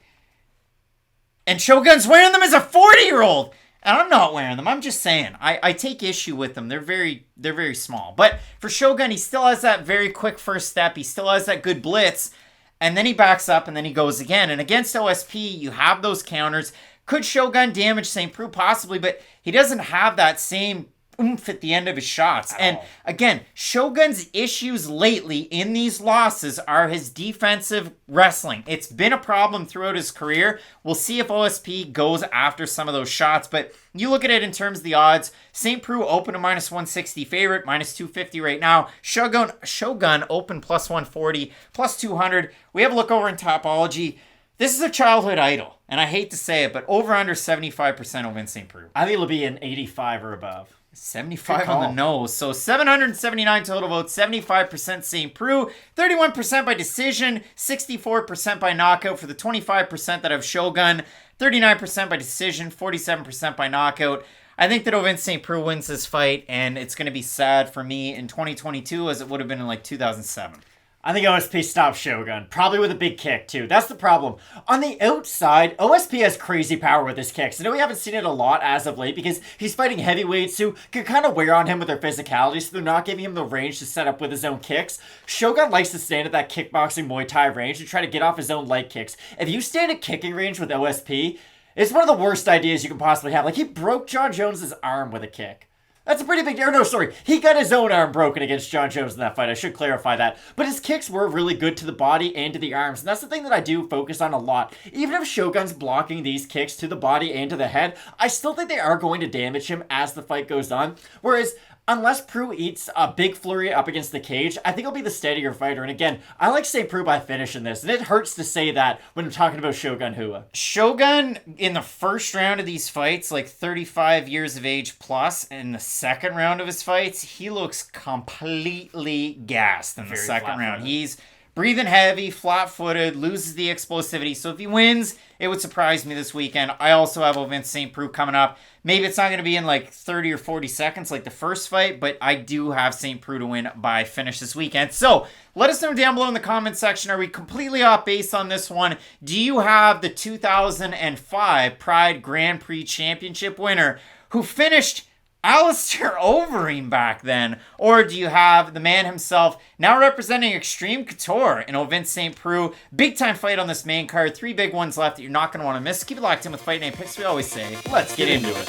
And Shogun's wearing them as a 40-year-old. And I'm not wearing them. I'm just saying. I take issue with them. They're very small. But for Shogun, he still has that very quick first step. He still has that good blitz. And then he backs up and then he goes again. And against OSP, you have those counters. Could Shogun damage St. Preux? Possibly. But he doesn't have that same oomph at the end of his shots. And again, Shogun's issues lately in these losses are his defensive wrestling. It's been a problem throughout his career. We'll see if OSP goes after some of those shots, but you look at it in terms of the odds. St. Preux open to minus 160 favorite, minus 250 right now. Shogun open plus 140, plus 200. We have a look over in Topology. This is a childhood idol, and I hate to say it, but over under 75% will win St. Preux. I think it'll be an 85 or above. 75 on the nose. So 779 total votes, 75% St. Preux, 31% by decision, 64% by knockout for the 25% that have Shogun, 39% by decision, 47% by knockout. I think that Ovince St. Preux wins this fight, and it's going to be sad for me in 2022 as it would have been in like 2007. I think OSP stops Shogun, probably with a big kick too. That's the problem. On the outside, OSP has crazy power with his kicks. I know we haven't seen it a lot as of late because he's fighting heavyweights who can kind of wear on him with their physicality, so they're not giving him the range to set up with his own kicks. Shogun likes to stand at that kickboxing Muay Thai range and try to get off his own leg kicks. If you stand at kicking range with OSP, it's one of the worst ideas you can possibly have. Like, he broke John Jones' arm with a kick. That's a pretty big deal. No, sorry. He got his own arm broken against John Jones in that fight. I should clarify that. But his kicks were really good to the body and to the arms. And that's the thing that I do focus on a lot. Even if Shogun's blocking these kicks to the body and to the head, I still think they are going to damage him as the fight goes on. Whereas, unless Preux eats a big flurry up against the cage, I think he'll be the steadier fighter. And again, I like St. Preux by finishing this. And it hurts to say that when I'm talking about Shogun Rua. Shogun, in the first round of these fights, like 35 years of age plus, in the second round of his fights, he looks completely gassed in the second round. He's breathing heavy, flat-footed, loses the explosivity. So if he wins, it would surprise me this weekend. I also have Ovince St. Preux coming up. Maybe it's not going to be in like 30 or 40 seconds like the first fight, but I do have St. Preux to win by finish this weekend. So let us know down below in the comment section. Are we completely off base on this one? Do you have the 2005 Pride Grand Prix Championship winner who finished Alistair Overeem back then? Or do you have the man himself, now representing Extreme Couture in Ovince St. Preux? Big time fight on this main card. 3 big ones left that you're not going to want to miss. Keep it locked in with Fight Night Picks. We always say, let's get into it.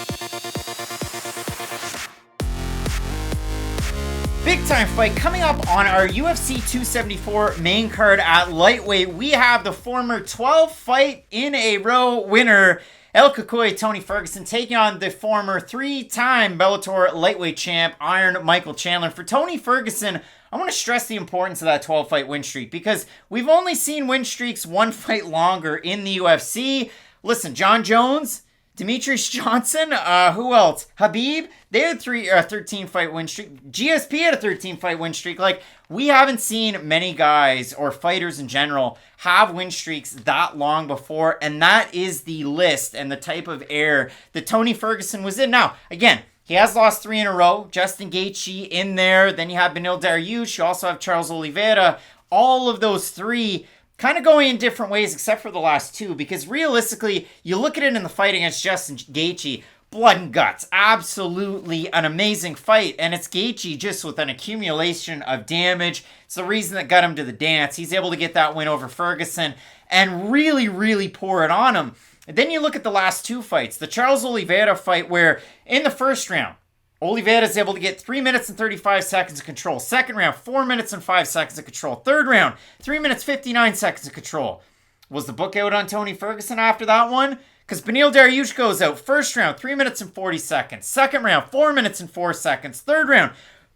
Big time fight coming up on our UFC 274 main card at lightweight. We have the former 12 fight in a row winner, El Cucuy Tony Ferguson, taking on the former 3-time Bellator lightweight champ, Iron Michael Chandler. For Tony Ferguson, I want to stress the importance of that 12-fight win streak because we've only seen win streaks one fight longer in the UFC. Listen, John Jones, Demetrius Johnson, who else? Habib, they had a 13-fight win streak. GSP had a 13-fight win streak. Like, we haven't seen many guys or fighters in general have win streaks that long before, and that is the list and the type of air that Tony Ferguson was in. Now, again, he has lost 3 in a row. Justin Gaethje in there. Then you have Beneil Dariush. You also have Charles Oliveira. All of those 3 kind of going in different ways except for the last 2, because realistically, you look at it in the fight against Justin Gaethje, blood and guts, absolutely an amazing fight, and it's Gaethje just with an accumulation of damage. It's the reason that got him to the dance. He's able to get that win over Ferguson and really, really pour it on him. And then you look at the last 2 fights, the Charles Oliveira fight where in the first round, Oliveira is able to get 3 minutes and 35 seconds of control. Second round, 4 minutes and 5 seconds of control. Third round, 3 minutes, 59 seconds of control. Was the book out on Tony Ferguson after that one? Because Beneil Dariush goes out. First round, 3 minutes and 40 seconds. Second round, 4 minutes and 4 seconds. Third round,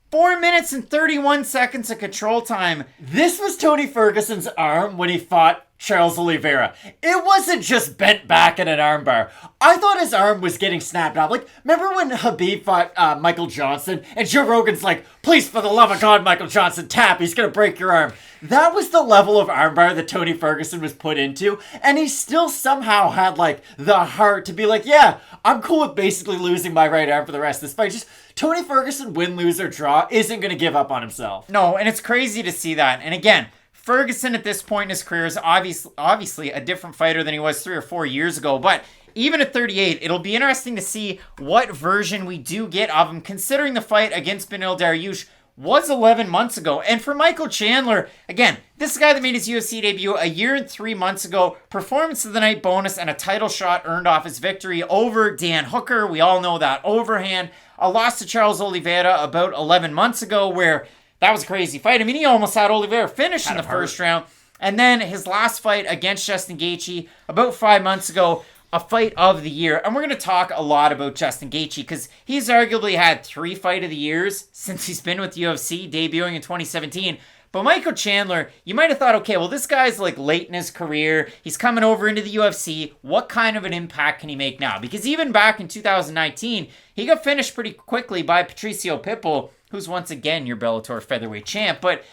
4 minutes and 31 seconds of control time. This was Tony Ferguson's arm when he fought Charles Oliveira. It wasn't just bent back in an armbar. I thought his arm was getting snapped off. Like, remember when Habib fought Michael Johnson? And Joe Rogan's like, please, for the love of God, Michael Johnson, tap. He's going to break your arm. That was the level of armbar that Tony Ferguson was put into. And he still somehow had, like, the heart to be like, yeah, I'm cool with basically losing my right arm for the rest of this fight. Just Tony Ferguson, win, lose, or draw, isn't going to give up on himself. No, and it's crazy to see that. And again, Ferguson at this point in his career is obviously a different fighter than he was 3 or 4 years ago, but even at 38, it'll be interesting to see what version we do get of him, considering the fight against Beneil Dariush was 11 months ago. And for Michael Chandler, again, this is a guy that made his UFC debut a year and 3 months ago, performance of the night bonus and a title shot earned off his victory over Dan Hooker. We all know that overhand. A loss to Charles Oliveira about 11 months ago, where that was a crazy fight. I mean, he almost had Oliveira finish in the first round. And then his last fight against Justin Gaethje about 5 months ago, a fight of the year. And we're going to talk a lot about Justin Gaethje because he's arguably had 3 fight of the years since he's been with UFC, debuting in 2017. But Michael Chandler, you might have thought, okay, well, this guy's like late in his career. He's coming over into the UFC. What kind of an impact can he make now? Because even back in 2019, he got finished pretty quickly by Patricio Pitbull, who's once again your Bellator featherweight champ. But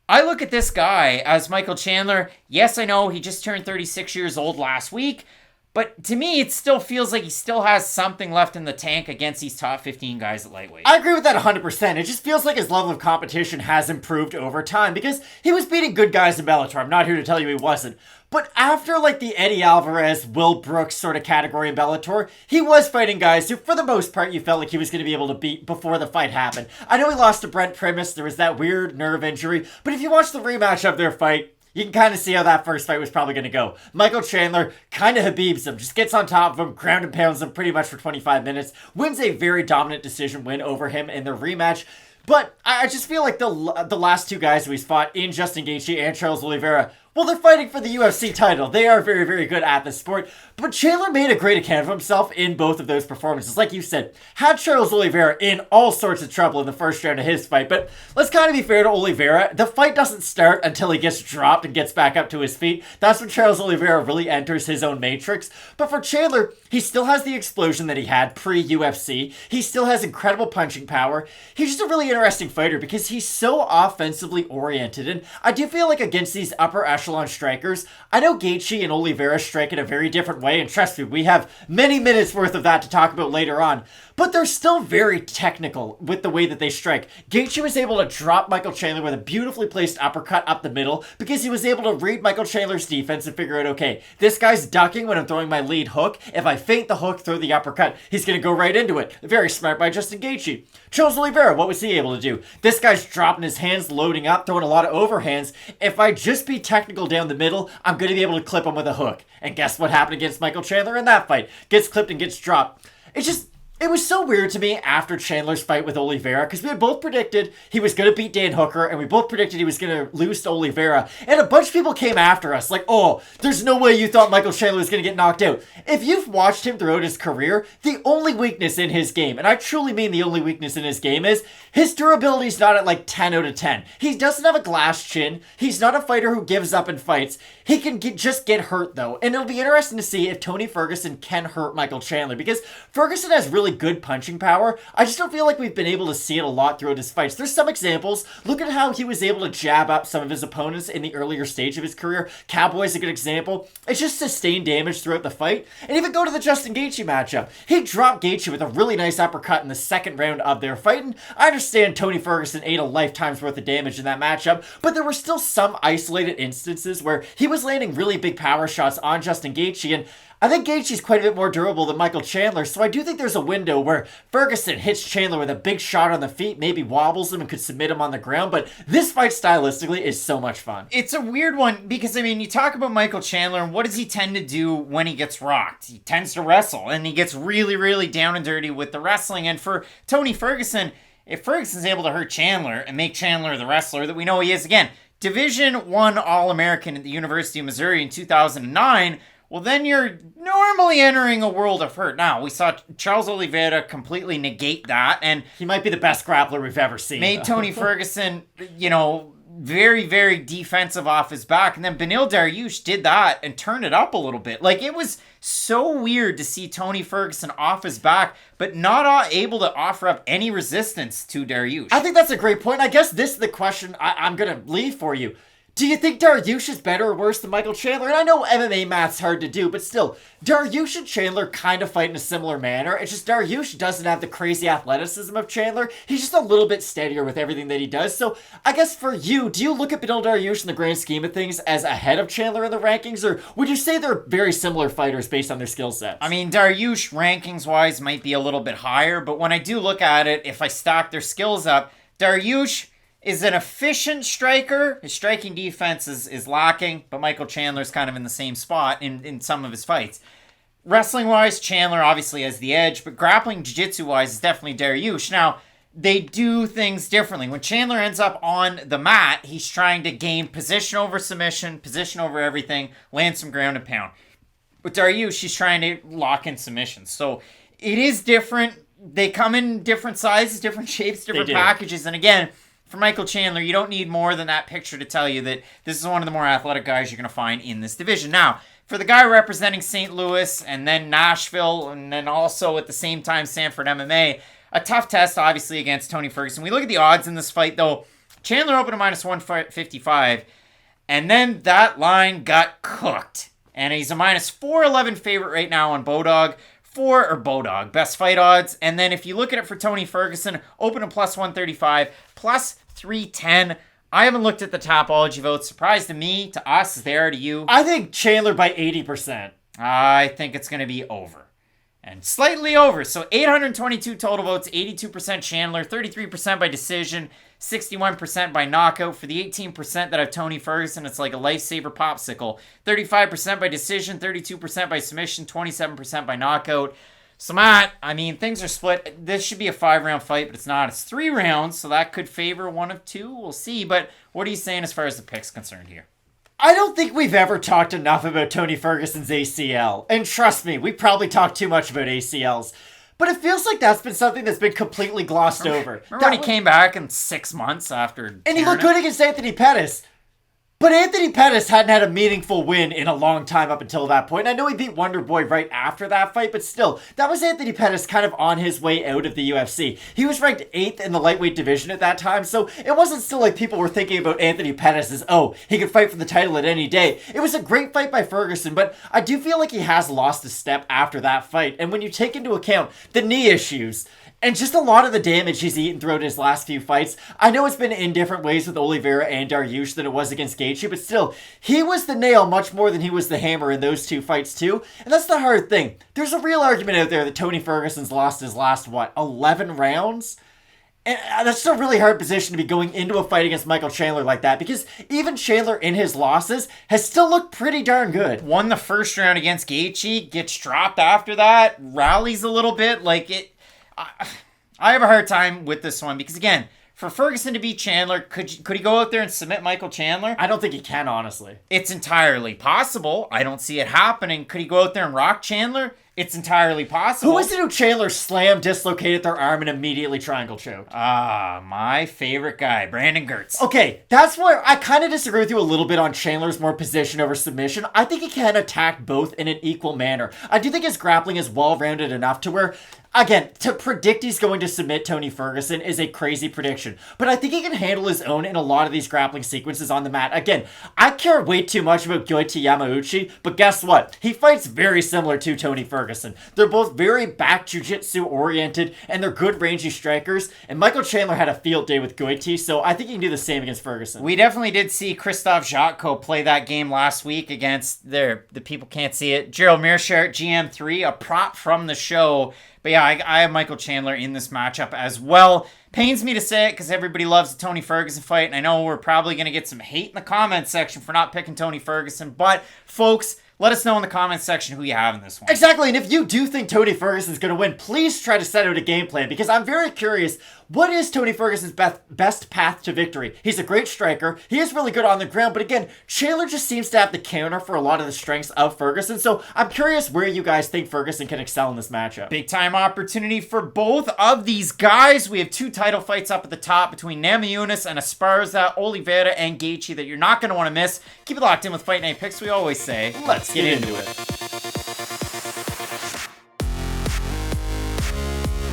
I look at this guy as Michael Chandler. Yes, I know he just turned 36 years old last week. But to me, it still feels like he still has something left in the tank against these top 15 guys at lightweight. I agree with that 100%. It just feels like his level of competition has improved over time because he was beating good guys in Bellator. I'm not here to tell you he wasn't. But after like the Eddie Alvarez, Will Brooks sort of category in Bellator, he was fighting guys who, for the most part, you felt like he was going to be able to beat before the fight happened. I know he lost to Brent Primus. There was that weird nerve injury. But if you watch the rematch of their fight, you can kind of see how that first fight was probably going to go. Michael Chandler kind of Habibs him, just gets on top of him, ground and pounds him pretty much for 25 minutes, wins a very dominant decision win over him in the rematch. But I just feel like the last 2 guys who he's fought in Justin Gaethje and Charles Oliveira, well, they're fighting for the UFC title. They are very, very good at this sport. But Chandler made a great account of himself in both of those performances. Like you said, had Charles Oliveira in all sorts of trouble in the first round of his fight. But let's kind of be fair to Oliveira. The fight doesn't start until he gets dropped and gets back up to his feet. That's when Charles Oliveira really enters his own matrix. But for Chandler, he still has the explosion that he had pre-UFC. He still has incredible punching power. He's just a really interesting fighter because he's so offensively oriented. And I do feel like against these upper echelon strikers, I know Gaethje and Oliveira strike in a very different way, and trust me, we have many minutes worth of that to talk about later on, but they're still very technical with the way that they strike. Gaethje was able to drop Michael Chandler with a beautifully placed uppercut up the middle because he was able to read Michael Chandler's defense and figure out, okay, this guy's ducking when I'm throwing my lead hook. If I feint the hook, throw the uppercut, he's going to go right into it. Very smart by Justin Gaethje. Charles Oliveira, what was he able to do? This guy's dropping his hands, loading up, throwing a lot of overhands. If I just be technical down the middle, I'm going to be able to clip him with a hook. And guess what happened against Michael Chandler in that fight? Gets clipped and gets dropped. It was so weird to me after Chandler's fight with Oliveira because we had both predicted he was going to beat Dan Hooker and we both predicted he was going to lose to Oliveira. And a bunch of people came after us like, oh, there's no way you thought Michael Chandler was going to get knocked out. If you've watched him throughout his career, the only weakness in his game, and I truly mean the only weakness in his game, is his durability is not at like 10 out of 10. He doesn't have a glass chin. He's not a fighter who gives up in fights. He can just get hurt though. And it'll be interesting to see if Tony Ferguson can hurt Michael Chandler because Ferguson has really good punching power. I just don't feel like we've been able to see it a lot throughout his fights. There's some examples. Look at how he was able to jab up some of his opponents in the earlier stage of his career. Cowboy's a good example. It's just sustained damage throughout the fight. And even go to the Justin Gaethje matchup. He dropped Gaethje with a really nice uppercut in the second round of their fight. And I understand Tony Ferguson ate a lifetime's worth of damage in that matchup, but there were still some isolated instances where he was landing really big power shots on Justin Gaethje, and I think Gaethje's quite a bit more durable than Michael Chandler, so I do think there's a window where Ferguson hits Chandler with a big shot on the feet, maybe wobbles him and could submit him on the ground, but this fight stylistically is so much fun. It's a weird one because, I mean, you talk about Michael Chandler and what does he tend to do when he gets rocked? He tends to wrestle, and he gets really, really down and dirty with the wrestling, and for Tony Ferguson, if Ferguson's able to hurt Chandler and make Chandler the wrestler that we know he is, again, Division I All-American at the University of Missouri in 2009, well, then you're normally entering a world of hurt. Now, we saw Charles Oliveira completely negate that, and he might be the best grappler we've ever seen. Made Tony Ferguson, very, very defensive off his back. And then Beneil Dariush did that and turned it up a little bit. Like, it was so weird to see Tony Ferguson off his back, but not able to offer up any resistance to Dariush. I think that's a great point. I guess this is the question I'm going to leave for you. Do you think Dariush is better or worse than Michael Chandler? And I know MMA math's hard to do, but still, Dariush and Chandler kind of fight in a similar manner. It's just Dariush doesn't have the crazy athleticism of Chandler. He's just a little bit steadier with everything that he does. So I guess for you, do you look at Beneil Dariush in the grand scheme of things as ahead of Chandler in the rankings, or would you say they're very similar fighters based on their skill sets? I mean, Dariush, rankings-wise, might be a little bit higher, but when I do look at it, if I stack their skills up, Dariush is an efficient striker. His striking defense is lacking, but Michael Chandler's kind of in the same spot in some of his fights. Wrestling-wise, Chandler obviously has the edge, but grappling jiu-jitsu-wise is definitely Dariush. Now, they do things differently. When Chandler ends up on the mat, he's trying to gain position over submission, position over everything, land some ground and pound. With Dariush, he's trying to lock in submissions. So it is different. They come in different sizes, different shapes, different packages. And again, for Michael Chandler, you don't need more than that picture to tell you that this is one of the more athletic guys you're going to find in this division. Now, for the guy representing St. Louis and then Nashville and then also at the same time Sanford MMA, a tough test, obviously, against Tony Ferguson. We look at the odds in this fight, though. Chandler opened at -155, and then that line got cooked. And he's a -411 favorite right now on Bodog, best fight odds. And then if you look at it for Tony Ferguson, open at +135, +310. I haven't looked at the Topology votes. Surprise to me, to us, there, to you. I think Chandler by 80%. I think it's going to be over. And slightly over. So 822 total votes, 82% Chandler, 33% by decision, 61% by knockout. For the 18% that have Tony Ferguson, it's like a lifesaver popsicle. 35% by decision, 32% by submission, 27% by knockout. So Matt, I mean, things are split. This should be a 5-round fight, but it's not. It's 3 rounds, so that could favor one of two. We'll see. But what are you saying as far as the pick's concerned here? I don't think we've ever talked enough about Tony Ferguson's ACL. And trust me, we probably talked too much about ACLs. But it feels like that's been something that's been completely glossed over. Remember when he came back in 6 months after... And he looked good against Anthony Pettis. But Anthony Pettis hadn't had a meaningful win in a long time up until that point. I know he beat Wonder Boy right after that fight, but still, that was Anthony Pettis kind of on his way out of the UFC. He was ranked 8th in the lightweight division at that time, so it wasn't still like people were thinking about Anthony Pettis as, oh, he could fight for the title at any day. It was a great fight by Ferguson, but I do feel like he has lost a step after that fight. And when you take into account the knee issues, and just a lot of the damage he's eaten throughout his last few fights. I know it's been in different ways with Oliveira and Dariush than it was against Gaethje, but still, he was the nail much more than he was the hammer in those two fights too. And that's the hard thing. There's a real argument out there that Tony Ferguson's lost his last, 11 rounds? And that's still a really hard position to be going into a fight against Michael Chandler like that, because even Chandler in his losses has still looked pretty darn good. Won the first round against Gaethje, gets dropped after that, rallies a little bit, I have a hard time with this one because, again, for Ferguson to beat Chandler, could he go out there and submit Michael Chandler? I don't think he can, honestly. It's entirely possible. I don't see it happening. Could he go out there and rock Chandler? It's entirely possible. Who was it who Chandler slammed, dislocated their arm, and immediately triangle choked? My favorite guy, Brandon Gertz. Okay, that's where I kind of disagree with you a little bit on Chandler's more position over submission. I think he can attack both in an equal manner. I do think his grappling is well-rounded enough to where, again, to predict he's going to submit Tony Ferguson is a crazy prediction. But I think he can handle his own in a lot of these grappling sequences on the mat. Again, I care way too much about Gaethje Yamauchi, but guess what? He fights very similar to Tony Ferguson. They're both very back jiu-jitsu oriented, and they're good rangy strikers. And Michael Chandler had a field day with Gaethje, so I think he can do the same against Ferguson. We definitely did see Christoph Jotko play that game last week against the people can't see it, Gerald Mearshart, GM3, a prop from the show. But yeah, I have Michael Chandler in this matchup as well. Pains me to say it because everybody loves the Tony Ferguson fight, and I know we're probably going to get some hate in the comments section for not picking Tony Ferguson, but folks, let us know in the comments section who you have in this one. Exactly, and if you do think Tony Ferguson's going to win, please try to set out a game plan, because I'm very curious, what is Tony Ferguson's best path to victory? He's a great striker, he is really good on the ground, but again, Chandler just seems to have the counter for a lot of the strengths of Ferguson, so I'm curious where you guys think Ferguson can excel in this matchup. Big time opportunity for both of these guys. We have 2 title fights up at the top between Namajunas and Esparza, Oliveira and Gaethje that you're not going to want to miss. Keep it locked in with Fight Night Picks. We always say, let's get into it.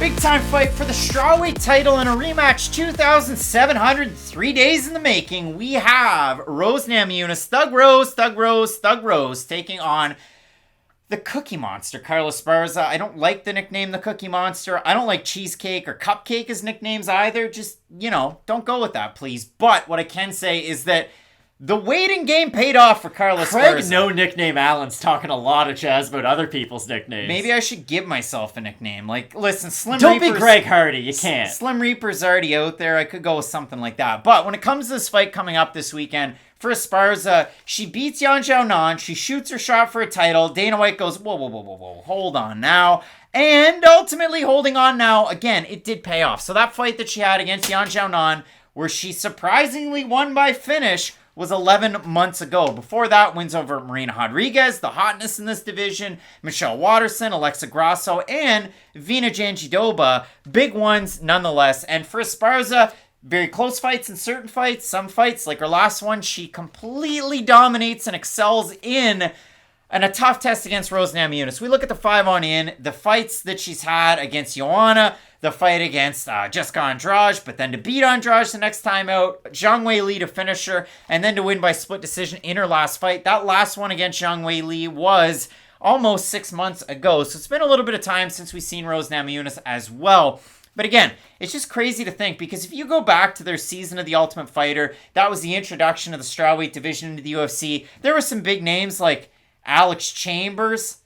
Big time fight for the strawweight title in a rematch 2,703 days in the making. We have Rose Namajunas, Thug Rose taking on the Cookie Monster, Carla Esparza. I don't like the nickname the Cookie Monster. I don't like Cheesecake or Cupcake as nicknames either. Just, don't go with that, please. But what I can say is that the waiting game paid off for Carla Craig, Esparza. no nickname Allen's talking a lot of jazz about other people's nicknames. Maybe I should give myself a nickname. Like, listen, Slim Don't Reaper's... be Greg Hardy, you can't. Slim Reaper's already out there. I could go with something like that. But when it comes to this fight coming up this weekend, for Esparza, she beats Yan Xiaonan. She shoots her shot for a title. Dana White goes, whoa, hold on now. And ultimately holding on now, again, it did pay off. So that fight that she had against Yan Xiaonan, where she surprisingly won by finish, was 11 months ago. Before that, wins over Marina Rodrigues, the hotness in this division, Michelle Waterson, Alexa Grasso, and Vina Jandiroba. Big ones nonetheless. And for Esparza, very close fights in certain fights. Some fights, like her last one, she completely dominates and excels in. And a tough test against Rose Namajunas. We look at the 5-on-in, the fights that she's had against Joanna, the fight against Jessica Andrade, but then to beat Andrade the next time out, Zhang Weili to finish her, and then to win by split decision in her last fight. That last one against Zhang Weili was almost 6 months ago, so it's been a little bit of time since we've seen Rose Namajunas as well. But again, it's just crazy to think, because if you go back to their season of The Ultimate Fighter, that was the introduction of the strawweight division into the UFC. There were some big names like Alex Chambers,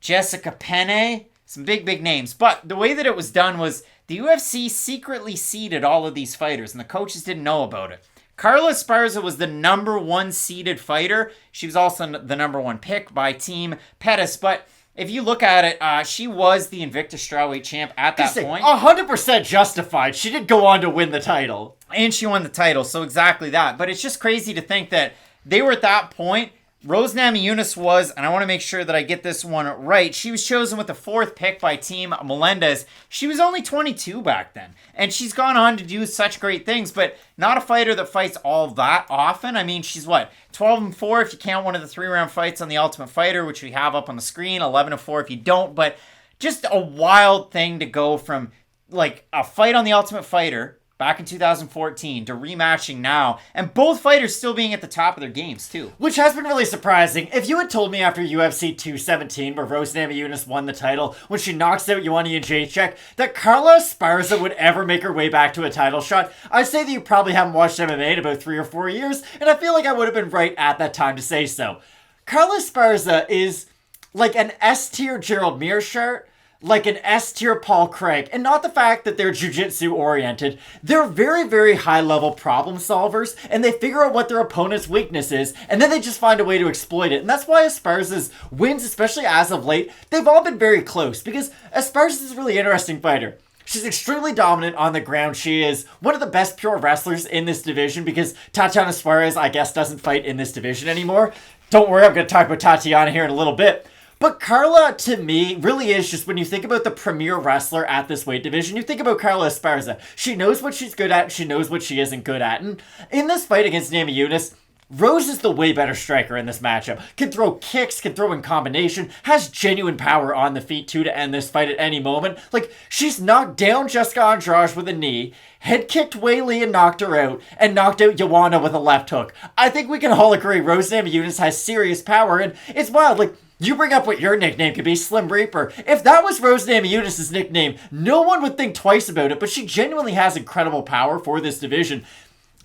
Jessica Penne, some big names. But the way that it was done was the UFC secretly seeded all of these fighters, and the coaches didn't know about it. Carla Esparza was the number 1 seeded fighter. She was also the number 1 pick by Team Pettis. But if you look at it, she was the Invicta strawweight champ at that point. 100% justified. She did go on to win the title. And she won the title, so exactly that. But it's just crazy to think that they were at that point. Rose Namajunas was, and I want to make sure that I get this one right, she was chosen with the 4th pick by Team Melendez. She was only 22 back then, and she's gone on to do such great things, but not a fighter that fights all that often. I mean, she's 12-4 if you count one of the 3-round fights on The Ultimate Fighter, which we have up on the screen, 11-4 if you don't, but just a wild thing to go from like a fight on The Ultimate Fighter back in 2014 to rematching now, and both fighters still being at the top of their games too. Which has been really surprising. If you had told me after UFC 217, where Rose Namajunas won the title, when she knocks out Joanna Jędrzejczyk, that Carla Esparza would ever make her way back to a title shot, I'd say that you probably haven't watched MMA in about 3 or 4 years, and I feel like I would have been right at that time to say so. Carla Esparza is like an S-tier Gerald Meerschaert, like an S-tier Paul Craig, and not the fact that they're jiu-jitsu oriented. They're very high-level problem solvers, and they figure out what their opponent's weakness is, and then they just find a way to exploit it. And that's why Esparza's wins, especially as of late, they've all been very close, because Esparza is a really interesting fighter. She's extremely dominant on the ground. She is one of the best pure wrestlers in this division, because Tatiana Suarez, I guess, doesn't fight in this division anymore. Don't worry, I'm going to talk about Tatiana here in a little bit. But Carla, to me, really is just, when you think about the premier wrestler at this weight division, you think about Carla Esparza. She knows what she's good at, she knows what she isn't good at. And in this fight against Namajunas, Rose is the way better striker in this matchup. Can throw kicks, can throw in combination, has genuine power on the feet too to end this fight at any moment. Like, she's knocked down Jessica Andrade with a knee, head kicked Weili and knocked her out, and knocked out Joanna with a left hook. I think we can all agree Rose Namajunas has serious power, and it's wild. Like, you bring up what your nickname could be, Slim Reaper. If that was Rose Namajunas' nickname, no one would think twice about it, but she genuinely has incredible power for this division.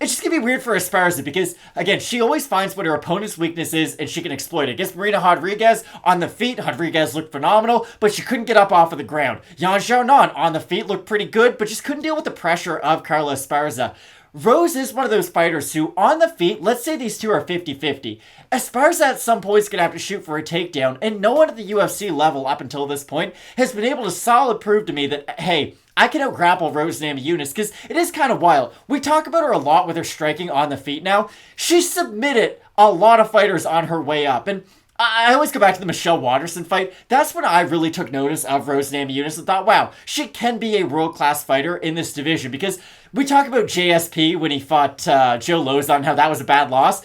It's just going to be weird for Esparza because, again, she always finds what her opponent's weakness is and she can exploit it. Against Marina Rodrigues, on the feet, Rodrigues looked phenomenal, but she couldn't get up off of the ground. Yan Xiaonan, on the feet, looked pretty good, but just couldn't deal with the pressure of Carla Esparza. Rose is one of those fighters who, on the feet, let's say these two are 50-50. Esparza at some point is going to have to shoot for a takedown, and no one at the UFC level up until this point has been able to solid prove to me that, hey, I can out-grapple Rose Namajunas, because it is kind of wild. We talk about her a lot with her striking on the feet now. She submitted a lot of fighters on her way up, and I always go back to the Michelle Waterson fight. That's when I really took notice of Rose Namajunas and thought, wow, she can be a world-class fighter in this division, because we talk about JSP when he fought Joe Lozon, how that was a bad loss.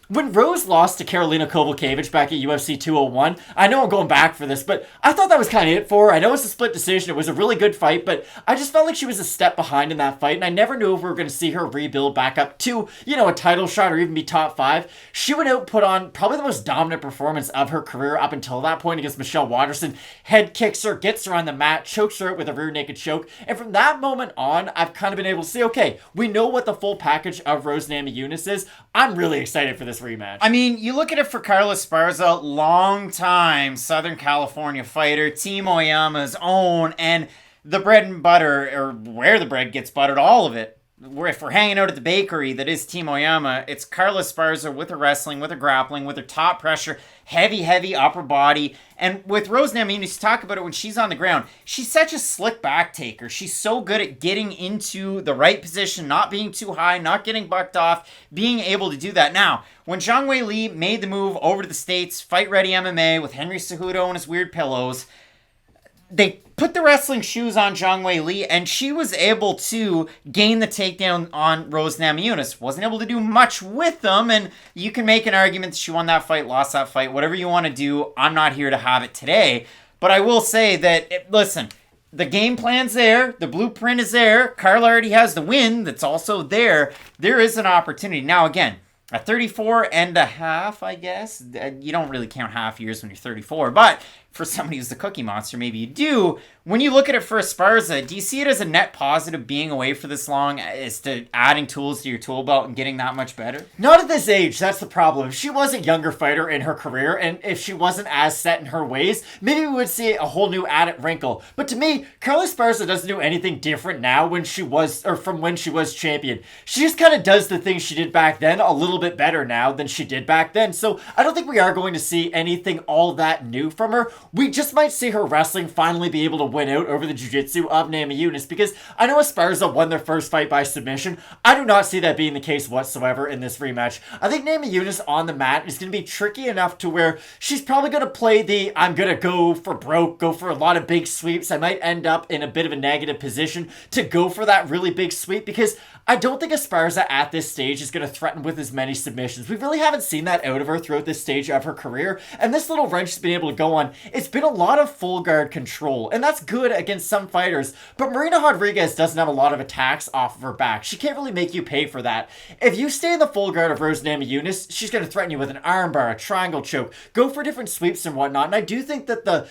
When Rose lost to Karolina Kowalkiewicz back at UFC 201, I know I'm going back for this, but I thought that was kind of it for her. I know it's a split decision. It was a really good fight, but I just felt like she was a step behind in that fight, and I never knew if we were going to see her rebuild back up to, a title shot or even be top 5. She went out, put on probably the most dominant performance of her career up until that point against Michelle Waterson. Head kicks her, gets her on the mat, chokes her out with a rear naked choke, and from that moment on, I've kind of been able to see, okay, we know what the full package of Rose Namajunas is. I'm really excited for this rematch. I mean, you look at it for Carla Esparza, long-time Southern California fighter, Team Oyama's own, and the bread and butter, or where the bread gets buttered, all of it. If we're hanging out at the bakery that is Team Oyama, it's Carla Esparza with her wrestling, with her grappling, with her top pressure, heavy upper body. And with Rose Namajunas, you talk about it when she's on the ground. She's such a slick back taker. She's so good at getting into the right position, not being too high, not getting bucked off, being able to do that. Now, when Zhang Weili made the move over to the States, Fight Ready MMA with Henry Cejudo and his weird pillows, they put the wrestling shoes on Zhang Weili, and she was able to gain the takedown on Rose Namajunas. Wasn't able to do much with them, and you can make an argument that she won that fight, lost that fight, whatever you want to do. I'm not here to have it today, but I will say that, listen, the game plan's there, the blueprint is there, Carla already has the win that's also there. There is an opportunity. Now, again, at 34 and a half, I guess, you don't really count half years when you're 34, but for somebody who's the cookie monster, maybe you do. When you look at it for Esparza, do you see it as a net positive being away for this long as to adding tools to your tool belt and getting that much better? Not at this age, that's the problem. If she was a younger fighter in her career, and if she wasn't as set in her ways, maybe we would see a whole new added wrinkle. But to me, Carla Esparza doesn't do anything different now from when she was champion. She just kind of does the things she did back then a little bit better now than she did back then. So I don't think we are going to see anything all that new from her. We just might see her wrestling finally be able to win out over the jiu-jitsu of Namajunas, because I know Esparza won their first fight by submission. I do not see that being the case whatsoever in this rematch. I think Namajunas on the mat is going to be tricky enough to where she's probably going to play the I'm going to go for broke, go for a lot of big sweeps. I might end up in a bit of a negative position to go for that really big sweep, because I don't think Esparza at this stage is going to threaten with as many submissions. We really haven't seen that out of her throughout this stage of her career, and this little run she's been able to go on, it's been a lot of full guard control, and that's good against some fighters, but Marina Rodriguez doesn't have a lot of attacks off of her back. She can't really make you pay for that. If you stay in the full guard of Rose Namajunas, she's going to threaten you with an armbar, a triangle choke, go for different sweeps and whatnot, and I do think that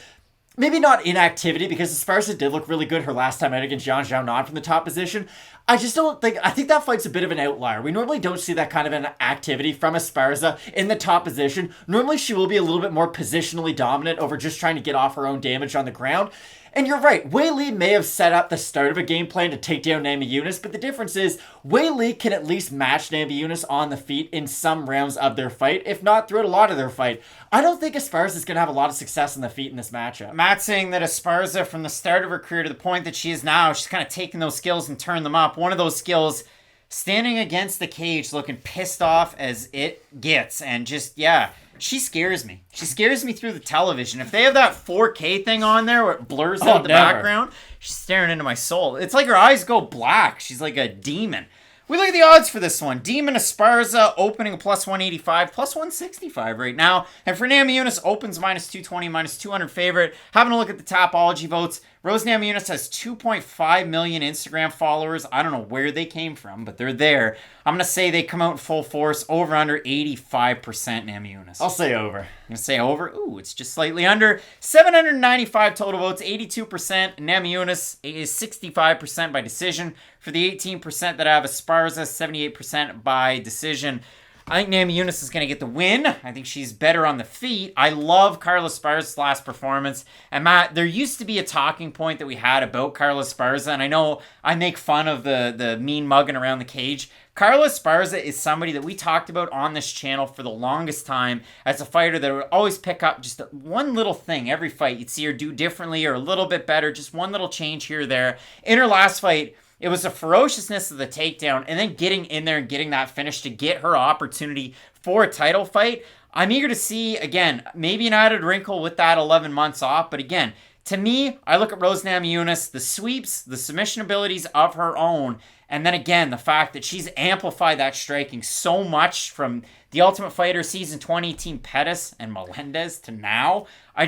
maybe not inactivity, because Esparza did look really good her last time out against Yan Xiaonan from the top position. I think that fight's a bit of an outlier. We normally don't see that kind of an activity from Esparza in the top position. Normally she will be a little bit more positionally dominant over just trying to get off her own damage on the ground. And you're right, Weili may have set up the start of a game plan to take down Namajunas, but the difference is Weili can at least match Namajunas on the feet in some rounds of their fight, if not throughout a lot of their fight. I don't think Esparza is going to have a lot of success on the feet in this matchup. Matt's saying that Esparza, from the start of her career to the point that she is now, she's kind of taken those skills and turned them up. One of those skills, standing against the cage looking pissed off as it gets, and just, yeah, she scares me. She scares me through the television. If they have that 4K thing on there where it blurs out the background, she's staring into my soul. It's like her eyes go black. She's like a demon. We look at the odds for this one. Demon Esparza opening a plus 185, plus 165 right now. And for Namajunas, opens minus 220, minus 200 favorite. Having a look at the Topology votes, Rose Namajunas has 2.5 million Instagram followers. I don't know where they came from, but they're there. I'm going to say they come out in full force, over under 85% Namajunas. I'll say over. I'm going to say over. Ooh, it's just slightly under. 795 total votes, 82%. Namajunas is 65% by decision. For the 18% that have Esparza, 78% by decision. I think Namajunas is going to get the win. I think she's better on the feet. I love Carla Esparza's last performance. And Matt, there used to be a talking point that we had about Carla Esparza, and I know I make fun of the mean mugging around the cage. Carla Esparza is somebody that we talked about on this channel for the longest time as a fighter that would always pick up just one little thing every fight. You'd see her do differently or a little bit better, just one little change here or there. In her last fight, it was the ferociousness of the takedown and then getting in there and getting that finish to get her opportunity for a title fight. I'm eager to see, again, maybe an added wrinkle with that 11 months off, but again, To me, I look at Rose Namajunas, the sweeps, the submission abilities of her own, and then again, the fact that she's amplified that striking so much from the Ultimate Fighter Season 20 Team Pettis and Melendez to now. I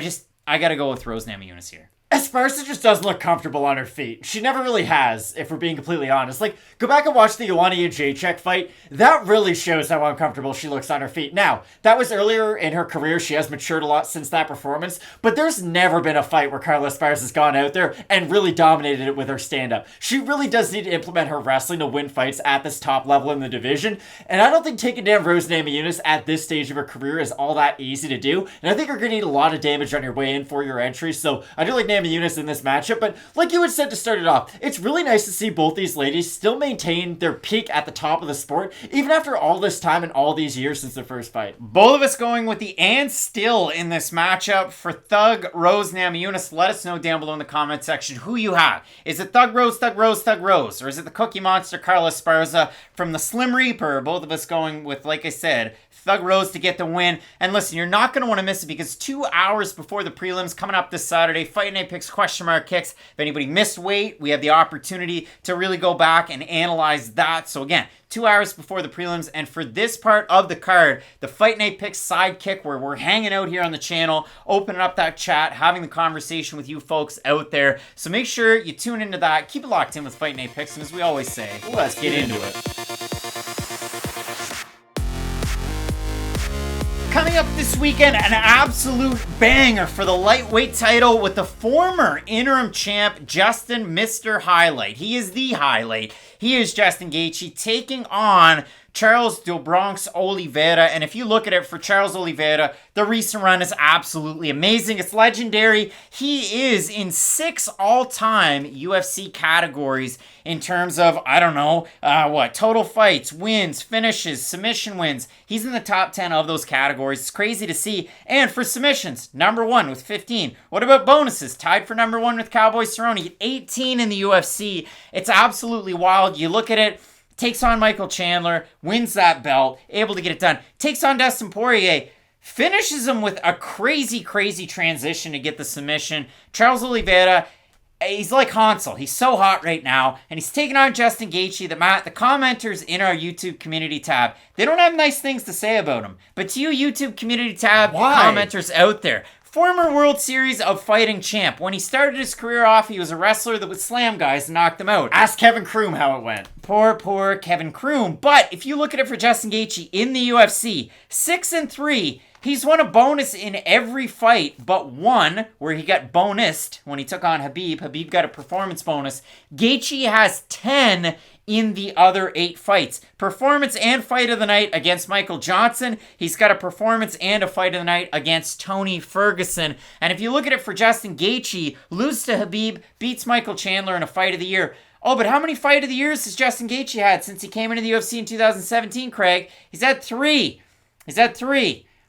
gotta go with Rose Namajunas here. Esparza just doesn't look comfortable on her feet. She never really has, if we're being completely honest. Like, go back and watch the Joanna Jacek fight. That really shows how uncomfortable she looks on her feet. Now, that was earlier in her career. She has matured a lot since that performance. But there's never been a fight where Carla Esparza's gone out there and really dominated it with her stand-up. She really does need to implement her wrestling to win fights at this top level in the division. And I don't think taking down Rose Namajunas at this stage of her career is all that easy to do. And I think you're going to need a lot of damage on your way in for your entry. So I do like Namajunas in this matchup, but like you had said to start it off, it's really nice to see both these ladies still maintain their peak at the top of the sport, even after all this time and all these years since their first fight. Both of us going with the and still in this matchup for Thug Rose Namajunas. Let us know down below in the comment section who you have. Is it Thug Rose, Thug Rose, Thug Rose? Or is it the Cookie Monster Carla Esparza from the Slim Reaper? Both of us going with, like I said, Thug Rose to get the win. And listen, you're not going to want to miss it because 2 hours before the prelims coming up this Saturday, Fight Night Picks question mark kicks. If anybody missed weight, we have the opportunity to really go back and analyze that. So again, 2 hours before the prelims. And for this part of the card, the Fight Night Picks sidekick where we're hanging out here on the channel, opening up that chat, having the conversation with you folks out there. So make sure you tune into that. Keep it locked in with Fight Night Picks. And as we always say, let's get into it. Coming up this weekend, an absolute banger for the lightweight title with the former interim champ, Justin Mr. Highlight. He is the highlight. He is Justin Gaethje taking on Charles do Bronx Oliveira. And if you look at it for Charles Oliveira, the recent run is absolutely amazing. It's legendary. He is in 6 all-time UFC categories in terms of, I don't know, total fights, wins, finishes, submission wins. He's in the top 10 of those categories. It's crazy to see. And for submissions, number 1 with 15. What about bonuses? Tied for number 1 with Cowboy Cerrone, 18 in the UFC. It's absolutely wild. You look at it, takes on Michael Chandler, wins that belt, able to get it done. Takes on Dustin Poirier, finishes him with a crazy, crazy transition to get the submission. Charles Oliveira, he's like Hansel. He's so hot right now, and he's taking on Justin Gaethje. The commenters in our YouTube community tab, they don't have nice things to say about him. But to you YouTube community tab commenters out there, former World Series of Fighting champ. When he started his career off, he was a wrestler that would slam guys and knock them out. Ask Kevin Kroom how it went. Poor Kevin Kroom. But if you look at it for Justin Gaethje in the UFC, 6-3, he's won a bonus in every fight but one where he got bonused when he took on Khabib. Khabib got a performance bonus. Gaethje has 10 in the other 8 fights. Performance and fight of the night against Michael Johnson. He's got a performance and a fight of the night against Tony Ferguson. And if you look at it for Justin Gaethje, loses to Khabib, beats Michael Chandler in a fight of the year. Oh, but how many fight of the years has Justin Gaethje had since he came into the UFC in 2017, Craig? He's had 3.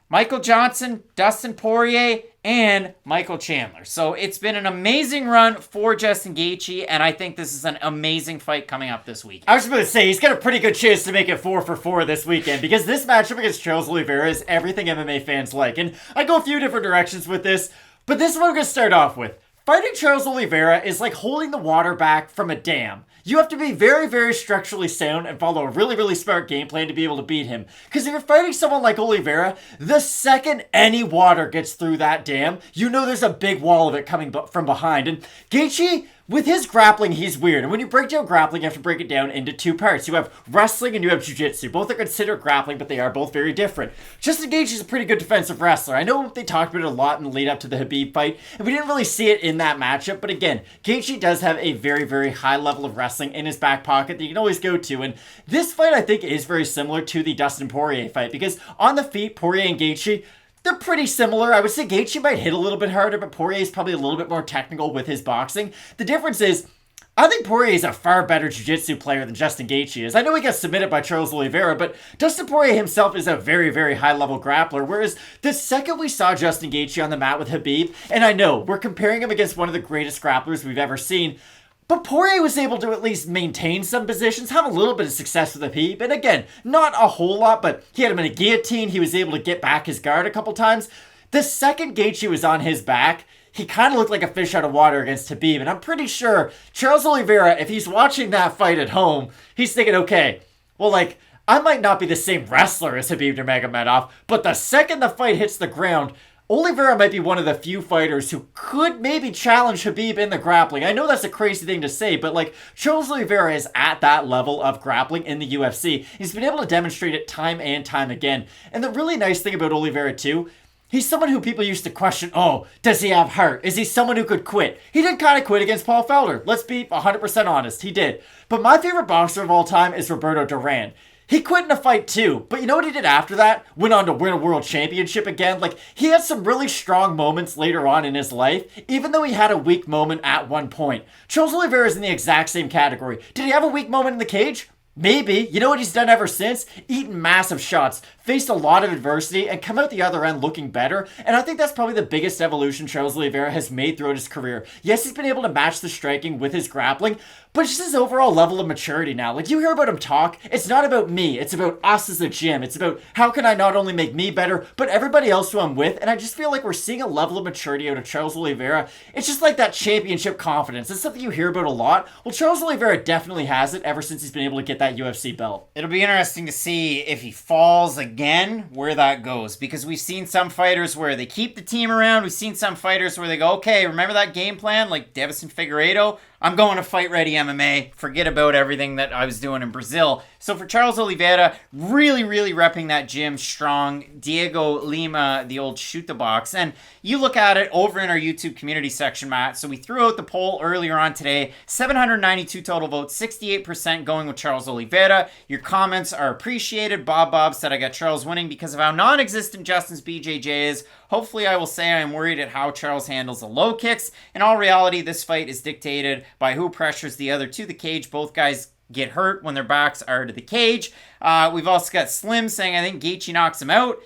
Michael Johnson, Dustin Poirier, and Michael Chandler. So it's been an amazing run for Justin Gaethje, and I think this is an amazing fight coming up this week. I was just going to say, he's got a pretty good chance to make it 4 for 4 this weekend, because this matchup against Charles Oliveira is everything MMA fans like. And I go a few different directions with this, but this is what I'm going to start off with. Fighting Charles Oliveira is like holding the water back from a dam. You have to be very, very structurally sound and follow a really, really smart game plan to be able to beat him. Because if you're fighting someone like Oliveira, the second any water gets through that dam, you know there's a big wall of it coming from behind. And Gaethje, with his grappling, he's weird. And when you break down grappling, you have to break it down into 2 parts. You have wrestling and you have jiu-jitsu. Both are considered grappling, but they are both very different. Justin Gaethje is a pretty good defensive wrestler. I know they talked about it a lot in the lead up to the Khabib fight, and we didn't really see it in that matchup. But again, Gaethje does have a very, very high level of wrestling in his back pocket that you can always go to. And this fight, I think, is very similar to the Dustin Poirier fight, because on the feet, Poirier and Gaethje, they're pretty similar. I would say Gaethje might hit a little bit harder, but Poirier is probably a little bit more technical with his boxing. The difference is, I think Poirier is a far better jiu-jitsu player than Justin Gaethje is. I know he got submitted by Charles Oliveira, but Dustin Poirier himself is a very, very high-level grappler, whereas the second we saw Justin Gaethje on the mat with Khabib, and I know, we're comparing him against one of the greatest grapplers we've ever seen, but Poirier was able to at least maintain some positions, have a little bit of success with Khabib, and again, not a whole lot, but he had him in a guillotine, he was able to get back his guard a couple times. The second Gaethje was on his back, he kind of looked like a fish out of water against Khabib. And I'm pretty sure Charles Oliveira, if he's watching that fight at home, he's thinking, okay, well, like, I might not be the same wrestler as Khabib Nurmagomedov, but the second the fight hits the ground, Oliveira might be one of the few fighters who could maybe challenge Khabib in the grappling. I know that's a crazy thing to say, but like Charles Oliveira is at that level of grappling in the UFC. He's been able to demonstrate it time and time again. And the really nice thing about Oliveira too, he's someone who people used to question, oh, does he have heart? Is he someone who could quit? He did kind of quit against Paul Felder. Let's be 100% honest, he did. But my favorite boxer of all time is Roberto Duran. He quit in a fight too, but you know what he did after that? Went on to win a world championship again. Like, he had some really strong moments later on in his life, even though he had a weak moment at one point. Charles Oliveira is in the exact same category. Did he have a weak moment in the cage? Maybe. You know what he's done ever since? Eaten massive shots, faced a lot of adversity, and come out the other end looking better. And I think that's probably the biggest evolution Charles Oliveira has made throughout his career. Yes, he's been able to match the striking with his grappling, but it's just his overall level of maturity now. Like, you hear about him talk, it's not about me, it's about us as a gym. It's about how can I not only make me better, but everybody else who I'm with. And I just feel like we're seeing a level of maturity out of Charles Oliveira. It's just like that championship confidence. It's something you hear about a lot. Well, Charles Oliveira definitely has it ever since he's been able to get that UFC belt. It'll be interesting to see if he falls again, where that goes. Because we've seen some fighters where they keep the team around. We've seen some fighters where they go, okay, remember that game plan? Like Davison Figueiredo? I'm going to Fight Ready MMA. Forget about everything that I was doing in Brazil. So for Charles Oliveira, really, really repping that gym strong. Diego Lima, the old shoot the box. And you look at it over in our YouTube community section, Matt. So we threw out the poll earlier on today. 792 total votes, 68% going with Charles Oliveira. Your comments are appreciated. Bob said I got Charles winning because of how non-existent Justin's BJJ is. Hopefully I will say I am worried at how Charles handles the low kicks. In all reality, this fight is dictated by who pressures the other to the cage. Both guys get hurt when their backs are to the cage. We've also got Slim saying I think Gaethje knocks him out.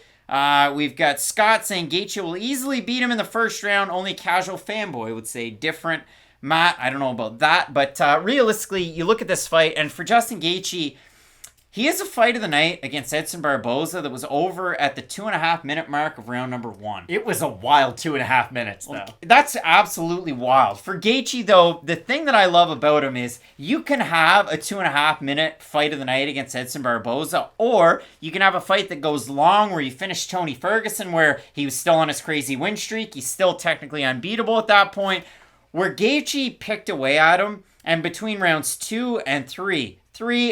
We've got Scott saying Gaethje will easily beat him in the first round. Only a casual fanboy would say different. Matt, I don't know about that, but realistically, you look at this fight, and for Justin Gaethje, he has a fight of the night against Edson Barboza that was over at the 2.5 minute mark of round number 1. It was a wild 2.5 minutes, though. That's absolutely wild. For Gaethje, though, the thing that I love about him is you can have a 2.5 minute fight of the night against Edson Barboza, or you can have a fight that goes long where you finish Tony Ferguson, where he was still on his crazy win streak. He's still technically unbeatable at that point. Where Gaethje picked away at him, and between rounds 2 and 3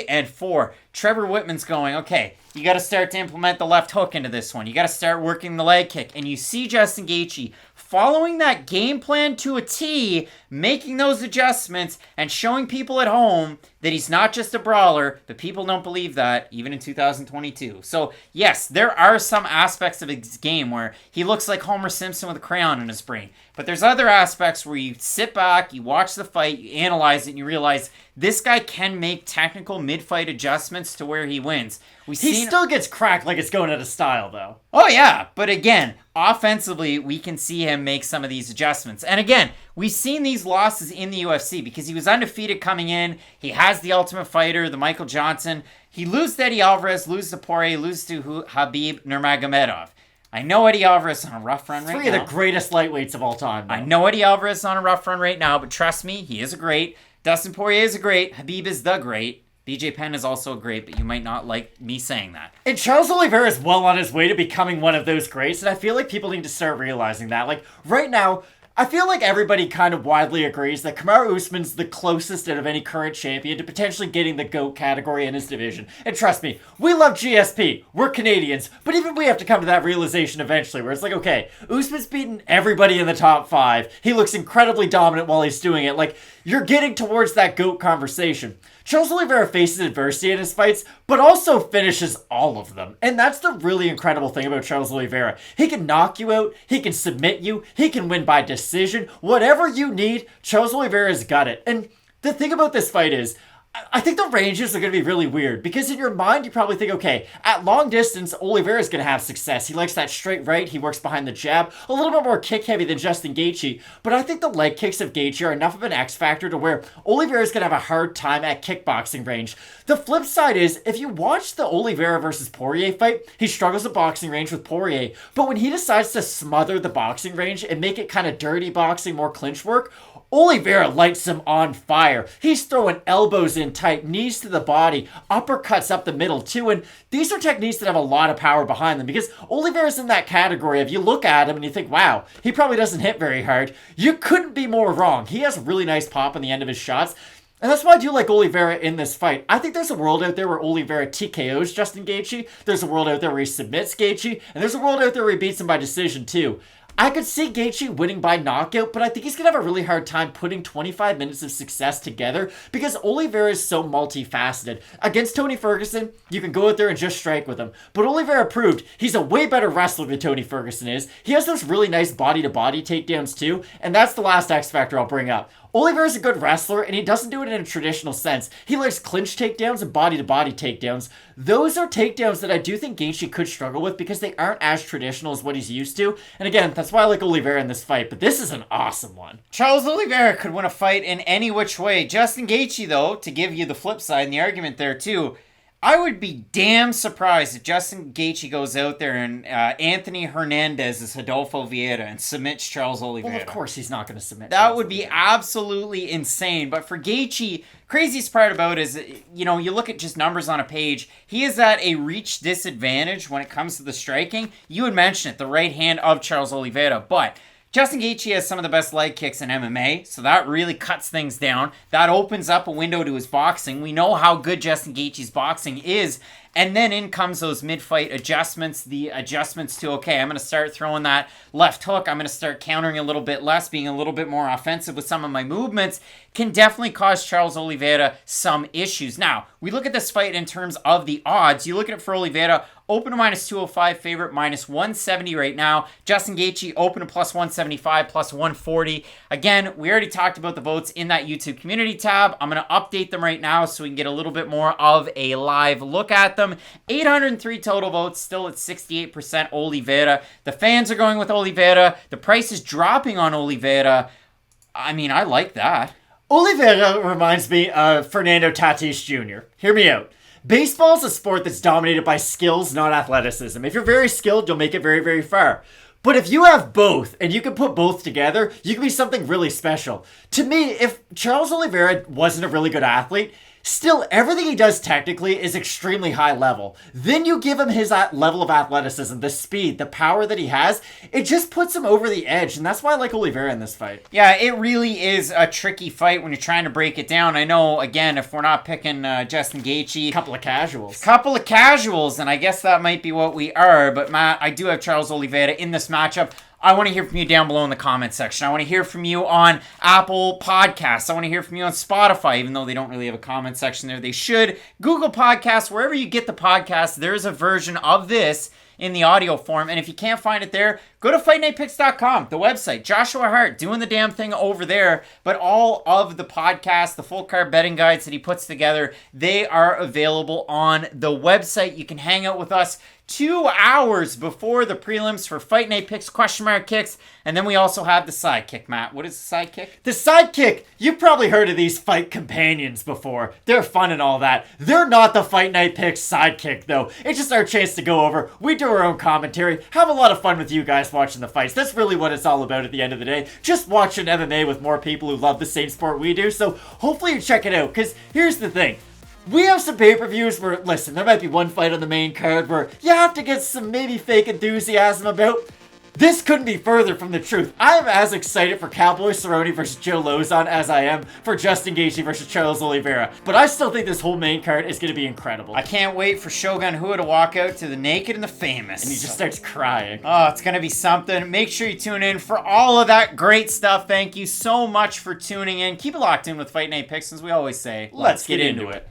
and 4, Trevor Whitman's going, okay, you got to start to implement the left hook into this one. You got to start working the leg kick. And you see Justin Gaethje following that game plan to a T, making those adjustments and showing people at home that he's not just a brawler, but people don't believe that even in 2022. So yes, there are some aspects of his game where he looks like Homer Simpson with a crayon in his brain. But there's other aspects where you sit back, you watch the fight, you analyze it, and you realize this guy can make technical mid-fight adjustments to where he wins. He still gets cracked like it's going out of style, though. Oh, yeah. But again, offensively, we can see him make some of these adjustments. And again, we've seen these losses in the UFC because he was undefeated coming in. He has the Ultimate Fighter, the Michael Johnson. He loses to Eddie Alvarez, loses to Poirier, loses to Khabib Nurmagomedov. I know Eddie Alvarez is on a rough run right now. 3 of the greatest lightweights of all time, though. I know Eddie Alvarez is on a rough run right now, but trust me, he is a great. Dustin Poirier is a great. Khabib is the great. BJ Penn is also a great, but you might not like me saying that. And Charles Oliveira is well on his way to becoming one of those greats, and I feel like people need to start realizing that. Like, right now, I feel like everybody kind of widely agrees that Kamaru Usman's the closest out of any current champion to potentially getting the GOAT category in his division. And trust me, we love GSP. We're Canadians. But even we have to come to that realization eventually where it's like, okay, Usman's beaten everybody in the top 5. He looks incredibly dominant while he's doing it. Like, you're getting towards that GOAT conversation. Charles Oliveira faces adversity in his fights, but also finishes all of them. And that's the really incredible thing about Charles Oliveira. He can knock you out, he can submit you, he can win by decision. Whatever you need, Charles Oliveira's got it. And the thing about this fight is, I think the ranges are going to be really weird because in your mind, you probably think, okay, at long distance, Oliveira is going to have success. He likes that straight right. He works behind the jab. A little bit more kick heavy than Justin Gaethje. But I think the leg kicks of Gaethje are enough of an X factor to where Oliveira is going to have a hard time at kickboxing range. The flip side is, if you watch the Oliveira versus Poirier fight, he struggles at boxing range with Poirier. But when he decides to smother the boxing range and make it kind of dirty boxing, more clinch work, Oliveira lights him on fire. He's throwing elbows in tight, knees to the body, uppercuts up the middle too, and these are techniques that have a lot of power behind them because Oliveira's in that category. If you look at him and you think, wow, he probably doesn't hit very hard, you couldn't be more wrong. He has a really nice pop on the end of his shots. And that's why I do like Oliveira in this fight. I think there's a world out there where Oliveira TKOs Justin Gaethje. There's a world out there where he submits Gaethje. And there's a world out there where he beats him by decision too. I could see Gaethje winning by knockout, but I think he's going to have a really hard time putting 25 minutes of success together because Oliveira is so multifaceted. Against Tony Ferguson, you can go out there and just strike with him. But Oliveira proved he's a way better wrestler than Tony Ferguson is. He has those really nice body-to-body takedowns too, and that's the last X factor I'll bring up. Oliveira's a good wrestler, and he doesn't do it in a traditional sense. He likes clinch takedowns and body-to-body takedowns. Those are takedowns that I do think Gaethje could struggle with because they aren't as traditional as what he's used to. And again, that's why I like Oliveira in this fight, but this is an awesome one. Charles Oliveira could win a fight in any which way. Justin Gaethje, though, to give you the flip side and the argument there, too, I would be damn surprised if Justin Gaethje goes out there and Anthony Hernandez is Rodolfo Vieira and submits Charles Oliveira. Well, of course he's not going to submit. That would be absolutely insane. But for Gaethje, craziest part about it is, you know, you look at just numbers on a page, he is at a reach disadvantage when it comes to the striking. You would mention it, the right hand of Charles Oliveira, but Justin Gaethje has some of the best leg kicks in MMA, so that really cuts things down. That opens up a window to his boxing. We know how good Justin Gaethje's boxing is, and then in comes those mid-fight adjustments, the adjustments to, okay, I'm going to start throwing that left hook, I'm going to start countering a little bit less, being a little bit more offensive with some of my movements, can definitely cause Charles Oliveira some issues. Now, we look at this fight in terms of the odds. You look at it for Oliveira, open to minus 205, favorite minus 170 right now. Justin Gaethje, open to plus 175, plus 140. Again, we already talked about the votes in that YouTube community tab. I'm going to update them right now so we can get a little bit more of a live look at them. 803 total votes, still at 68% Oliveira. The fans are going with Oliveira. The price is dropping on Oliveira. I mean, I like that. Oliveira reminds me of Fernando Tatis Jr. Hear me out. Baseball is a sport that's dominated by skills, not athleticism. If you're very skilled, you'll make it very, very far. But if you have both, and you can put both together, you can be something really special. To me, if Charles Oliveira wasn't a really good athlete, still, everything he does technically is extremely high level. Then you give him his level of athleticism, the speed, the power that he has. It just puts him over the edge, and that's why I like Oliveira in this fight. Yeah, it really is a tricky fight when you're trying to break it down. I know, again, if we're not picking Justin Gaethje... Couple of casuals, and I guess that might be what we are. But, Matt, I do have Charles Oliveira in this matchup. I want to hear from you down below in the comment section. I want to hear from you on Apple Podcasts. I want to hear from you on Spotify, even though they don't really have a comment section there. They should. Google Podcasts, wherever you get the podcast, there's a version of this in the audio form. And if you can't find it there, go to FightNightPicks.com, the website. Joshua Hart doing the damn thing over there. But all of the podcasts, the full card betting guides that he puts together, they are available on the website. You can hang out with us 2 hours before the prelims for Fight Night Picks, question mark kicks. And then we also have the sidekick, Matt. What is the sidekick? The sidekick, you've probably heard of these fight companions before. They're fun and all that. They're not the Fight Night Picks sidekick, though. It's just our chance to go over. We do our own commentary, have a lot of fun with you guys watching the fights. That's really what it's all about at the end of the day. Just watching MMA with more people who love the same sport we do. So hopefully you check it out, because here's the thing. We have some pay-per-views where, listen, there might be one fight on the main card where you have to get some maybe fake enthusiasm about. This couldn't be further from the truth. I am as excited for Cowboy Cerrone versus Joe Lozon as I am for Justin Gaethje versus Charles Oliveira. But I still think this whole main card is going to be incredible. I can't wait for Shogun Rua to walk out to the naked and the famous. And he just starts crying. Oh, it's going to be something. Make sure you tune in for all of that great stuff. Thank you so much for tuning in. Keep it locked in with Fight Night Picks, as we always say. Let's get into it.